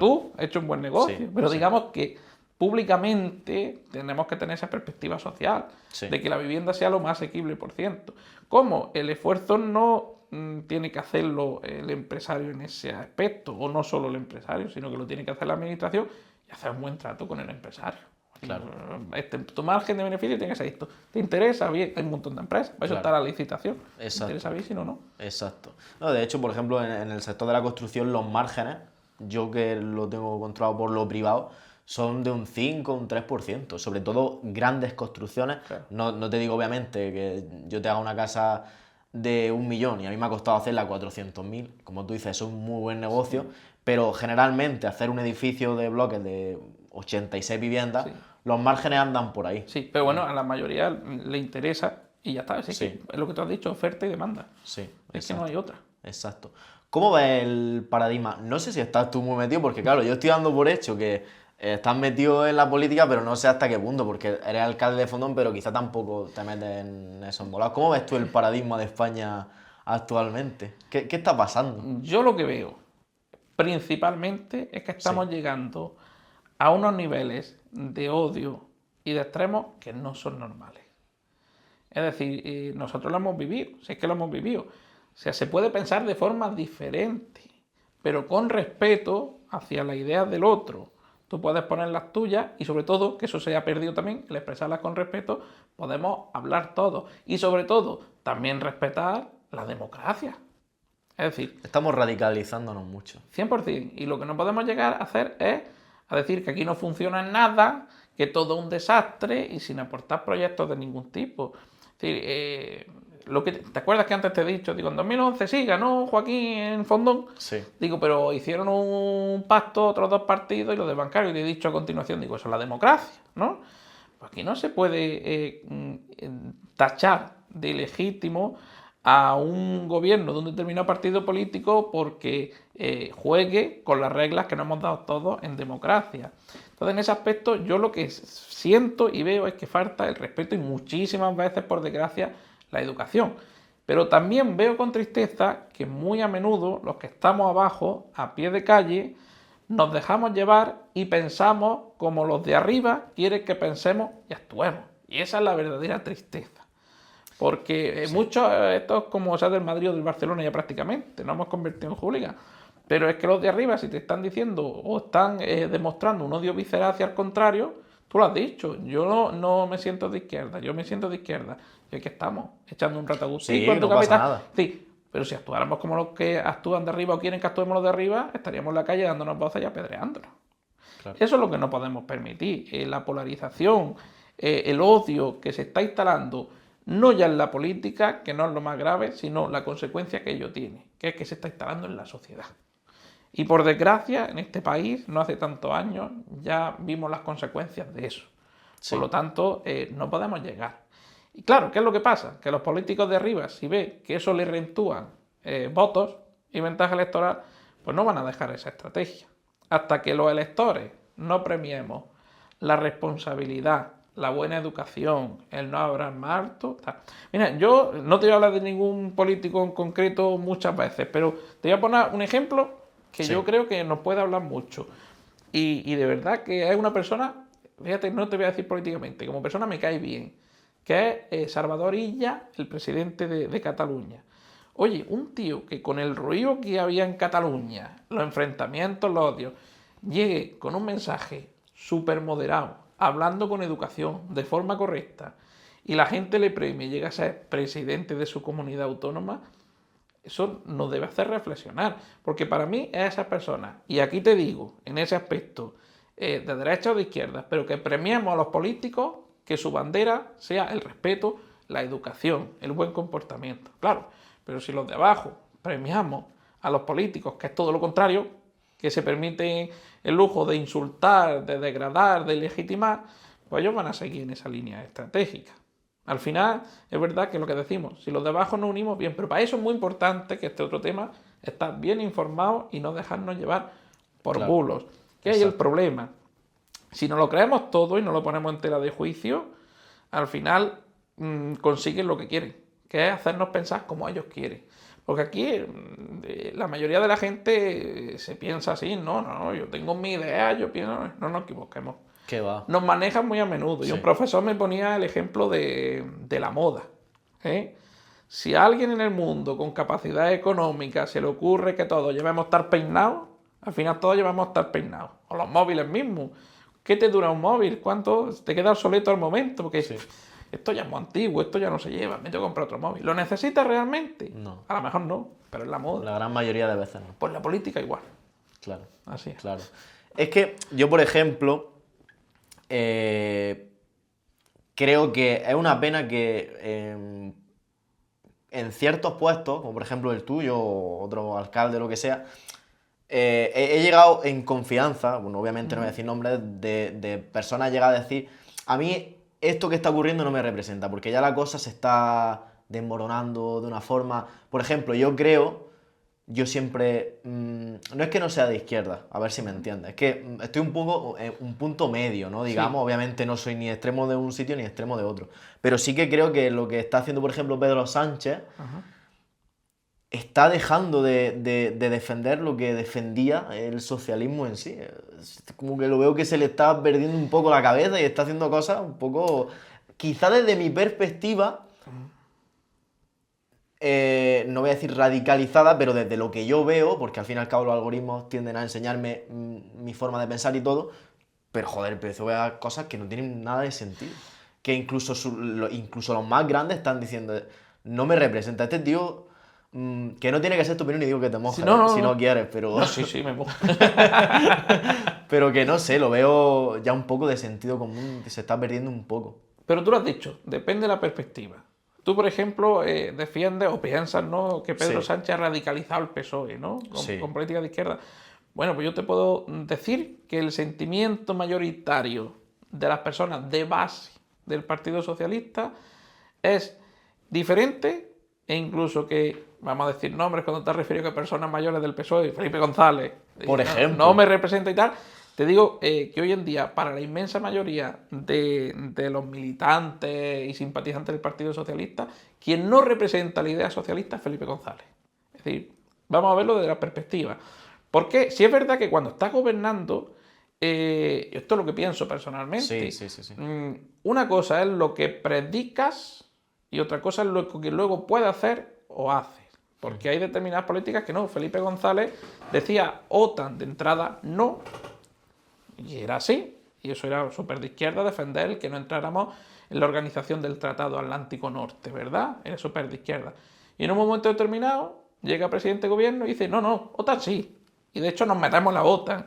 B: tú has hecho un buen negocio. Pero digamos que públicamente tenemos que tener esa perspectiva social de que la vivienda sea lo más asequible por ciento. ¿Cómo? El esfuerzo no tiene que hacerlo el empresario en ese aspecto, o no solo el empresario, sino que lo tiene que hacer la administración y hacer un buen trato con el empresario. Claro. Tu margen de beneficio tiene que ser esto. ¿Te interesa? Bien, hay un montón de empresas. Vais a estar a la licitación.
A: Exacto.
B: ¿Te interesa bien? Si no, no.
A: Exacto. No, de hecho, por ejemplo, en el sector de la construcción, los márgenes, yo que lo tengo controlado por lo privado, son de un 5, un 3%. Sobre todo grandes construcciones. Claro. No te digo, obviamente, que yo te haga una casa de 1 millón y a mí me ha costado hacerla 400.000. Como tú dices, es un muy buen negocio. Pero generalmente hacer un edificio de bloques de 86 viviendas, los márgenes andan por ahí.
B: Sí, pero bueno, a la mayoría le interesa y ya está. Así
A: Sí.
B: que es lo que tú has dicho, oferta y demanda.
A: Sí,
B: Es que no hay otra.
A: exacto. ¿Cómo ves el paradigma? No sé si estás tú muy metido, porque claro, yo estoy dando por hecho que estás metido en la política, pero no sé hasta qué punto, porque eres alcalde de Fondón, pero quizá tampoco te metes en esos embolados. ¿Cómo ves tú el paradigma de España actualmente? ¿Qué está pasando?
B: Yo lo que veo principalmente es que estamos llegando a unos niveles de odio y de extremos que no son normales. Es decir, nosotros lo hemos vivido, si es que lo hemos vivido. O sea, se puede pensar de forma diferente, pero con respeto hacia las ideas del otro. Tú puedes poner las tuyas y sobre todo, que eso se ha perdido también, el expresarlas con respeto, podemos hablar todos. Y sobre todo, también respetar la democracia. Es decir,
A: Estamos radicalizándonos mucho.
B: 100%. Y lo que no podemos llegar a hacer es a decir que aquí no funciona nada, que todo es un desastre y sin aportar proyectos de ningún tipo. Es decir, ¿te acuerdas que antes te he dicho? Digo, en 2011 sí, ganó Joaquín en Fondón.
A: Sí.
B: Digo, pero hicieron un pacto otros dos partidos y los desbancaron. Y le he dicho a continuación, digo, eso es la democracia, ¿no? Pues aquí no se puede tachar de ilegítimo a un gobierno de un determinado partido político porque juegue con las reglas que nos hemos dado todos en democracia. Entonces, en ese aspecto, yo lo que siento y veo es que falta el respeto y muchísimas veces, por desgracia, la educación. Pero también veo con tristeza que muy a menudo los que estamos abajo, a pie de calle, nos dejamos llevar y pensamos como los de arriba quieren que pensemos y actuemos. Y esa es la verdadera tristeza. Porque muchos, esto es como ser del Madrid o del Barcelona ya prácticamente, nos hemos convertido en hooligans. Pero es que los de arriba, si te están diciendo o están demostrando un odio visceral hacia el contrario, tú lo has dicho, yo no me siento de izquierda, yo me siento de izquierda. Y aquí estamos, echando un rato
A: Sí,
B: en tu
A: no pasa
B: capital.
A: nada.
B: Sí, pero si actuáramos como los que actúan de arriba o quieren que actuemos los de arriba, estaríamos en la calle dándonos voces y apedreándonos.
A: Claro.
B: Eso es lo que no podemos permitir. La polarización, el odio que se está instalando, no ya en la política, que no es lo más grave, sino la consecuencia que ello tiene, que es que se está instalando en la sociedad. Y por desgracia, en este país, no hace tantos años, ya vimos las consecuencias de eso.
A: Sí.
B: Por lo tanto, no podemos llegar. Y claro, ¿qué es lo que pasa? Que los políticos de arriba, si ven que eso les rentúan votos y ventaja electoral, pues no van a dejar esa estrategia. Hasta que los electores no premiemos la responsabilidad, la buena educación, el no hablar más alto. Tal. Mira, yo no te voy a hablar de ningún político en concreto muchas veces, pero te voy a poner un ejemplo que yo creo que nos puede hablar mucho. Y de verdad que es una persona, fíjate, no te voy a decir políticamente, como persona me cae bien, que es Salvador Illa, el presidente de Cataluña. Oye, un tío que con el ruido que había en Cataluña, los enfrentamientos, los odios, llegue con un mensaje súper moderado, hablando con educación, de forma correcta, y la gente le premie y llega a ser presidente de su comunidad autónoma, eso nos debe hacer reflexionar, porque para mí es esa persona, y aquí te digo, en ese aspecto, de derecha o de izquierda, pero que premiemos a los políticos, que su bandera sea el respeto, la educación, el buen comportamiento. Claro, pero si los de abajo premiamos a los políticos, que es todo lo contrario, que se permiten el lujo de insultar, de degradar, de legitimar, pues ellos van a seguir en esa línea estratégica. Al final, es verdad que lo que decimos, si los de abajo nos unimos, bien, pero para eso es muy importante que este otro tema, estar bien informados y no dejarnos llevar por bulos. ¿Qué es el problema? Si no lo creemos todo y no lo ponemos en tela de juicio, al final consiguen lo que quieren, que es hacernos pensar como ellos quieren. Porque aquí la mayoría de la gente se piensa así, no, yo tengo mi idea, yo pienso, no nos equivoquemos.
A: ¿Qué va?
B: Nos manejan muy a menudo.
A: Sí.
B: Y un profesor me ponía el ejemplo de la moda. Si a alguien en el mundo con capacidad económica se le ocurre que todos llevemos estar peinados, al final todos llevamos estar peinados. O los móviles mismos. ¿Qué te dura un móvil? ¿Cuánto? Te queda obsoleto al momento. Porque esto ya es muy antiguo, esto ya no se lleva, me tengo que comprar otro móvil. ¿Lo necesitas realmente?
A: No.
B: A lo mejor no, pero es la moda.
A: La gran mayoría de veces no.
B: Pues la política igual.
A: Claro.
B: Así es.
A: Claro. Es que yo, por ejemplo, creo que es una pena que en ciertos puestos, como por ejemplo el tuyo o otro alcalde, lo que sea, he llegado en confianza, bueno, obviamente no voy a decir nombres, de personas llegadas a decir, a mí esto que está ocurriendo no me representa, porque ya la cosa se está desmoronando de una forma. Por ejemplo, yo siempre, no es que no sea de izquierda, a ver si me entiendes, es que estoy un poco en un punto medio, ¿no? Digamos,
B: Sí.
A: obviamente no soy ni extremo de un sitio ni extremo de otro, pero sí que creo que lo que está haciendo, por ejemplo, Pedro Sánchez,
B: Ajá.
A: está dejando de defender lo que defendía el socialismo en sí. Es como que lo veo que se le está perdiendo un poco la cabeza y está haciendo cosas un poco, quizá desde mi perspectiva, no voy a decir radicalizada, pero desde lo que yo veo, porque al fin y al cabo los algoritmos tienden a enseñarme mi forma de pensar y todo, pero joder, empiezo a ver cosas que no tienen nada de sentido. Que incluso, incluso los más grandes están diciendo, no me representa este tío, que no tiene que ser tu opinión y digo que te
B: Sí,
A: mojes,
B: no, no,
A: si no
B: no.
A: quieres, pero,
B: No, sí, sí, me mojo.
A: pero que no sé, lo veo ya un poco de sentido común, que se está perdiendo un poco.
B: Pero tú lo has dicho, depende de la perspectiva. Tú, por ejemplo, defiendes o piensas, ¿no?, que Pedro
A: Sí.
B: Sánchez ha radicalizado el PSOE, ¿no?
A: Sí.
B: Con política de izquierda. Bueno, pues yo te puedo decir que el sentimiento mayoritario de las personas de base del Partido Socialista es diferente e incluso que, vamos a decir nombres cuando te has referido a personas mayores del PSOE, Felipe González,
A: Por
B: no,
A: ejemplo.
B: no me representa y tal. Te digo que hoy en día, para la inmensa mayoría de los militantes y simpatizantes del Partido Socialista, quien no representa la idea socialista es Felipe González. Es decir, vamos a verlo desde la perspectiva. Porque si es verdad que cuando estás gobernando, esto es lo que pienso personalmente,
A: Sí.
B: una cosa es lo que predicas y otra cosa es lo que luego puedes hacer o haces. Porque hay determinadas políticas que no. Felipe González decía OTAN de entrada no, y era así. Y eso era súper de izquierda, defender el que no entráramos en la organización del Tratado Atlántico Norte, ¿verdad? Era súper de izquierda. Y en un momento determinado llega presidente de gobierno y dice, no, OTAN sí. Y de hecho nos metemos en la OTAN.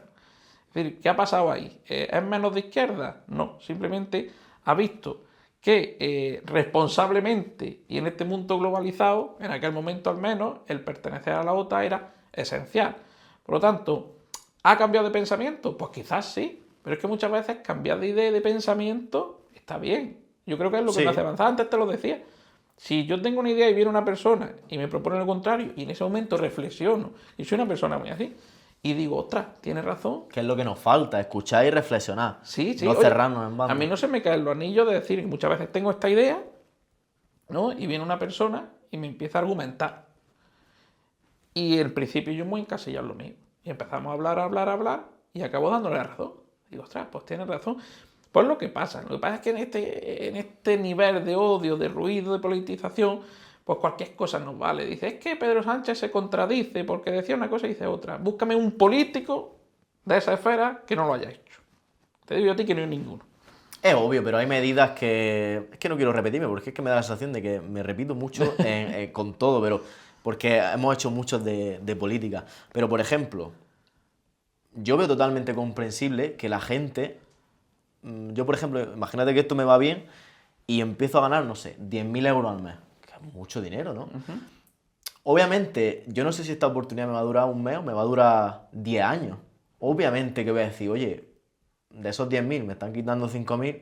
B: Es decir, ¿qué ha pasado ahí? ¿Es menos de izquierda? No, simplemente ha visto que responsablemente y en este mundo globalizado, en aquel momento al menos, el pertenecer a la OTAN era esencial. Por lo tanto, ¿ha cambiado de pensamiento? Pues quizás sí, pero es que muchas veces cambiar de idea y de pensamiento está bien. Yo creo que es lo que
A: Sí.
B: me hace avanzar. Antes te lo decía. Si yo tengo una idea y viene una persona y me propone lo contrario, y en ese momento reflexiono, y soy una persona muy así, y digo, ostras, tienes razón.
A: Que es lo que nos falta, escuchar y reflexionar.
B: Sí,
A: No
B: oye,
A: cerrarnos en banda.
B: a mí no se me caen los anillos de decir que muchas veces tengo esta idea, ¿no? Y viene una persona y me empieza a argumentar. Y en principio yo muy encasillado lo mío. Y empezamos a hablar, y acabo dándole la razón. Digo, ostras, pues tienes razón. Pues lo que pasa es que en este nivel de odio, de ruido, de politización, pues cualquier cosa nos vale. Dice, es que Pedro Sánchez se contradice porque decía una cosa y dice otra. Búscame un político de esa esfera que no lo haya hecho. Te digo yo a ti que no hay ninguno.
A: Es obvio, pero hay medidas que... Es que no quiero repetirme, porque es que me da la sensación de que me repito mucho con todo, pero porque hemos hecho muchos de política. Pero, por ejemplo, yo veo totalmente comprensible que la gente... Yo, por ejemplo, imagínate que esto me va bien y empiezo a ganar, no sé, 10.000 euros al mes. Que es mucho dinero, ¿no? Obviamente, yo no sé si esta oportunidad me va a durar un mes o me va a durar 10 años. Obviamente que voy a decir, oye, de esos 10.000 me están quitando 5.000,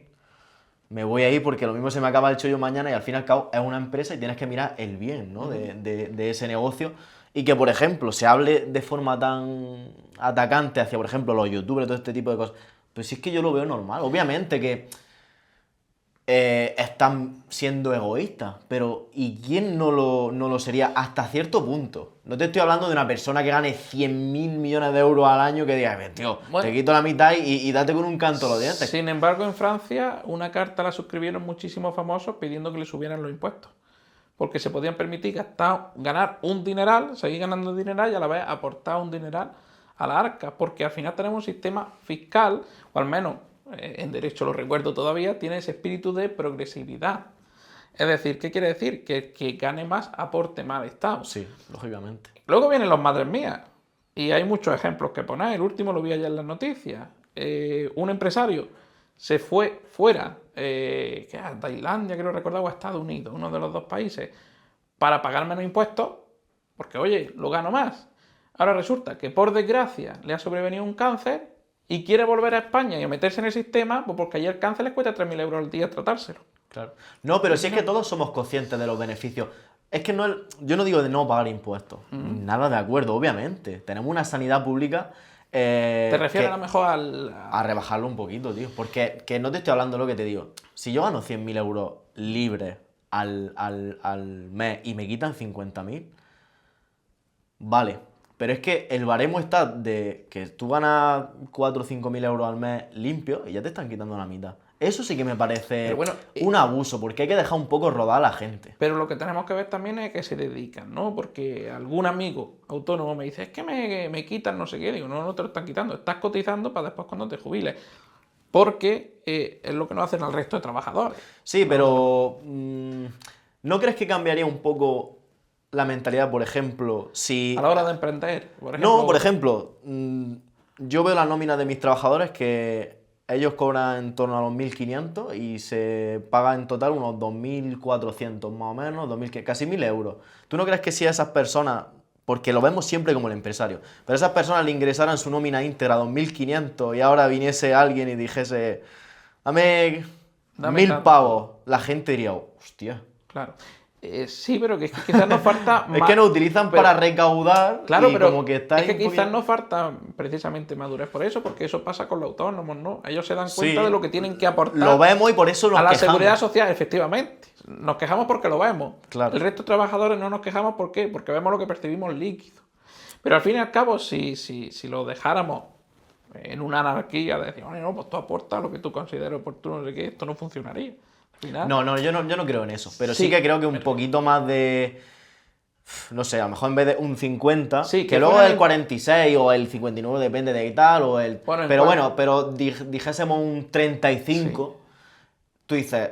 A: me voy a ir porque lo mismo se me acaba el chollo mañana y al fin y al cabo es una empresa y tienes que mirar el bien, ¿no? de ese negocio. Y que, por ejemplo, se hable de forma tan atacante hacia, por ejemplo, los youtubers y todo este tipo de cosas. Pues sí es que yo lo veo normal. Obviamente que están siendo egoístas, pero ¿y quién no lo sería hasta cierto punto? No te estoy hablando de una persona que gane 100.000 millones de euros al año que diga, tío,
B: Bueno,
A: te quito la mitad y date con un canto a los dientes.
B: sin embargo, en Francia una carta la suscribieron muchísimos famosos pidiendo que le subieran los impuestos. Porque se podían permitir ganar un dineral, seguir ganando dineral y a la vez aportar un dineral a la arca. Porque al final tenemos un sistema fiscal, o al menos en derecho lo recuerdo todavía, tiene ese espíritu de progresividad. Es decir, ¿qué quiere decir? Que el que gane más aporte más al Estado.
A: Sí, lógicamente.
B: Luego vienen los madres mías. Y hay muchos ejemplos que poner. El último lo vi ayer en las noticias. Un empresario se fue fuera, que a Tailandia, creo recordar, o a Estados Unidos, uno de los dos países, para pagar menos impuestos, porque, oye, lo gano más. Ahora resulta que por desgracia le ha sobrevenido un cáncer y quiere volver a España y a meterse en el sistema, pues porque allí el cáncer les cuesta 3.000 euros al día tratárselo.
A: Claro. No, pero si es que todos somos conscientes de los beneficios. Es que no, yo no digo de no pagar impuestos. Nada de acuerdo, obviamente. Tenemos una sanidad pública.
B: ¿Te refieres a lo mejor
A: A rebajarlo un poquito, tío. Porque que no te estoy hablando de lo que te digo. Si yo gano 100.000 euros libres al mes y me quitan 50.000, vale. Pero es que el baremo está de que tú ganas 4 o 5.000 euros al mes limpio y ya te están quitando la mitad. Eso sí que me parece
B: Pero bueno,
A: un abuso, porque hay que dejar un poco rodar a la gente.
B: Pero lo que tenemos que ver también es que se dedican, ¿no? Porque algún amigo autónomo me dice, es que me quitan no sé qué. Digo, no te lo están quitando, estás cotizando para después cuando te jubiles. Porque es lo que no hacen al resto de trabajadores.
A: Sí, pero ¿no crees que cambiaría un poco la mentalidad, por ejemplo, si...
B: A la hora de emprender, por ejemplo.
A: No, por ejemplo, yo veo la nómina de mis trabajadores que ellos cobran en torno a los 1.500 y se paga en total unos 2.400 más o menos, casi 1.000 euros. ¿Tú no crees que si a esas personas, porque lo vemos siempre como el empresario, pero a esas personas le ingresaran su nómina íntegra a 2.500 y ahora viniese alguien y dijese, dame 1.000 pavos, la gente diría, hostia.
B: Claro. Sí, pero que quizás nos falta
A: Es que nos utilizan para recaudar,
B: claro,
A: y
B: pero
A: como que está
B: es que
A: ahí un
B: quizás
A: poquito...
B: nos falta precisamente madurez por eso, porque eso pasa con los autónomos, ¿no? Ellos se dan cuenta
A: Sí,
B: de lo que tienen que aportar
A: lo vemos y por eso nos
B: a la
A: quejamos.
B: seguridad social, efectivamente. Nos quejamos porque lo vemos.
A: Claro.
B: El resto de trabajadores no nos quejamos, ¿por qué? Porque vemos lo que percibimos líquido. Pero al fin y al cabo, si lo dejáramos en una anarquía de decir, no, pues tú aportas lo que tú consideres oportuno, no sé qué, esto no funcionaría. Al final,
A: No, yo no creo en eso, pero sí
B: Sí,
A: que creo que un poquito más de... No sé, a lo mejor en vez de un 50,
B: Sí,
A: que
B: que
A: luego
B: fuera
A: el
B: el-
A: 46 o el 59 depende de tal, o el...
B: Bueno, en
A: pero
B: cuanto-
A: bueno, pero dijésemos un 35, tú dices,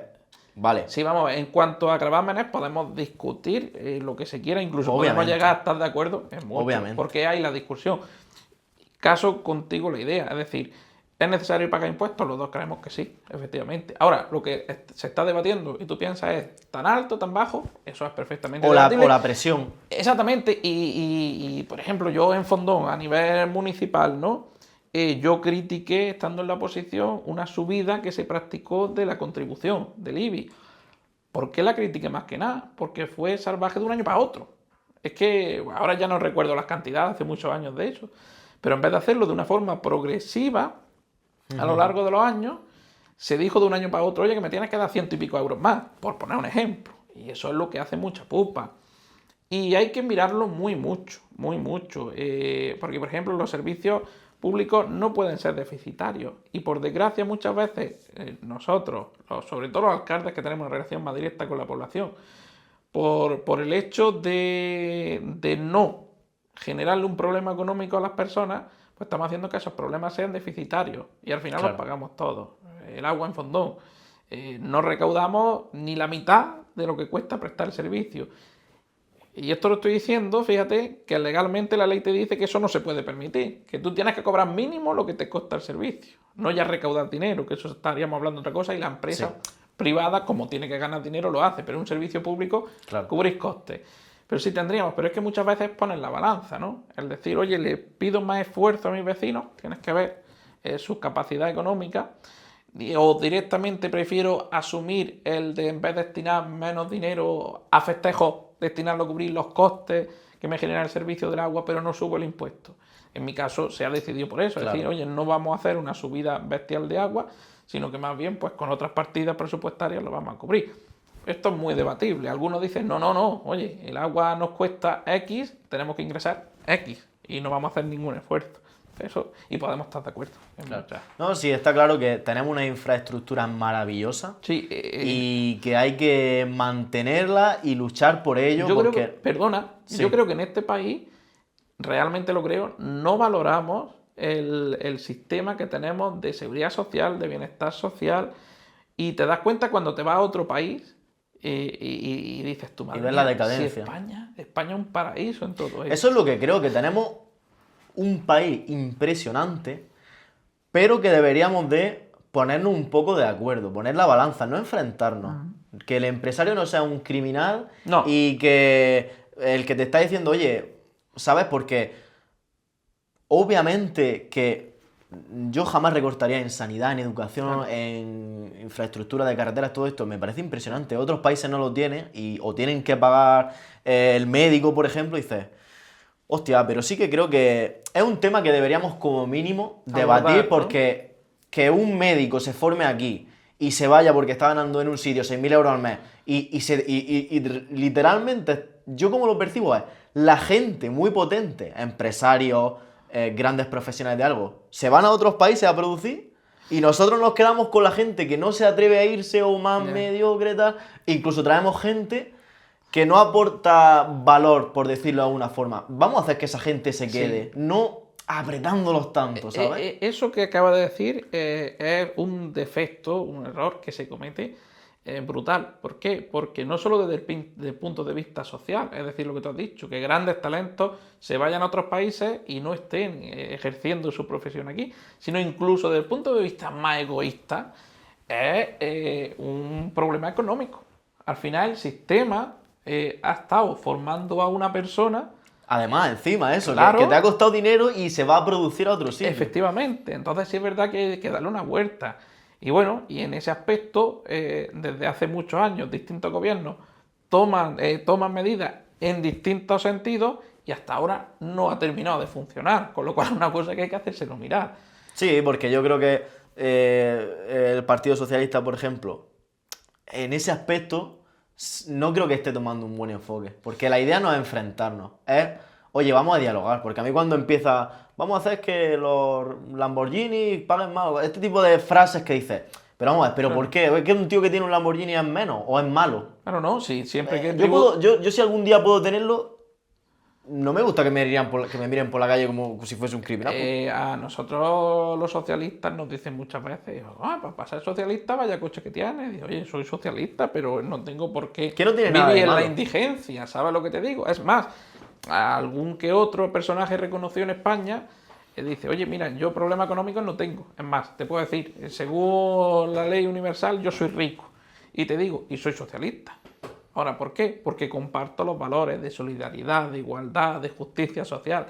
A: vale,
B: Sí, vamos, en cuanto a gravámenes podemos discutir lo que se quiera, incluso podemos
A: Obviamente.
B: llegar a estar de acuerdo en mucho,
A: Obviamente.
B: porque hay la discusión. Caso contigo la idea, es decir, ¿es necesario pagar impuestos? Los dos creemos que sí, efectivamente. Ahora, lo que se está debatiendo y tú piensas es tan alto, tan bajo, eso es perfectamente
A: o
B: debatible.
A: la presión.
B: Exactamente, y, por ejemplo, yo en Fondón, a nivel municipal, ¿no? Yo critiqué, estando en la oposición, una subida que se practicó de la contribución, del IBI. ¿Por qué la critiqué más que nada? Porque fue salvaje de un año para otro. Es que ahora ya no recuerdo las cantidades, hace muchos años de eso. Pero en vez de hacerlo de una forma progresiva, a lo largo de los años, se dijo de un año para otro, oye, que me tienes que dar 100 y pico euros más, por poner un ejemplo. Y eso es lo que hace mucha pupa. Y hay que mirarlo muy mucho, muy mucho. Porque, por ejemplo, los servicios públicos no pueden ser deficitarios. Y por desgracia, muchas veces nosotros, sobre todo los alcaldes que tenemos una relación más directa con la población, por el hecho de no generarle un problema económico a las personas, pues estamos haciendo que esos problemas sean deficitarios. Y al final
A: Claro.
B: los pagamos todos. El agua en Fondón. No recaudamos ni la mitad de lo que cuesta prestar el servicio. Y esto lo estoy diciendo, fíjate, que legalmente la ley te dice que eso no se puede permitir, que tú tienes que cobrar mínimo lo que te cuesta el servicio, no ya recaudar dinero, que eso estaríamos hablando de otra cosa, y la empresa privada, como tiene que ganar dinero, lo hace, pero un servicio público
A: Claro.
B: cubrís costes. Pero sí tendríamos, pero es que muchas veces ponen la balanza, ¿no? El decir, oye, le pido más esfuerzo a mis vecinos, tienes que ver sus capacidades económicas, o directamente prefiero asumir el de, en vez de destinar menos dinero a festejos, destinarlo a cubrir los costes que me genera el servicio del agua, pero no subo el impuesto. En mi caso se ha decidido por eso,
A: Claro.
B: es decir, oye, no vamos a hacer una subida bestial de agua, sino que más bien pues con otras partidas presupuestarias lo vamos a cubrir. Esto es muy debatible. Algunos dicen, no, oye, el agua nos cuesta X, tenemos que ingresar X y no vamos a hacer ningún esfuerzo. Eso, y podemos estar de acuerdo.
A: Claro. No, sí, está claro que tenemos una infraestructura maravillosa
B: Sí,
A: y que hay que mantenerla y luchar por ello.
B: yo
A: porque...
B: creo que, perdona,
A: Sí.
B: yo creo que en este país, realmente lo creo, no valoramos el sistema que tenemos de seguridad social, de bienestar social, y te das cuenta cuando te vas a otro país y dices, tu madre
A: ves la
B: mía,
A: decadencia.
B: si España es un paraíso en todo esto.
A: Eso es lo que creo, que tenemos un país impresionante, pero que deberíamos de ponernos un poco de acuerdo, poner la balanza, no enfrentarnos. Que el empresario no sea un criminal
B: No.
A: y que el que te está diciendo, oye, ¿sabes? Porque obviamente que yo jamás recortaría en sanidad, en educación, en infraestructura de carreteras, todo esto. Me parece impresionante. Otros países no lo tienen o tienen que pagar el médico, por ejemplo, y dices, hostia, pero sí que creo que es un tema que deberíamos como mínimo debatir
B: Abordar, ¿no?
A: porque que un médico se forme aquí y se vaya porque está ganando en un sitio 6.000 euros al mes y literalmente, yo como lo percibo es, la gente muy potente, empresarios, grandes profesionales de algo, se van a otros países a producir y nosotros nos quedamos con la gente que no se atreve a irse o más
B: Ya.
A: mediocre, tal. Incluso traemos gente que no aporta valor, por decirlo de alguna forma. Vamos a hacer que esa gente se quede, no apretándolos tanto, ¿sabes?
B: Eso que acaba de decir es un defecto, un error que se comete brutal. ¿Por qué? Porque no solo desde el punto de vista social, es decir, lo que tú has dicho, que grandes talentos se vayan a otros países y no estén ejerciendo su profesión aquí, sino incluso desde el punto de vista más egoísta, es un problema económico. Al final el sistema ha estado formando a una persona.
A: Además, encima eso,
B: Claro.
A: que te ha costado dinero y se va a producir a otro sitio.
B: Efectivamente, entonces sí es verdad que hay que darle una vuelta. Y bueno, y en ese aspecto, desde hace muchos años, distintos gobiernos toman medidas en distintos sentidos y hasta ahora no ha terminado de funcionar, con lo cual es una cosa que hay que hacérselo mirar.
A: Sí, porque yo creo que el Partido Socialista, por ejemplo, en ese aspecto no creo que esté tomando un buen enfoque, porque la idea no es enfrentarnos, es, oye, vamos a dialogar, porque a mí cuando empieza, vamos a hacer que los Lamborghini paguen más, este tipo de frases que dices, pero vamos a ver, ¿pero por qué? ¿Es que un tío que tiene un Lamborghini es menos o es malo?
B: Claro, no, sí, siempre que
A: Yo si algún día puedo tenerlo, no me gusta que me miren por la calle como si fuese un criminal.
B: A nosotros los socialistas nos dicen muchas veces, para ser socialista vaya coche que tienes. Digo, oye, soy socialista, pero no tengo por qué
A: Que no tiene nada de
B: vivir en la
A: malo.
B: indigencia, ¿sabes lo que te digo? Es más, algún que otro personaje reconocido en España dice, oye, mira, yo problemas económicos no tengo. Es más, te puedo decir, según la ley universal, yo soy rico. Y te digo, y soy socialista. Ahora, ¿por qué? Porque comparto los valores de solidaridad, de igualdad, de justicia social.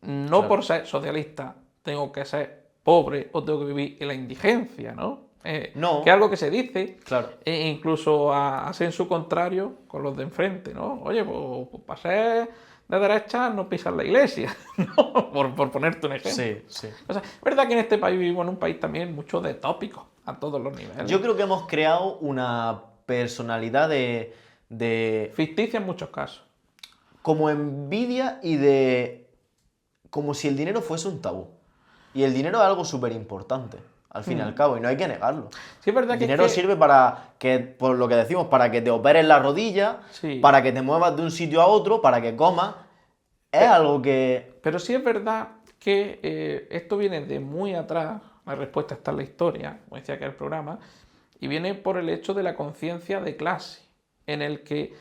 B: No
A: Claro.
B: por ser socialista tengo que ser pobre o tengo que vivir en la indigencia, ¿no?
A: No.
B: Que es algo que se dice,
A: Claro.
B: incluso a ser en su contrario con los de enfrente, ¿no? Oye, pues para ser de derecha no pisas la iglesia, ¿no? Por ponerte un ejemplo.
A: Sí, sí.
B: O sea, es verdad que en este país vivimos en un país también mucho de tópicos a todos los niveles.
A: Yo creo que hemos creado una personalidad de
B: Ficticia en muchos casos.
A: como envidia y de como si el dinero fuese un tabú. Y el dinero es algo súper importante, al fin y al cabo, y no hay que negarlo.
B: Sí, es verdad
A: El
B: que
A: dinero sirve para que, por lo que decimos, para que te operes la rodilla,
B: Sí.
A: para que te muevas de un sitio a otro, para que comas. Es algo que...
B: Pero sí es verdad que esto viene de muy atrás, la respuesta está en la historia, como decía que el programa, y viene por el hecho de la conciencia de clase, en el que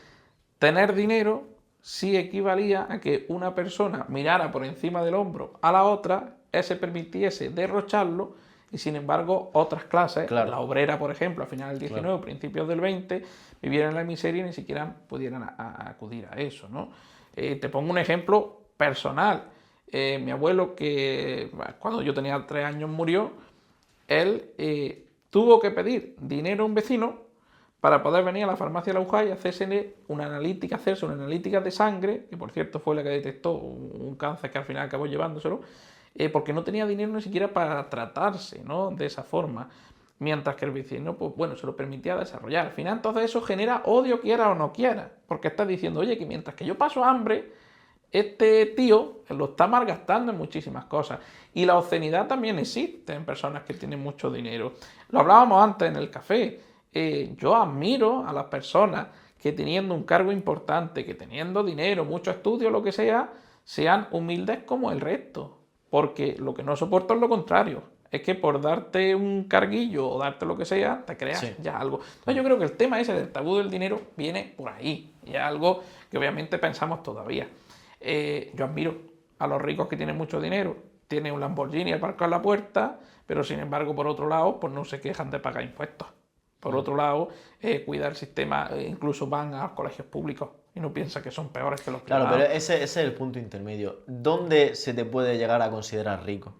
B: tener dinero sí equivalía a que una persona mirara por encima del hombro a la otra, se permitiese derrocharlo, y sin embargo otras clases,
A: Claro.
B: la obrera por ejemplo, a finales del 19, principios del 20, vivieran en la miseria y ni siquiera pudieran acudir a eso, ¿no? Te pongo un ejemplo personal. Mi abuelo, que cuando yo tenía 3 años murió, él tuvo que pedir dinero a un vecino para poder venir a la farmacia de la UJA y hacerse una analítica de sangre, que por cierto fue la que detectó un cáncer que al final acabó llevándoselo, porque no tenía dinero ni siquiera para tratarse, ¿no? De esa forma. Mientras que el vecino, pues bueno, se lo permitía desarrollar. Al final, entonces eso genera odio, quiera o no quiera, porque estás diciendo, oye, que mientras que yo paso hambre, este tío lo está malgastando en muchísimas cosas. Y la obscenidad también existe en personas que tienen mucho dinero. Lo hablábamos antes en el café. Yo admiro a las personas que teniendo un cargo importante, que teniendo dinero, mucho estudio, lo que sea, sean humildes como el resto. Porque lo que no soporto es lo contrario. Es que por darte un carguillo o darte lo que sea, te creas ya algo. Entonces yo creo que el tema ese del tabú del dinero viene por ahí. Y es algo que obviamente pensamos todavía. Yo admiro a los ricos que tienen mucho dinero. Tienen un Lamborghini aparcado en la puerta, pero sin embargo, por otro lado, pues no se quejan de pagar impuestos. Por otro lado, cuidar el sistema, incluso van a los colegios públicos y no piensa que son peores que los
A: Claro,
B: privados.
A: pero ese es el punto intermedio. ¿Dónde se te puede llegar a considerar rico?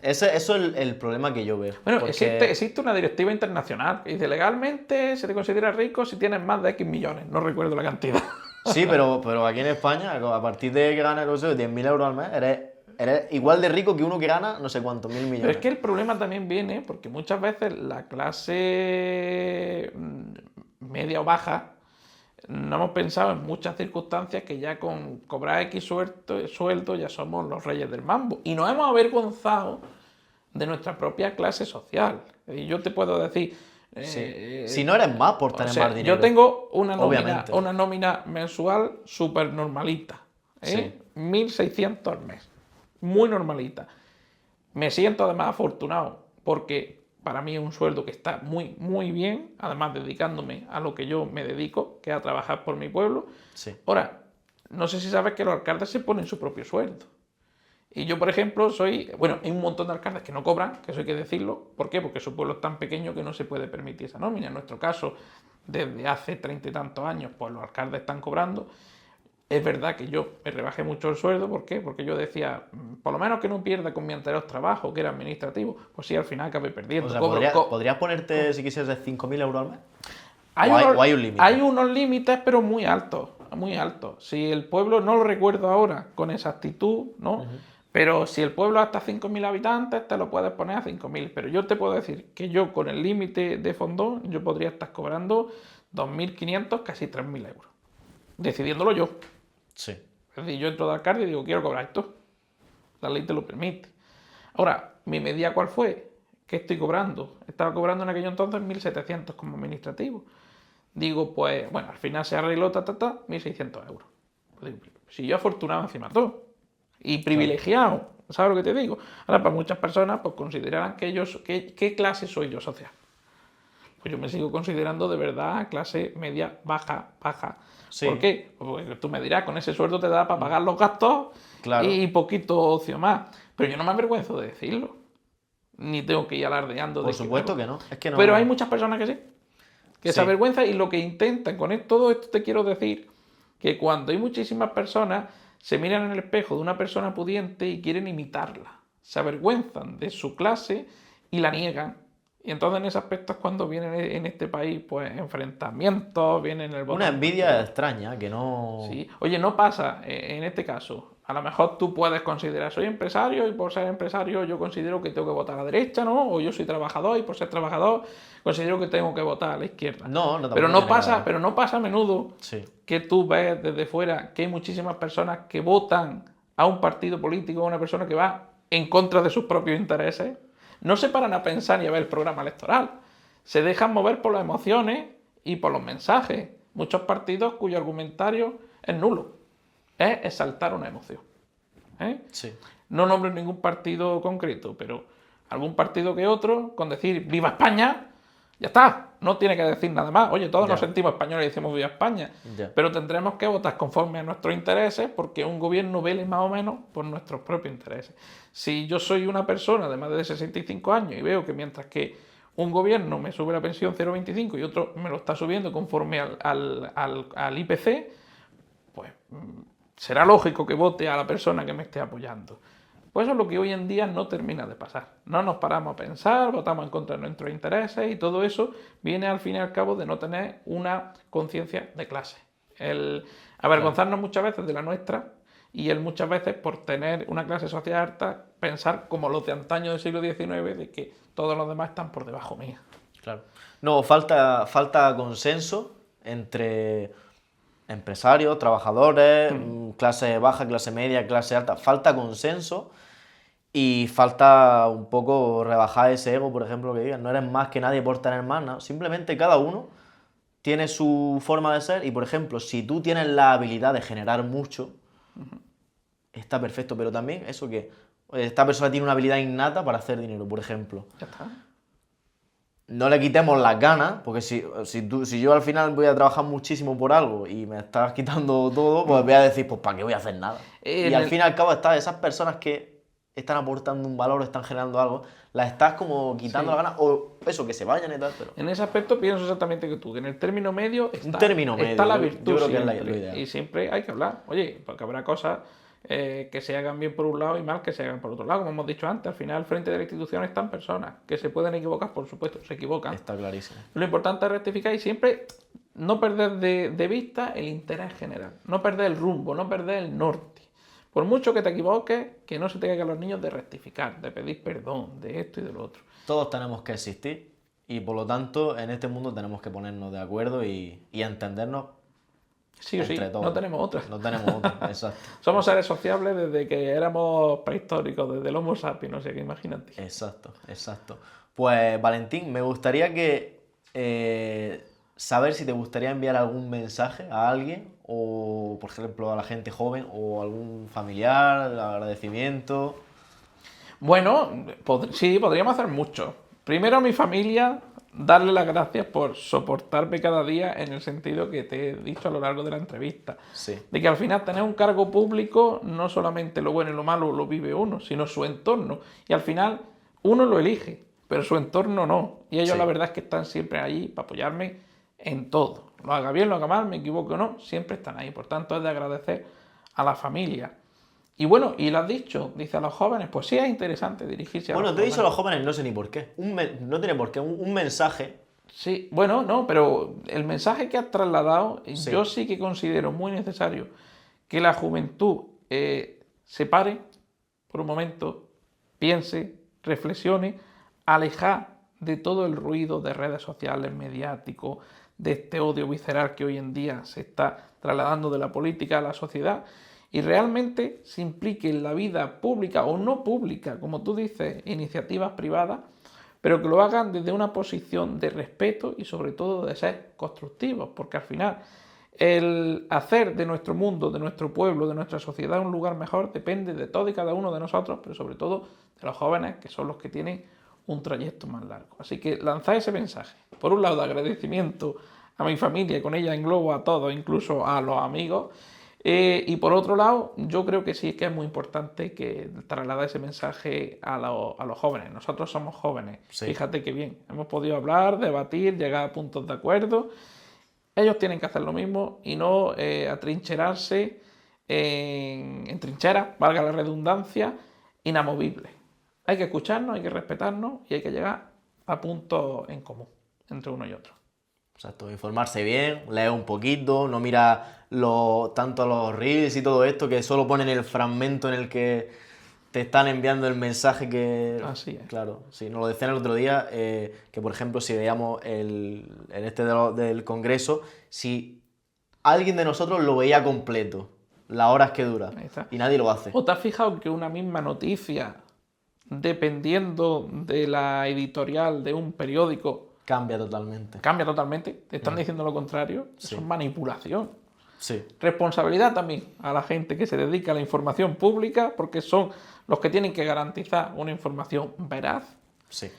A: Eso es el problema que yo veo.
B: Bueno,
A: porque-
B: existe una directiva internacional que dice legalmente se te considera rico si tienes más de X millones. No recuerdo la cantidad.
A: Sí, pero aquí en España, a partir de que ganas, no sé, 10.000 euros al mes, eres igual de rico que uno que gana no sé cuántos mil millones.
B: Pero es que el problema también viene porque muchas veces la clase media o baja no hemos pensado en muchas circunstancias que ya con cobrar X sueldo ya somos los reyes del mambo. Y nos hemos avergonzado de nuestra propia clase social. Y yo te puedo decir...
A: Sí. Si no eres más por
B: o
A: tener
B: sea,
A: más dinero.
B: yo tengo
A: Obviamente.
B: una nómina mensual súper normalita.
A: Sí.
B: 1.600 al mes. Muy normalita. Me siento además afortunado porque para mí es un sueldo que está muy, muy bien, además dedicándome a lo que yo me dedico, que es a trabajar por mi pueblo.
A: Sí.
B: Ahora, no sé si sabes que los alcaldes se ponen su propio sueldo. Y yo, por ejemplo, bueno, hay un montón de alcaldes que no cobran, que eso hay que decirlo. ¿Por qué? Porque su pueblo es tan pequeño que no se puede permitir esa nómina. En nuestro caso, desde hace 30 y tantos años, pues los alcaldes están cobrando. Es verdad que yo me rebajé mucho el sueldo, ¿por qué? Porque yo decía, por lo menos que no pierda con mi anterior trabajo, que era administrativo. Pues sí, al final acabé perdiendo.
A: O sea, ¿podrías ponerte, si quisieras, de 5.000 euros al mes? ¿O hay un límite?
B: Hay unos límites, pero muy altos, muy altos. Si el pueblo, no lo recuerdo ahora con exactitud, ¿no? Pero si el pueblo hasta 5.000 habitantes, te lo puedes poner a 5.000. Pero yo te puedo decir que yo con el límite de fondo, yo podría estar cobrando 2.500, casi 3.000 euros. Decidiéndolo yo.
A: Sí.
B: Es decir, yo entro de alcalde y digo, quiero cobrar esto. La ley te lo permite. Ahora, ¿mi medida cuál fue? ¿Qué estoy cobrando? Estaba cobrando en aquello entonces 1.700 como administrativo. Digo, pues, bueno, al final se arregló, 1.600 euros. Pues digo, si yo afortunado encima de todo. Y privilegiado, ¿sabes lo que te digo? Ahora, para muchas personas, pues considerarán ¿qué clase soy yo social? Pues yo me sigo considerando de verdad clase media, baja.
A: Sí.
B: ¿Por qué? Porque tú me dirás, con ese sueldo te da para pagar los gastos
A: Claro.
B: y poquito ocio más. Pero yo no me avergüenzo de decirlo. Ni tengo que ir alardeando
A: Por
B: de
A: supuesto
B: que
A: que no. Es que no.
B: Pero hay muchas personas que sí. Que
A: Sí.
B: se avergüenzan y lo que intentan con todo esto te quiero decir que cuando hay muchísimas personas se miran en el espejo de una persona pudiente y quieren imitarla. Se avergüenzan de su clase y la niegan. Y entonces en ese aspecto es cuando vienen en este país pues enfrentamientos, vienen el
A: Una envidia extraña que no.
B: Sí. Oye, no pasa en este caso. A lo mejor tú puedes considerar, soy empresario y por ser empresario yo considero que tengo que votar a la derecha, ¿no? O yo soy trabajador y por ser trabajador considero que tengo que votar a la izquierda.
A: No, tampoco
B: pero no
A: tiene
B: pasa,
A: nada.
B: pero no pasa a menudo
A: Sí.
B: que tú ves desde fuera que hay muchísimas personas que votan a un partido político, a una persona que va en contra de sus propios intereses. No se paran a pensar ni a ver el programa electoral. Se dejan mover por las emociones y por los mensajes. Muchos partidos cuyo argumentario es nulo. Es exaltar una emoción.
A: Sí.
B: No nombro ningún partido concreto, pero algún partido que otro, con decir ¡Viva España! Ya está, no tiene que decir nada más. Oye, todos nos sentimos españoles y decimos ¡Viva España!
A: Ya.
B: Pero tendremos que votar conforme a nuestros intereses porque un gobierno vele más o menos por nuestros propios intereses. Si yo soy una persona de más de 65 años y veo que mientras que un gobierno me sube la pensión 0,25 y otro me lo está subiendo conforme al IPC, pues será lógico que vote a la persona que me esté apoyando. Pues eso es lo que hoy en día no termina de pasar. No nos paramos a pensar, votamos en contra de nuestros intereses y todo eso viene al fin y al cabo de no tener una conciencia de clase. El avergonzarnos muchas veces de la nuestra y el muchas veces por tener una clase social alta pensar como los de antaño del siglo XIX de que todos los demás están por debajo mía.
A: Claro. No, falta consenso entre empresarios, trabajadores, clase baja, clase media, clase alta. Falta consenso y falta un poco rebajar ese ego, por ejemplo, que digan, no eres más que nadie por tener más, ¿no? Simplemente cada uno tiene su forma de ser y, por ejemplo, si tú tienes la habilidad de generar mucho, está perfecto, pero también eso que esta persona tiene una habilidad innata para hacer dinero, por ejemplo.
B: Ya está.
A: No le quitemos las ganas, porque si yo al final voy a trabajar muchísimo por algo y me estás quitando todo, pues voy a decir, pues ¿para qué voy a hacer nada? Y al fin y al cabo están esas personas que están aportando un valor, están generando algo, las estás como quitando la gana, o eso, que se vayan y tal, pero...
B: En ese aspecto pienso exactamente que tú, que en el término medio está,
A: término medio,
B: está la
A: yo
B: virtud
A: creo que es
B: siempre,
A: lo ideal.
B: y siempre hay que hablar. Oye, porque habrá cosas que se hagan bien por un lado y mal que se hagan por otro lado, como hemos dicho antes. Al final, al frente de la institución están personas que se pueden equivocar, por supuesto, se equivocan.
A: Está clarísimo.
B: Lo importante es rectificar y siempre no perder de vista el interés general, no perder el rumbo, no perder el norte. Por mucho que te equivoques, que no se te caigan los niños de rectificar, de pedir perdón, de esto y de lo otro.
A: Todos tenemos que existir y por lo tanto en este mundo tenemos que ponernos de acuerdo y entendernos
B: Sí o sí,
A: entre todos.
B: no tenemos otra.
A: No tenemos otra, exacto.
B: Somos seres sociables desde que éramos prehistóricos, desde el Homo sapiens, o sea que imagínate.
A: Exacto, exacto. Pues Valentín, me gustaría que saber si te gustaría enviar algún mensaje a alguien, o por ejemplo a la gente joven, o algún familiar, agradecimiento.
B: Bueno, sí, podríamos hacer mucho. Primero a mi familia, darle las gracias por soportarme cada día en el sentido que te he dicho a lo largo de la entrevista.
A: Sí.
B: De que al final tener un cargo público, no solamente lo bueno y lo malo lo vive uno, sino su entorno. Y al final uno lo elige, pero su entorno no. Y ellos
A: Sí.
B: la verdad es que están siempre allí para apoyarme en todo. Lo haga bien, lo haga mal, me equivoque o no, siempre están ahí. Por tanto, es de agradecer a la familia. Y bueno, y lo has dicho, dice a los jóvenes, pues sí es interesante dirigirse a
A: Bueno,
B: los
A: te he dicho a
B: jóvenes.
A: los jóvenes, no sé ni por qué. No tiene por qué. Un mensaje.
B: Sí, bueno, no, pero el mensaje que has trasladado,
A: Sí.
B: yo sí que considero muy necesario que la juventud se pare por un momento, piense, reflexione, alejar de todo el ruido de redes sociales, mediático, de este odio visceral que hoy en día se está trasladando de la política a la sociedad, y realmente se implique en la vida pública o no pública, como tú dices, iniciativas privadas, pero que lo hagan desde una posición de respeto y sobre todo de ser constructivos, porque al final el hacer de nuestro mundo, de nuestro pueblo, de nuestra sociedad un lugar mejor depende de todo y cada uno de nosotros, pero sobre todo de los jóvenes, que son los que tienen un trayecto más largo. Así que lanzar ese mensaje, por un lado de agradecimiento a mi familia, y con ella englobo a todos, incluso a los amigos, y por otro lado, yo creo que sí que es muy importante que trasladar ese mensaje a los jóvenes. Nosotros somos jóvenes,
A: Sí.
B: fíjate qué bien, hemos podido hablar, debatir, llegar a puntos de acuerdo. Ellos tienen que hacer lo mismo y no atrincherarse en trincheras, valga la redundancia, inamovibles. Hay que escucharnos, hay que respetarnos y hay que llegar a puntos en común entre uno y otro.
A: Exacto, informarse bien, leer un poquito, no mirar tanto los reels y todo esto, que solo ponen el fragmento en el que te están enviando el mensaje que...
B: Así es.
A: Claro, sí, nos lo decían el otro día, que por ejemplo si veíamos en este del Congreso, si alguien de nosotros lo veía completo, las horas que dura,
B: Ahí está.
A: y nadie lo hace.
B: ¿O te has fijado que una misma noticia, dependiendo de la editorial de un periódico,
A: Cambia totalmente.
B: cambia totalmente? Te están diciendo lo contrario. Eso es manipulación.
A: Sí,
B: Responsabilidad también a la gente que se dedica a la información pública, porque son los que tienen que garantizar una información veraz
A: sí.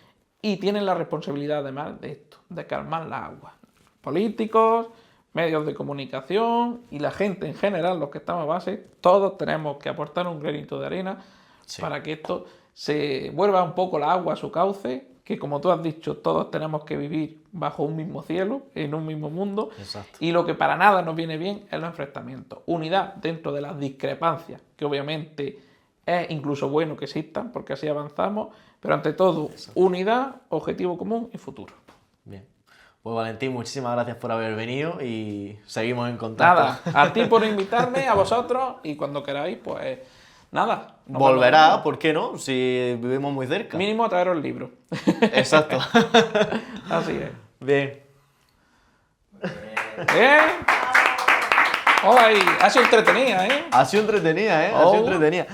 B: y tienen la responsabilidad además de esto, de calmar las aguas. Políticos, medios de comunicación y la gente en general, los que estamos a base, todos tenemos que aportar un granito de arena
A: Sí.
B: para que esto se vuelva un poco la agua a su cauce, que como tú has dicho, todos tenemos que vivir bajo un mismo cielo, en un mismo mundo,
A: Exacto.
B: y lo que para nada nos viene bien es los enfrentamientos. Unidad dentro de las discrepancias, que obviamente es incluso bueno que existan, porque así avanzamos, pero ante todo, unidad, objetivo común y futuro.
A: Bien. Pues Valentín, muchísimas gracias por haber venido y seguimos en contacto.
B: Nada, a ti por invitarme, a vosotros, y cuando queráis, pues nada. nos
A: Volverá,
B: vemos.
A: ¿por qué no? Si vivimos muy cerca.
B: Mínimo a traeros el libro.
A: Exacto.
B: Así es.
A: Bien.
B: ¿Eh? Hola ahí. Ha sido entretenida, ¿eh?
A: Ha sido entretenida, ¿eh? Ha sido
B: Oh.
A: entretenida.